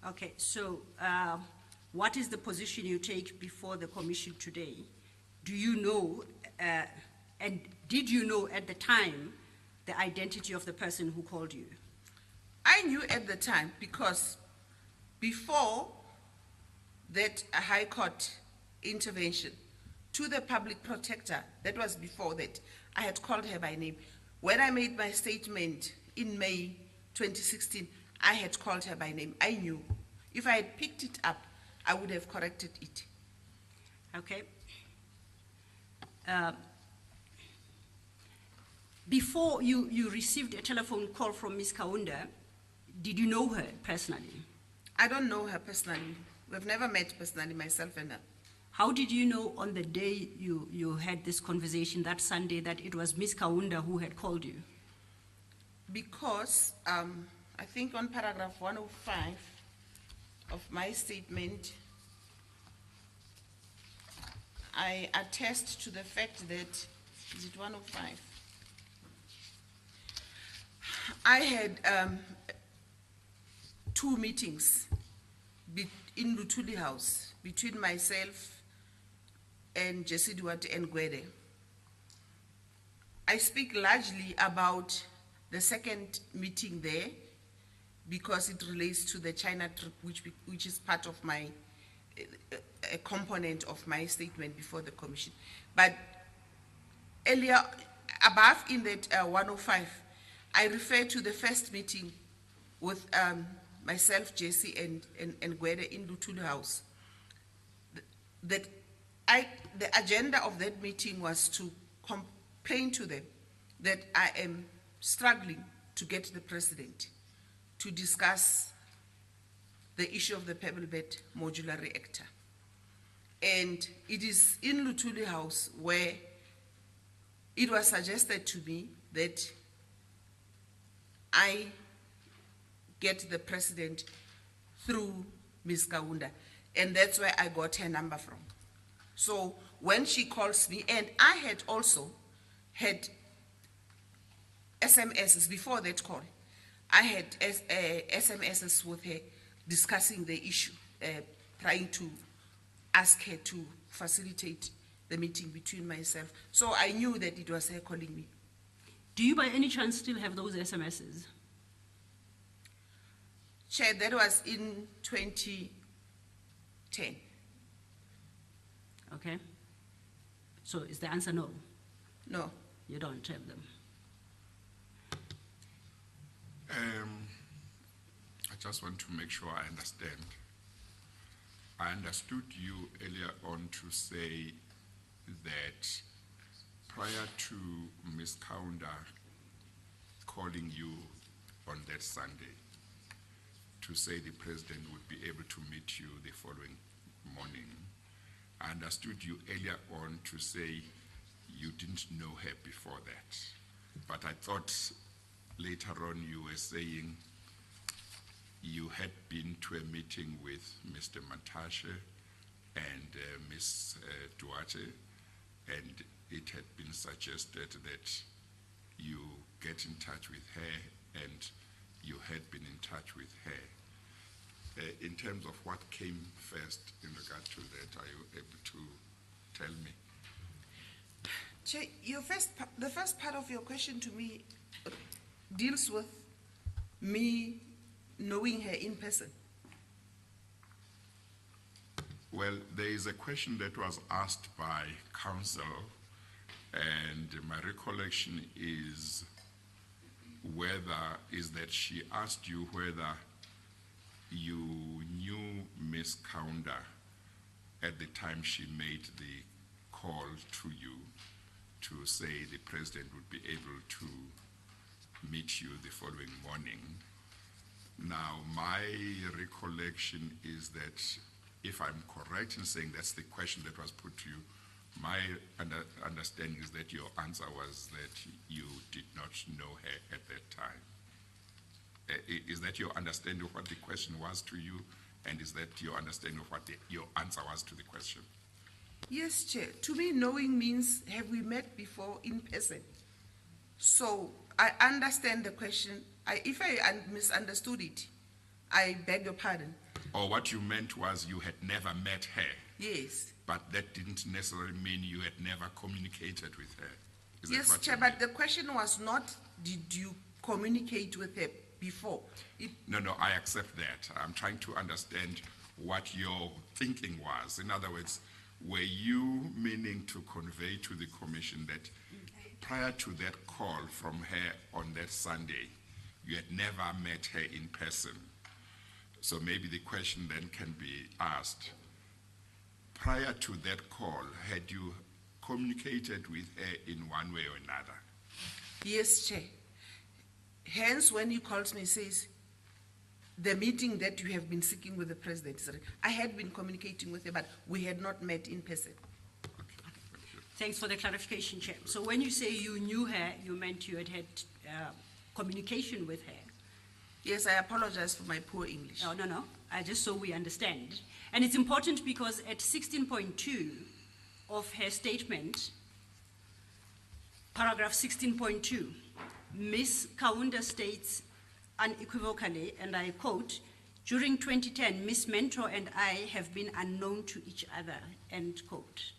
Okay, so what is the position you take before the commission today? Do you know, and did you know at the time the identity of the person who called you? I knew at the time because before that High Court intervention to the public protector, that was before that, I had called her by name. When I made my statement in May 2016, I had called her by name. I knew. If I had picked it up, I would have corrected it. Okay. Before you received a telephone call from Ms. Kaunda, did you know her personally? I don't know her personally. We've never met personally, myself and her. How did you know on the day you had this conversation, that Sunday, that it was Ms. Kaunda who had called you? Because I think on paragraph 105 of my statement, I attest to the fact that, is it 105? I had 2 meetings in Lutuli House between myself and Jesse Duarte and Gwede. I speak largely about the second meeting there because it relates to the China trip, which is part of my, a component of my statement before the commission. But earlier, above in that 105, I refer to the first meeting with myself, Jesse, and Gwede in Lutuli House. The agenda of that meeting was to complain to them that I am struggling to get the president to discuss the issue of the pebble bed modular reactor. And it is in Lutuli House where it was suggested to me that I get the president through Ms. Kaunda, and that's where I got her number from. So when she calls me, and I had also had SMSs before that call, I had SMSs with her discussing the issue, trying to ask her to facilitate the meeting between myself. So I knew that it was her calling me. Do you by any chance still have those SMSs? Chair, that was in 2010. Okay. So is the answer no? No. You don't have them. I just want to make sure I understand. I understood you earlier on to say that prior to Ms. Kaunda calling you on that Sunday to say the president would be able to meet you the following morning, I understood you earlier on to say you didn't know her before that. But I thought later on you were saying you had been to a meeting with Mr. Mantashe and Ms. Duarte, and it had been suggested that you get in touch with her, and you had been in touch with her. In terms of what came first in regard to that, are you able to tell me? Chair, the first part of your question to me deals with me knowing her in person. Well, there is a question that was asked by counsel, and my recollection is that she asked you whether you knew Ms. Kaunda at the time she made the call to you to say the president would be able to meet you the following morning. Now, my recollection is that, if I'm correct in saying that's the question that was put to you, my understanding is that your answer was that you did not know her at that time. Is that your understanding of what the question was to you, and is that your understanding of what your answer was to the question? Yes, Chair. To me, knowing means have we met before in person? So I understand the question. If I misunderstood it, I beg your pardon. Or what you meant was you had never met her. Yes. But that didn't necessarily mean you had never communicated with her. Is that Yes, what Chair, you but mean? the question was not, did you communicate with her before? No, I accept that. I'm trying to understand what your thinking was. In other words, were you meaning to convey to the commission that prior to that call from her on that Sunday, you had never met her in person? So maybe the question then can be asked, prior to that call, had you communicated with her in one way or another? Yes, Chair. Hence, when he calls me, he says, the meeting that you have been seeking with the president, I had been communicating with her, but we had not met in person. Thanks for the clarification, Chair. So when you say you knew her, you meant you had had communication with her? Yes, I apologize for my poor English. No. just so we understand. And it's important because at 16.2 of her statement, paragraph 16.2, Ms. Kaunda states unequivocally, and I quote, "During 2010, Ms. Mentor and I have been unknown to each other," end quote.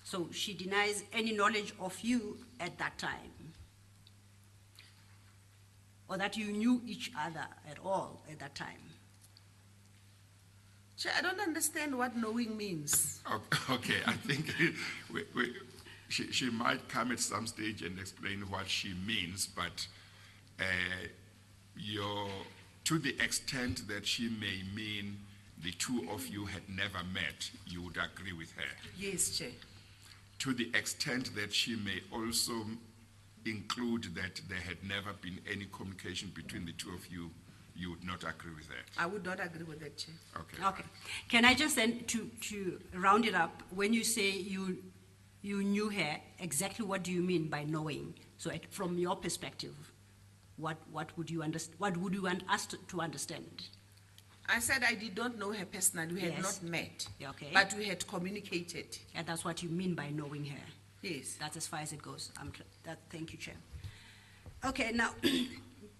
So she denies any knowledge of you at that time, or that you knew each other at all at that time. Chair, I don't understand what knowing means. Okay, I think she might come at some stage and explain what she means, but to the extent that she may mean the two of you had never met, you would agree with her. Yes, Chair. To the extent that she may also include that there had never been any communication between the two of you, you would not agree with that. I would not agree with that, Chair. Okay. Okay. Can I just then, to round it up, when you say you knew her, exactly what do you mean by knowing? So from your perspective, what would you want us to understand? I said I did not know her personally. We had Yes. not met. Okay. But we had communicated. And that's what you mean by knowing her. Yes. That's as far as it goes. Thank you, Chair. Okay, now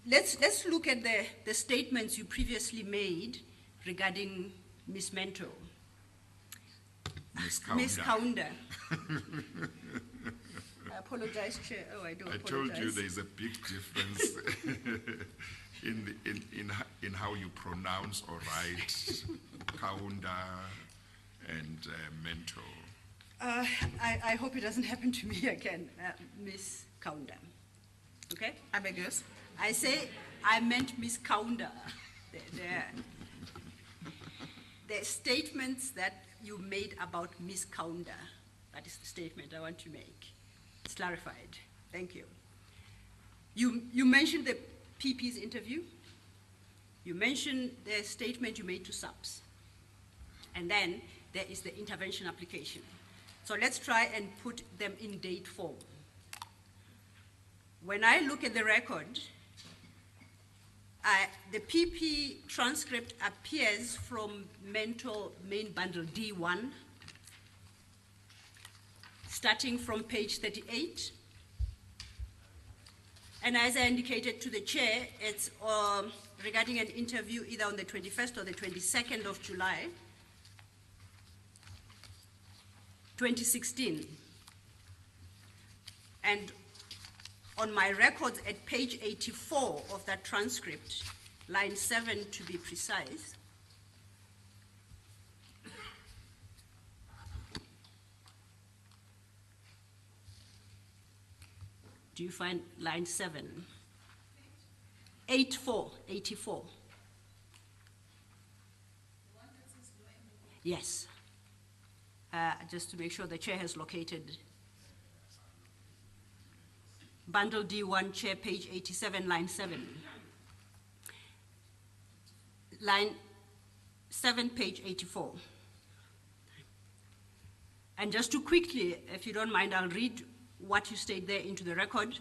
let's look at the statements you previously made regarding Ms. Mento. Ms. Kaunda. Ms. Kaunda. I apologize, Chair. Oh, I do I apologize. told you there's a big difference in how you pronounce or write Kaunda and Mento. I hope it doesn't happen to me again, Ms. Kaunda. Okay? I beg yours? I say I meant Ms. Kaunda. The statements that you made about Ms. Kaunda, that is the statement I want to make. It's clarified. Thank you. You mentioned the PP's interview. You mentioned the statement you made to SAPS. And then there is the intervention application. So let's try and put them in date form. When I look at the record, the PP transcript appears from Mentor Main Bundle D1, starting from page 38. And as I indicated to the chair, it's regarding an interview either on the 21st or the 22nd of July, 2016. And on my records at page 84 of that transcript, line 7 to be precise, do you find line 7? 84. Yes. Just to make sure the chair has located. Bundle D1, chair, page 87, line 7. Line 7, page 84. And just to quickly, if you don't mind, I'll read what you state there into the record.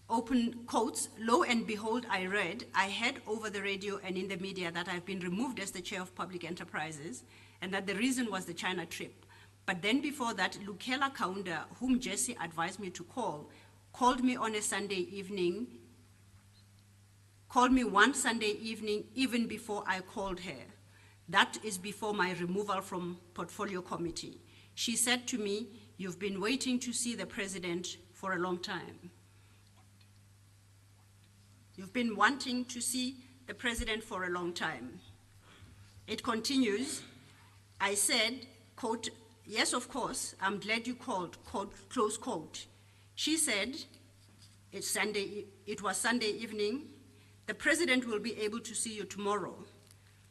Open quotes, "Lo and behold, I read, I heard over the radio and in the media that I've been removed as the chair of public enterprises and that the reason was the China trip. But then before that, Lukela Kaunda, whom Jesse advised me to called me on a Sunday evening, called me one Sunday evening even before I called her. That is before my removal from portfolio committee. She said to me, 'You've been waiting to see the president for a long time. You've been wanting to see the president for a long time.' It continues, I said, quote, 'Yes, of course, I'm glad you called,' quote, close quote. She said, it was Sunday evening, 'The president will be able to see you tomorrow,'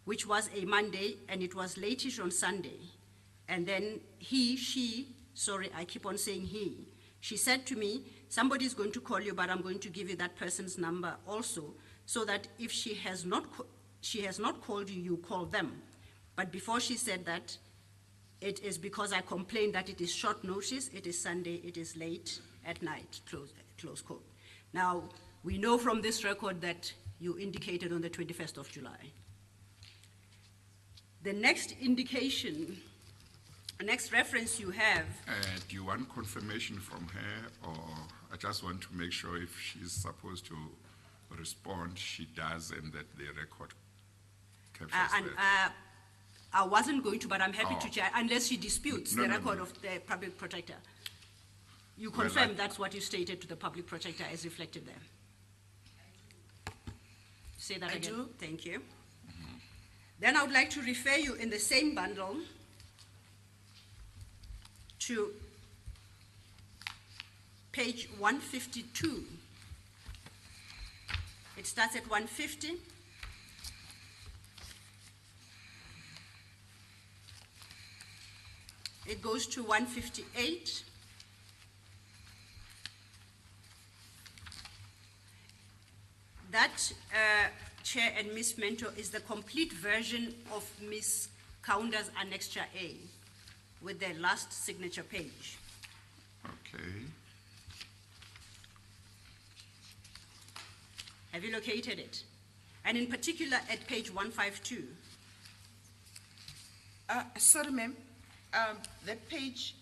which was a Monday, and it was late-ish on Sunday. And then I keep on saying he. She said to me, 'Somebody's going to call you, but I'm going to give you that person's number also, so that if she has not called you, you call them.' But before she said that, it is because I complained that it is short notice, it is Sunday, it is late at night," close quote. Now, we know from this record that you indicated on the 21st of July. The next indication, the next reference you have, Do you want confirmation from her, or I just want to make sure if she's supposed to respond, she does, and that the record captures and that? I wasn't going to, but I'm happy to Oh. check, unless she disputes No, the no, record no. of the public protector. You Well, confirm I- that's what you stated to the public protector as reflected there? Say that I again. do. Thank you. Then I would like to refer you in the same bundle to page 152. It starts at 150. It goes to 158. That, Chair and Ms. Mentor, is the complete version of Ms. Kaunda's Annexure A with the last signature page. Okay. Have you located it? And in particular at page 152. Sorry, ma'am. That page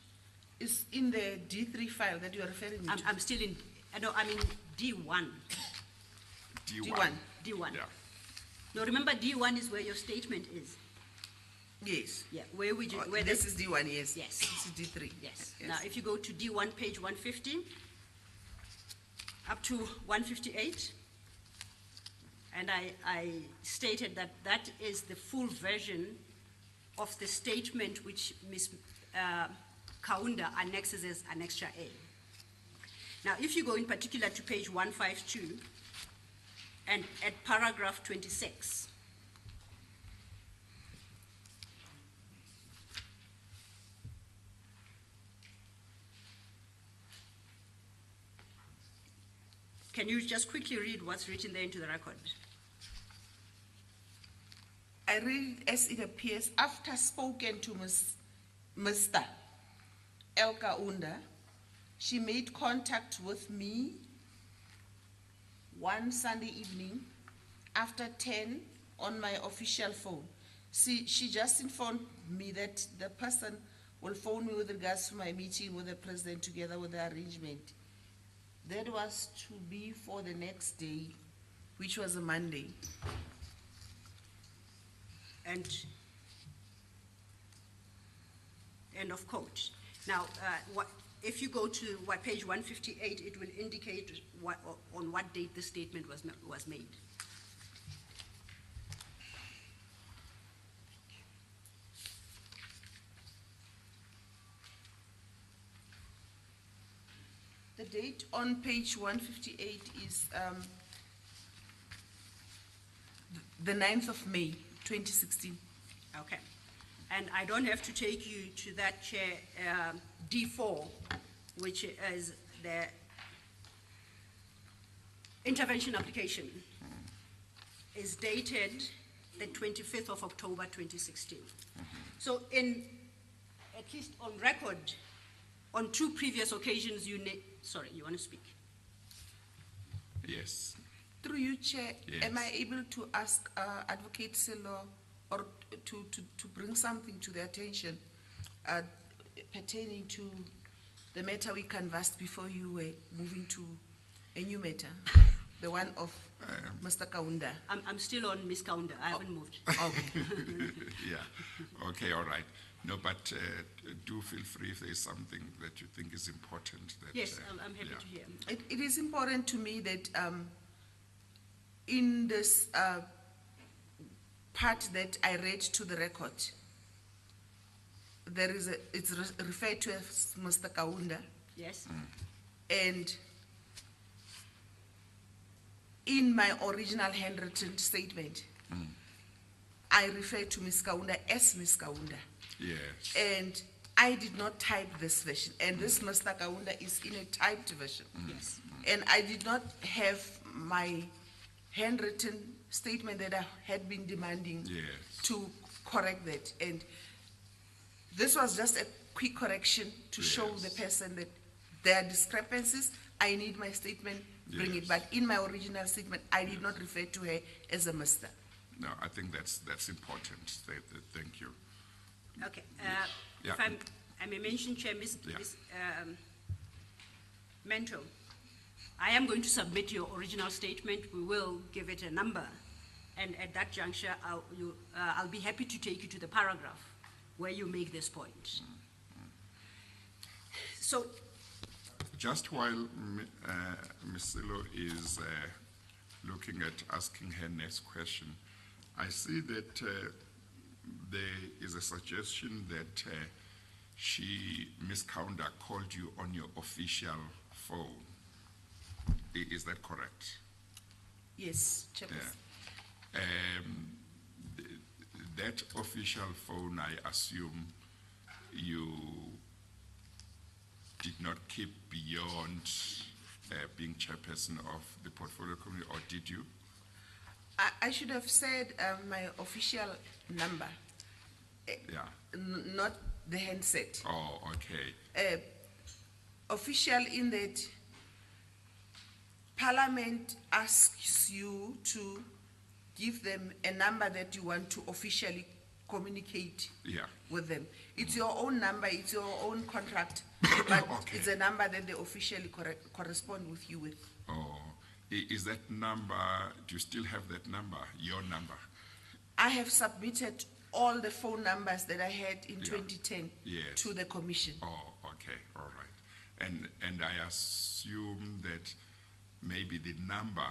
is in the D3 file that you are referring me to. I'm still in, no, I'm in D1. D1. D1. Yeah. No, remember D1 is where your statement is. Yes. Yeah, where would you, Oh, where this the- is D1, yes. Yes. This is D3. Yes. Yes. Now, if you go to D1, page 150, up to 158, and I stated that that is the full version of the statement which Ms. Kaunda annexes as Annexure A. Now, if you go in particular to page 152, and at paragraph 26, can you just quickly read what's written there into the record? I read it as it appears after spoken to Mr. Elka Unda, she made contact with me one Sunday evening after 10 on my official phone. She just informed me that the person will phone me with regards to my meeting with the president together with the arrangement. That was to be for the next day, which was a Monday. And end of quote. Now, if you go to page 158, it will indicate on what date the statement was made. The date on page 158 is the 9th of May, 2016. Okay. And I don't have to take you to that, Chair, D4, which is the intervention application, is dated the 25th of October, 2016. So at least on record, on two previous occasions, you want to speak? Yes. Through you, Chair, Yes. am I able to ask Advocate Silo or to bring something to the attention pertaining to the matter we canvassed before you were moving to a new matter, the one of Mr. Kaunda? I'm still on Ms. Kaunda. I haven't moved. Okay. Yeah. Okay, all right. No, but do feel free if there's something that you think is important. That, Yes, I'm happy yeah. to hear. It is important to me that in this part that I read to the record, it's referred to as Mr. Kaunda, Yes? and in my original handwritten statement, I refer to Ms. Kaunda as Ms. Kaunda. Yes. And I did not type this version, and this Mr. Kaunda is in a typed version. Yes. And I did not have my handwritten statement that I had been demanding Yes. to correct that. And this was just a quick correction to show the person that there are discrepancies. I need my statement, bring it. Yes. But in my original statement, I did not refer to her as a Mr. No, I think that's important. Thank you. Okay. Yeah. If I may mention, Chair, Ms. Mento, I am going to submit your original statement. We will give it a number. And at that juncture, I'll be happy to take you to the paragraph where you make this point. So, just while Ms. Silo is looking at asking her next question, I see that there is a suggestion that Ms. Kaunda called you on your official phone. Is that correct? Yes, Chairperson. That official phone, I assume you did not keep beyond being chairperson of the portfolio committee, or did you? I should have said my official number, Yeah. not the handset. Oh, okay. Official in that Parliament asks you to give them a number that you want to officially communicate Yeah. with them. It's your own number, it's your own contract, but Okay. it's a number that they officially correspond with you with. Oh, is that number, do you still have that number, your number? I have submitted all the phone numbers that I had in Yeah. 2010 Yes. to the commission. Oh, okay, all right. And I assume that maybe the number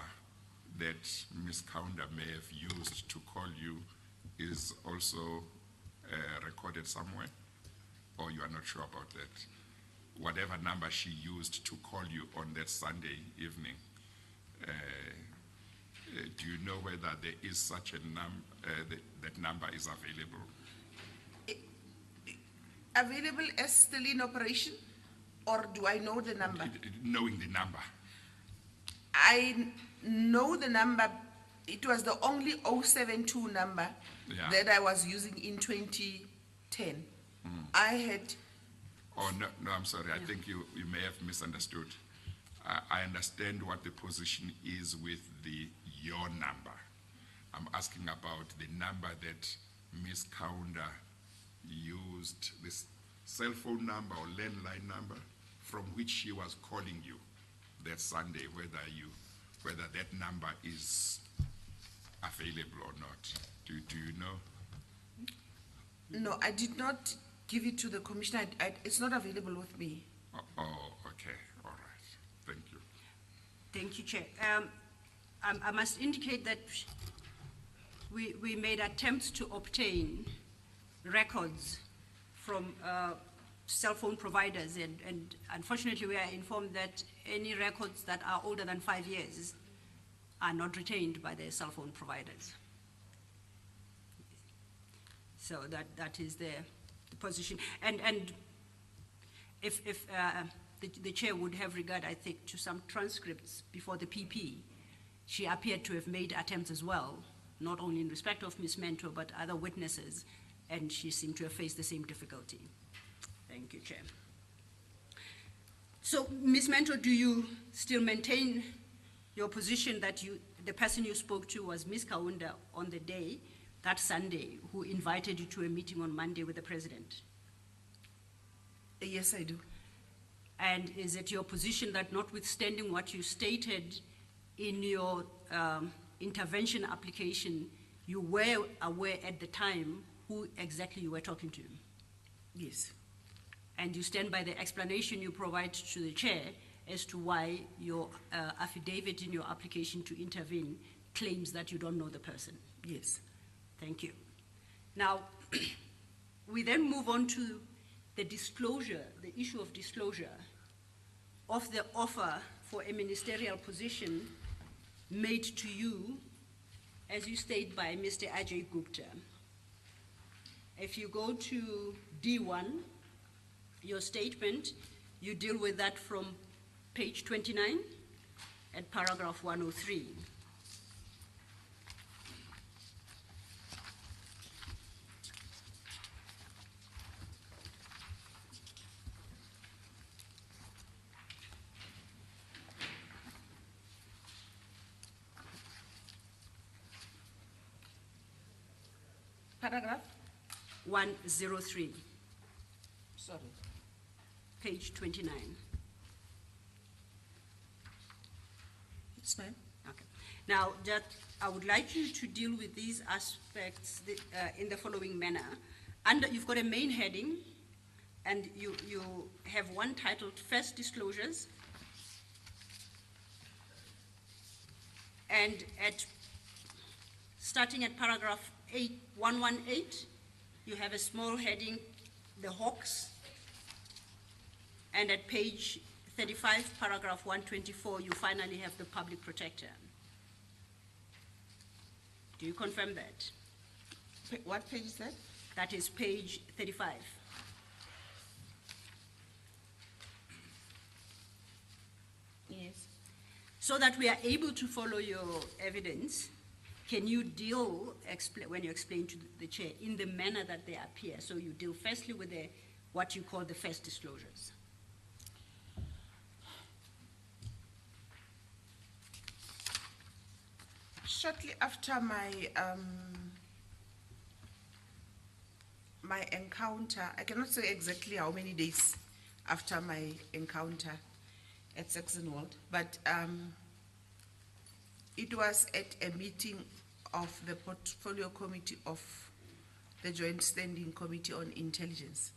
that Ms. Kaunda may have used to call you is also recorded somewhere, or you are not sure about that? Whatever number she used to call you on that Sunday evening, do you know whether there is such a that number is available? Available as still in operation, or do I know the number? Knowing the number. I know the number. It was the only 072 number Yeah. that I was using in 2010. I had, Oh, no, I'm sorry. I think you may have misunderstood. I understand what the position is with your number. I'm asking about the number that Ms. Kaunda used, this cell phone number or landline number from which she was calling you that Sunday, whether that number is available or not. Do you know? no, I did not give it to the commissioner. It's not available with me. Oh, okay. All right. Thank you. thank you, Chair. I must indicate that we made attempts to obtain records from cell phone providers, and unfortunately we are informed that any records that are older than 5 years are not retained by the cell phone providers. So that is the position. And if the chair would have regard, I think, to some transcripts before the PP, she appeared to have made attempts as well, not only in respect of Ms. Mento, but other witnesses, and she seemed to have faced the same difficulty. Thank you, Chair. So, Ms. Mento, do you still maintain your position that the person you spoke to was Ms. Kaunda on the day, that Sunday, who invited you to a meeting on Monday with the President? Yes, I do. And is it your position that notwithstanding what you stated in your intervention application, you were aware at the time who exactly you were talking to? Yes. And you stand by the explanation you provide to the chair as to why your affidavit in your application to intervene claims that you don't know the person? Yes. Thank you. Now, we then move on to the disclosure, the issue of disclosure of the offer for a ministerial position made to you, as you state, by Mr. Ajay Gupta. If you go to D1, your statement, you deal with that from page 29 at paragraph 103. Paragraph? 103, Sorry. page 29. It's fine. Okay. Now, I would like you to deal with these aspects in the following manner. You've got a main heading, and you have one titled First Disclosures. And starting at paragraph 118, you have a small heading, The Hawks. And at page 35, paragraph 124, you finally have the Public Protector. Do you confirm that? What page is that? That is page 35. Yes. So that we are able to follow your evidence, can you deal, when you explain to the chair, in the manner that they appear? So you deal firstly with what you call the first disclosures. Shortly after my my encounter, I cannot say exactly how many days after my encounter at Saxonwold, but it was at a meeting of the Portfolio Committee of the Joint Standing Committee on Intelligence.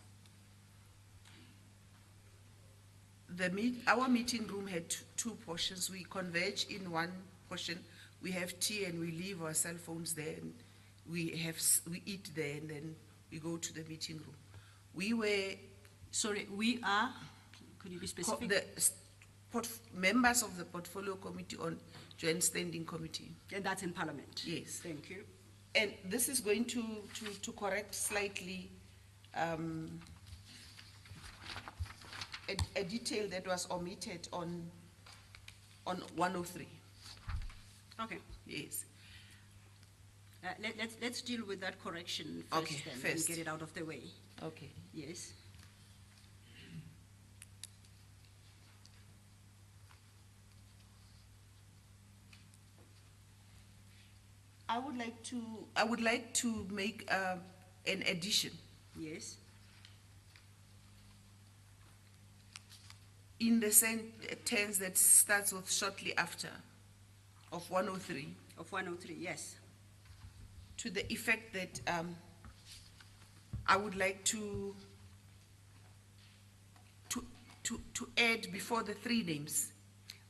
Our meeting room had two portions. We converge in one portion. We have tea and we leave our cell phones there, and we eat there, and then we go to the meeting room. We are. Could you be specific? Members of the Portfolio Committee on Joint Standing Committee. And that's in Parliament? Yes. Thank you. And this is going to correct slightly a detail that was omitted on 103. Okay. Yes. Let's deal with that correction first, Okay, then, first. and get it out of the way. Okay. Yes. I would like to make an addition Yes. in the sentence that starts with shortly after of 103, Of 103, yes. to the effect that I would like to add before the three names.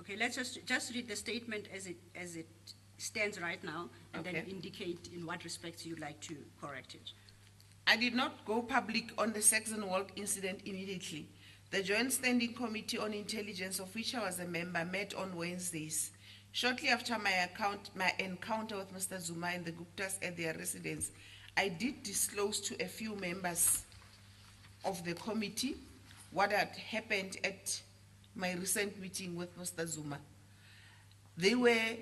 Okay, let's just read the statement as it stands right now, and then Okay. indicate in what respects you'd like to correct it. I did not go public on the Saxonwold incident immediately. The Joint Standing Committee on Intelligence, of which I was a member, met on Wednesdays. Shortly after my encounter with Mr. Zuma and the Guptas at their residence, I did disclose to a few members of the committee what had happened at my recent meeting with Mr. Zuma. They were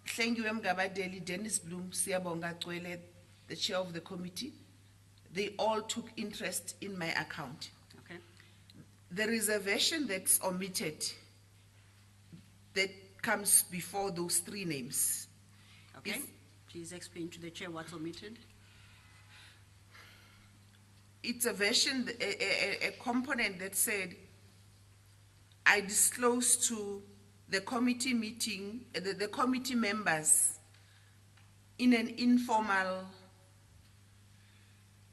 Hlengiwe Mgabadeli, Dennis Bloom, Siyabonga Cwele, the chair of the committee. They all took interest in my account. Okay. There is a version that's omitted that comes before those three names. Okay. Please explain to the chair what's omitted. It's a version, a component that said, I disclosed to the committee meeting, the committee members in an informal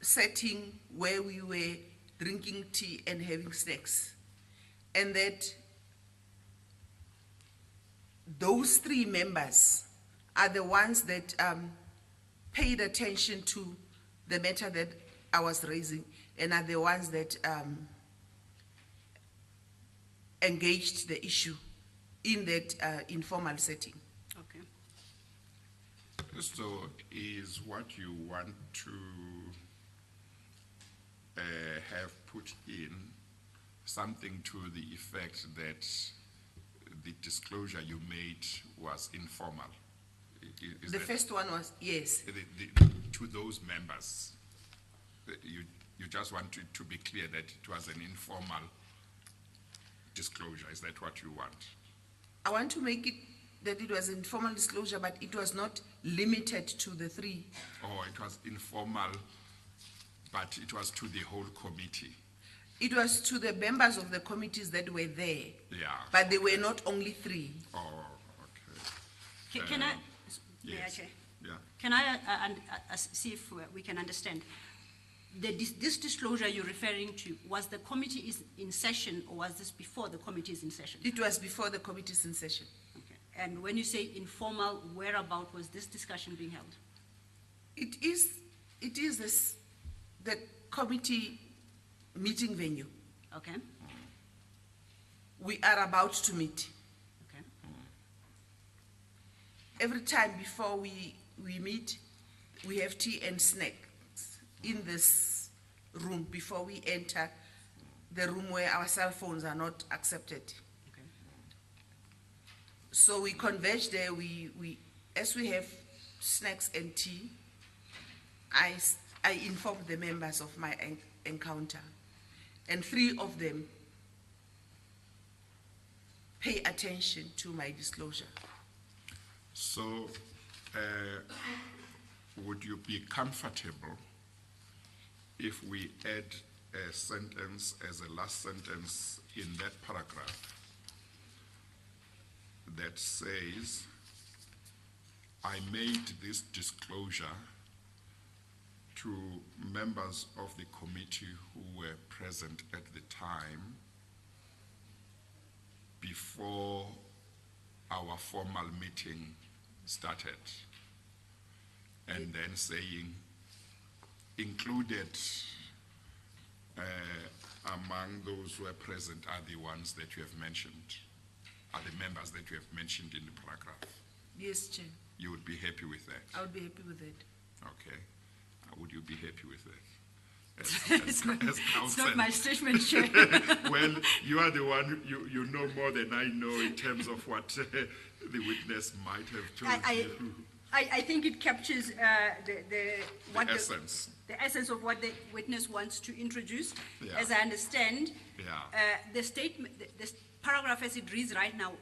setting where we were drinking tea and having snacks. And that those three members are the ones that paid attention to the matter that I was raising, and are the ones that engaged the issue in that informal setting. Okay. So is what you want to have put in something to the effect that the disclosure you made was informal? Is The that- first one was, yes, to those members, you just want to be clear that it was an informal disclosure. Is that what you want? I want to make it that it was informal disclosure, but it was not limited to the three. Oh, it was informal, but it was to the whole committee. It was to the members of the committees that were there, Yeah. but they were not only three. Oh, okay. Can I, Mayor Yes. Chair, Yeah. can I see if we can understand? This disclosure you're referring to, was the committee is in session, or was this before the committee is in session? It was before the committees in session. Okay. And when you say informal, whereabout was this discussion being held? It is the committee meeting venue. Okay, We are about to meet. okay, Every time before we meet, we have tea and snacks in this room before we enter the room where our cell phones are not accepted. okay. So we converge there, as we have snacks and tea, I inform the members of my encounter, and three of them pay attention to my disclosure. So, would you be comfortable if we add a sentence as a last sentence in that paragraph that says, I made this disclosure to members of the committee who were present at the time before our formal meeting started, and then saying, included among those who are present are the ones that you have mentioned, are the members that you have mentioned in the paragraph. Yes, Chair. You would be happy with that? I would be happy with it. Okay. Would you be happy with that? It's not counsel? my statement, Chair. Well, you are the one, you know more than I know in terms of what the witness might have told you. I think it captures the essence. The essence of what the witness wants to introduce. Yeah. As I understand, Yeah. the statement, this paragraph as it reads right now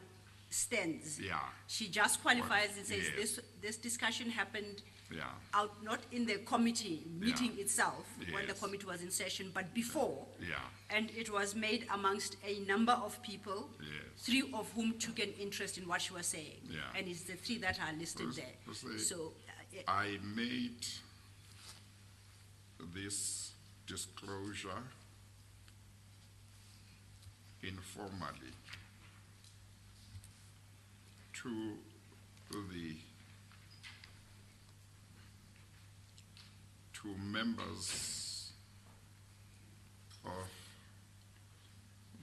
stands. Yeah. She just qualifies and says Yes. this discussion happened Yeah. out, not in the committee meeting itself, when the Yes. committee was in session, but before. Yeah. And it was made amongst a number of people, Yes. three of whom took an interest in what she was saying. Yeah. And it's the three that are listed Let's- there. let's say- So, I made this disclosure informally to members of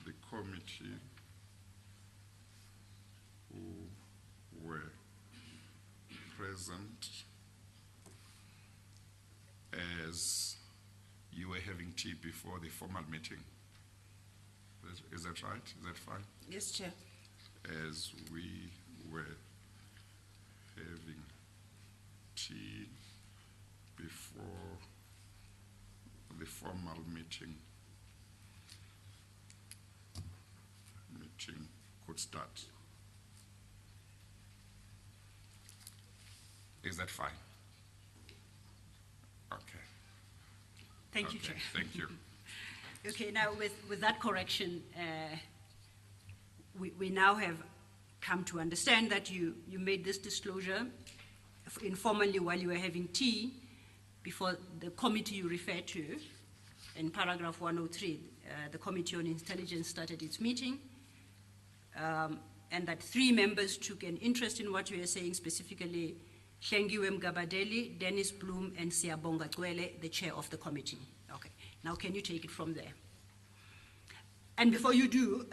the committee who were present as you were having tea before the formal meeting. Is that right? Is that fine? Yes, Chair. As we were having tea before the formal meeting could start. Is that fine? Okay. thank you, Okay, Chair. thank you. Okay, now with that correction, we now have come to understand that you made this disclosure informally while you were having tea before the committee you referred to. In paragraph 103, the Committee on Intelligence started its meeting, and that three members took an interest in what you were saying, specifically Hlengiwe Mgabadeli, Dennis Bloom, and Siyabonga Cwele, the chair of the committee. Okay, now can you take it from there? And before you do,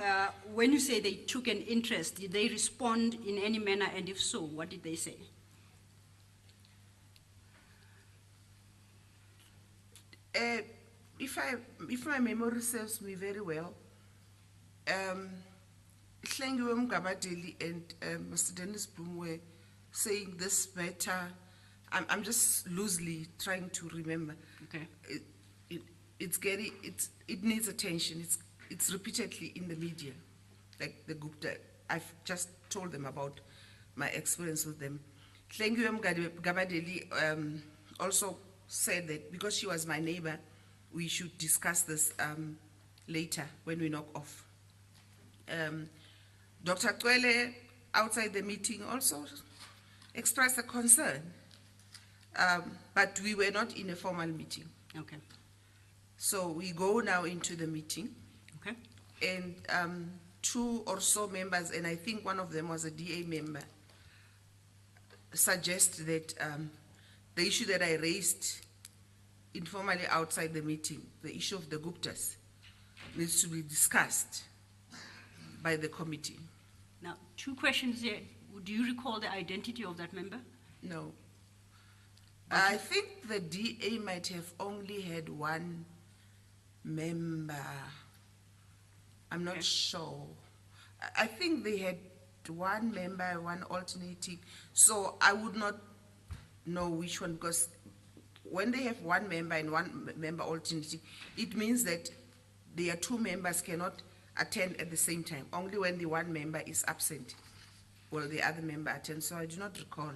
when you say they took an interest, did they respond in any manner, and if so, what did they say? If my memory serves me very well, Hlengiwe Mgabadeli and Mr. Dennis Bloom were saying this matter. I'm just loosely trying to remember. Okay. It needs attention. It's repeatedly in the media, like the Gupta. I've just told them about my experience with them. Tlengiwe Gabadeli also said that because she was my neighbor, we should discuss this later when we knock off. Dr. Kwele, outside the meeting, also expressed a concern, but we were not in a formal meeting. Okay. So we go now into the meeting, Okay. and two or so members, and I think one of them was a DA member, suggest that the issue that I raised informally outside the meeting, the issue of the Guptas, needs to be discussed by the committee. Now, two questions here. Do you recall the identity of that member? No. I think the DA might have only had one member. I'm not Okay. sure. I think they had one member, one alternating. So I would not know which one, because when they have one member and one member alternating, it means that their two members cannot attend at the same time. Only when the one member is absent will the other member attend. So I do not recall.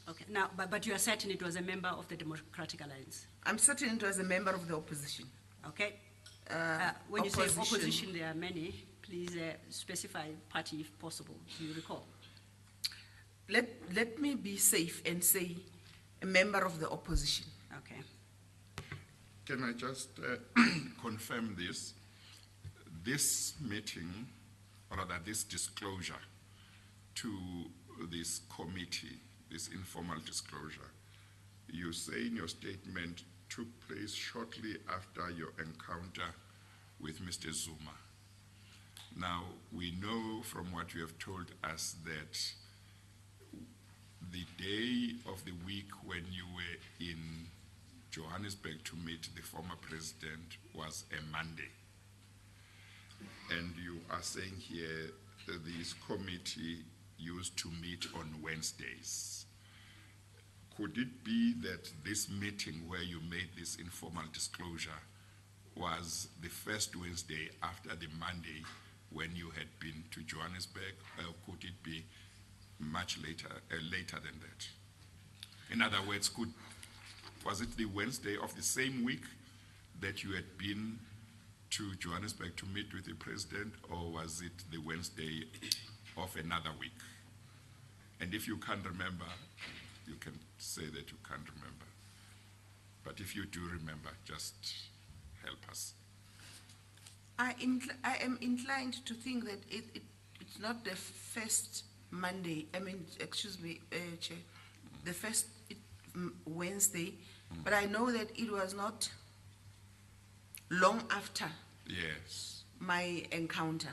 Okay. Now, but you are certain it was a member of the Democratic Alliance? I'm certain it was a member of the opposition. Okay. When you say opposition. opposition, there are many. Please specify party if possible. Do you recall? Let me be safe and say a member of the opposition. Okay. Can I just confirm this? This meeting, or rather this disclosure to this committee, this informal disclosure, you say in your statement took place shortly after your encounter with Mr. Zuma. Now, we know from what you have told us that the day of the week when you were in Johannesburg to meet the former president was a Monday. And you are saying here that this committee used to meet on Wednesdays. Could it be that this meeting where you made this informal disclosure was the first Wednesday after the Monday when you had been to Johannesburg, or could it be much later than that? In other words, was it the Wednesday of the same week that you had been to Johannesburg to meet with the president, or was it the Wednesday of another week? And if you can't remember, you can say that you can't remember. But if you do remember, just help us. I am inclined to think that it's not the first Monday, Chair, the first Wednesday, but I know that it was not long after Yes. my encounter.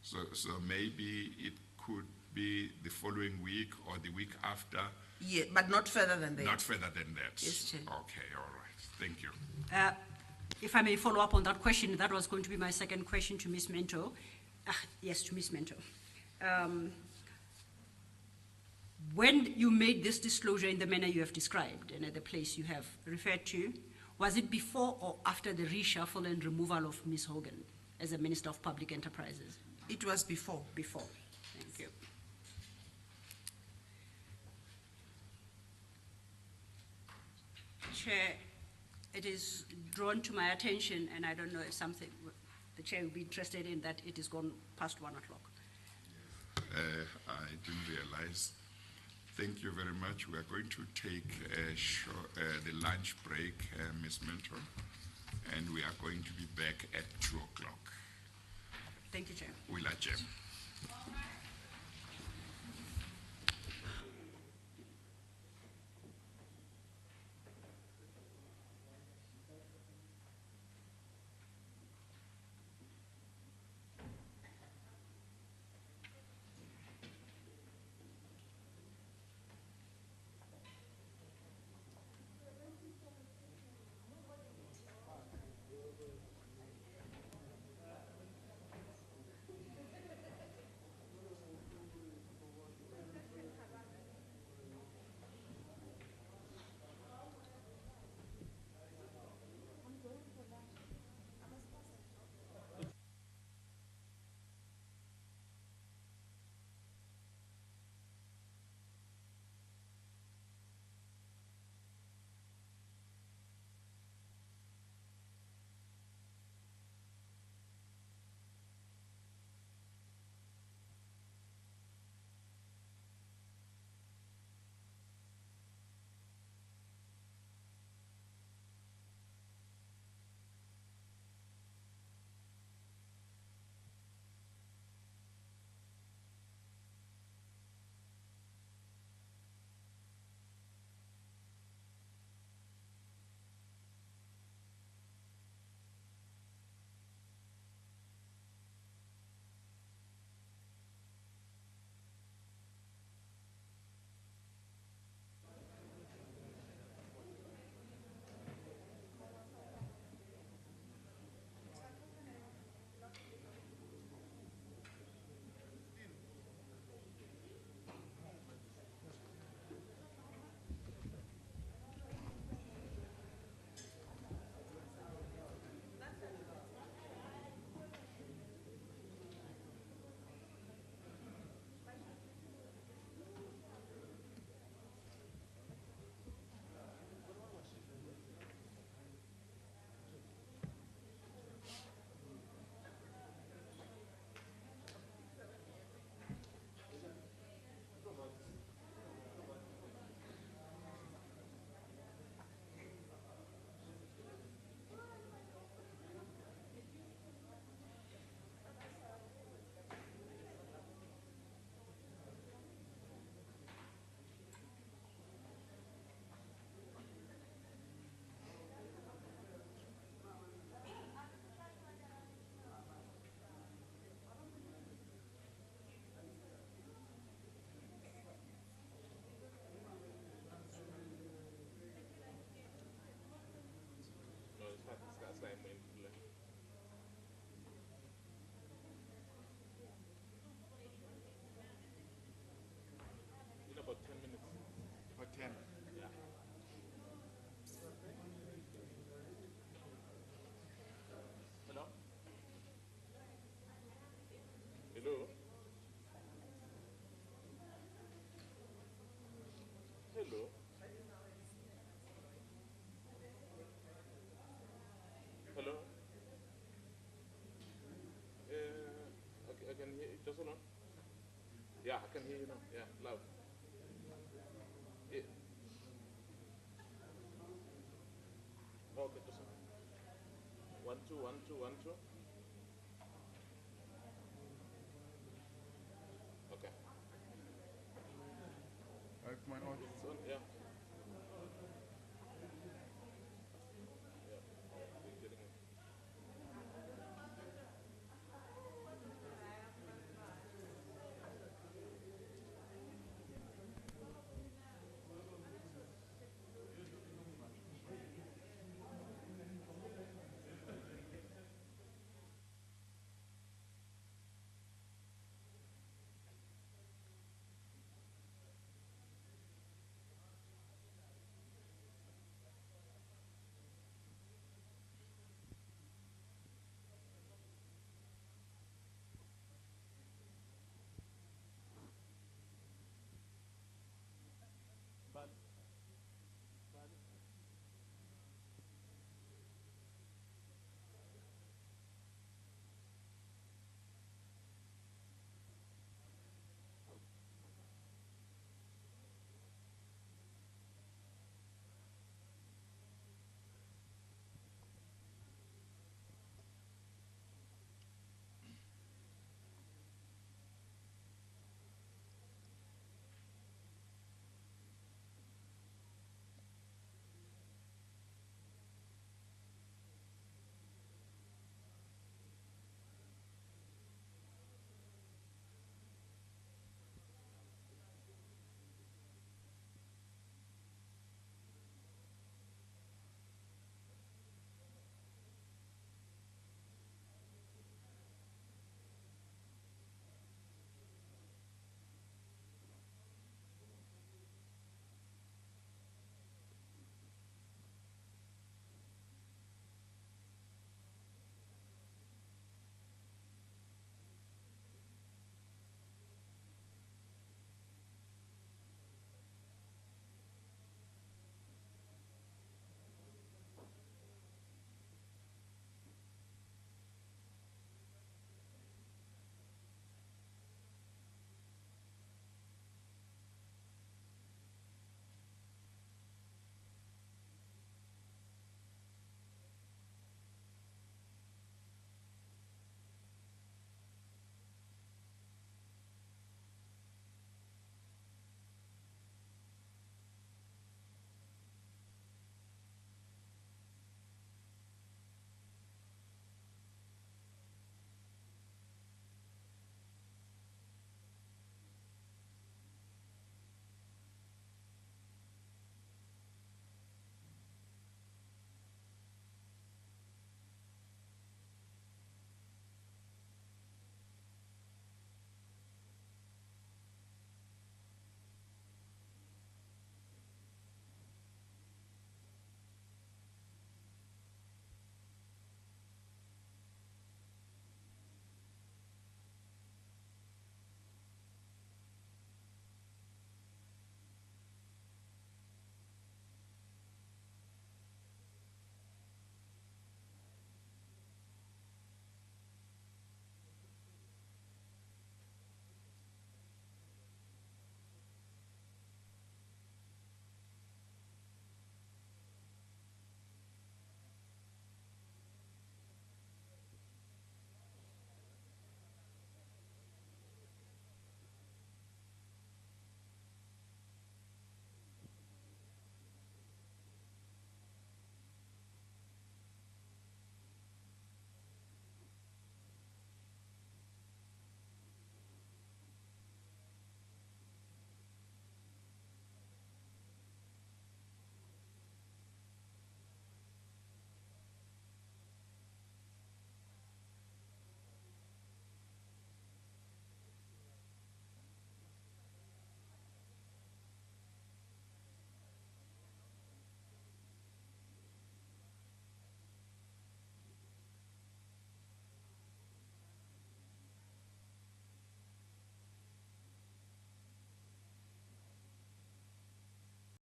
So maybe it could be the following week or the week after. Yeah, but not further than that. Not further than that. Yes, Chair. Okay, all right. Thank you. If I may follow up on that question, that was going to be my second question to Ms. Mento. Yes, to Ms. Mento. When you made this disclosure in the manner you have described and at the place you have referred to, was it before or after the reshuffle and removal of Ms. Hogan as a Minister of Public Enterprises? It was before. Before. Thank you. Chair, it is drawn to my attention, and I don't know if something the Chair would be interested in, that it is gone past 1 o'clock. I didn't realize. Thank you very much. We are going to take the lunch break, Ms. Mentor, and we are going to be back at 2 o'clock. Thank you, Chair. We'll adjourn. Just hold on. Yeah, I can hear you now. Yeah, loud. Yeah. Okay, just hold on. 1, 2, 1, 2, 1, 2.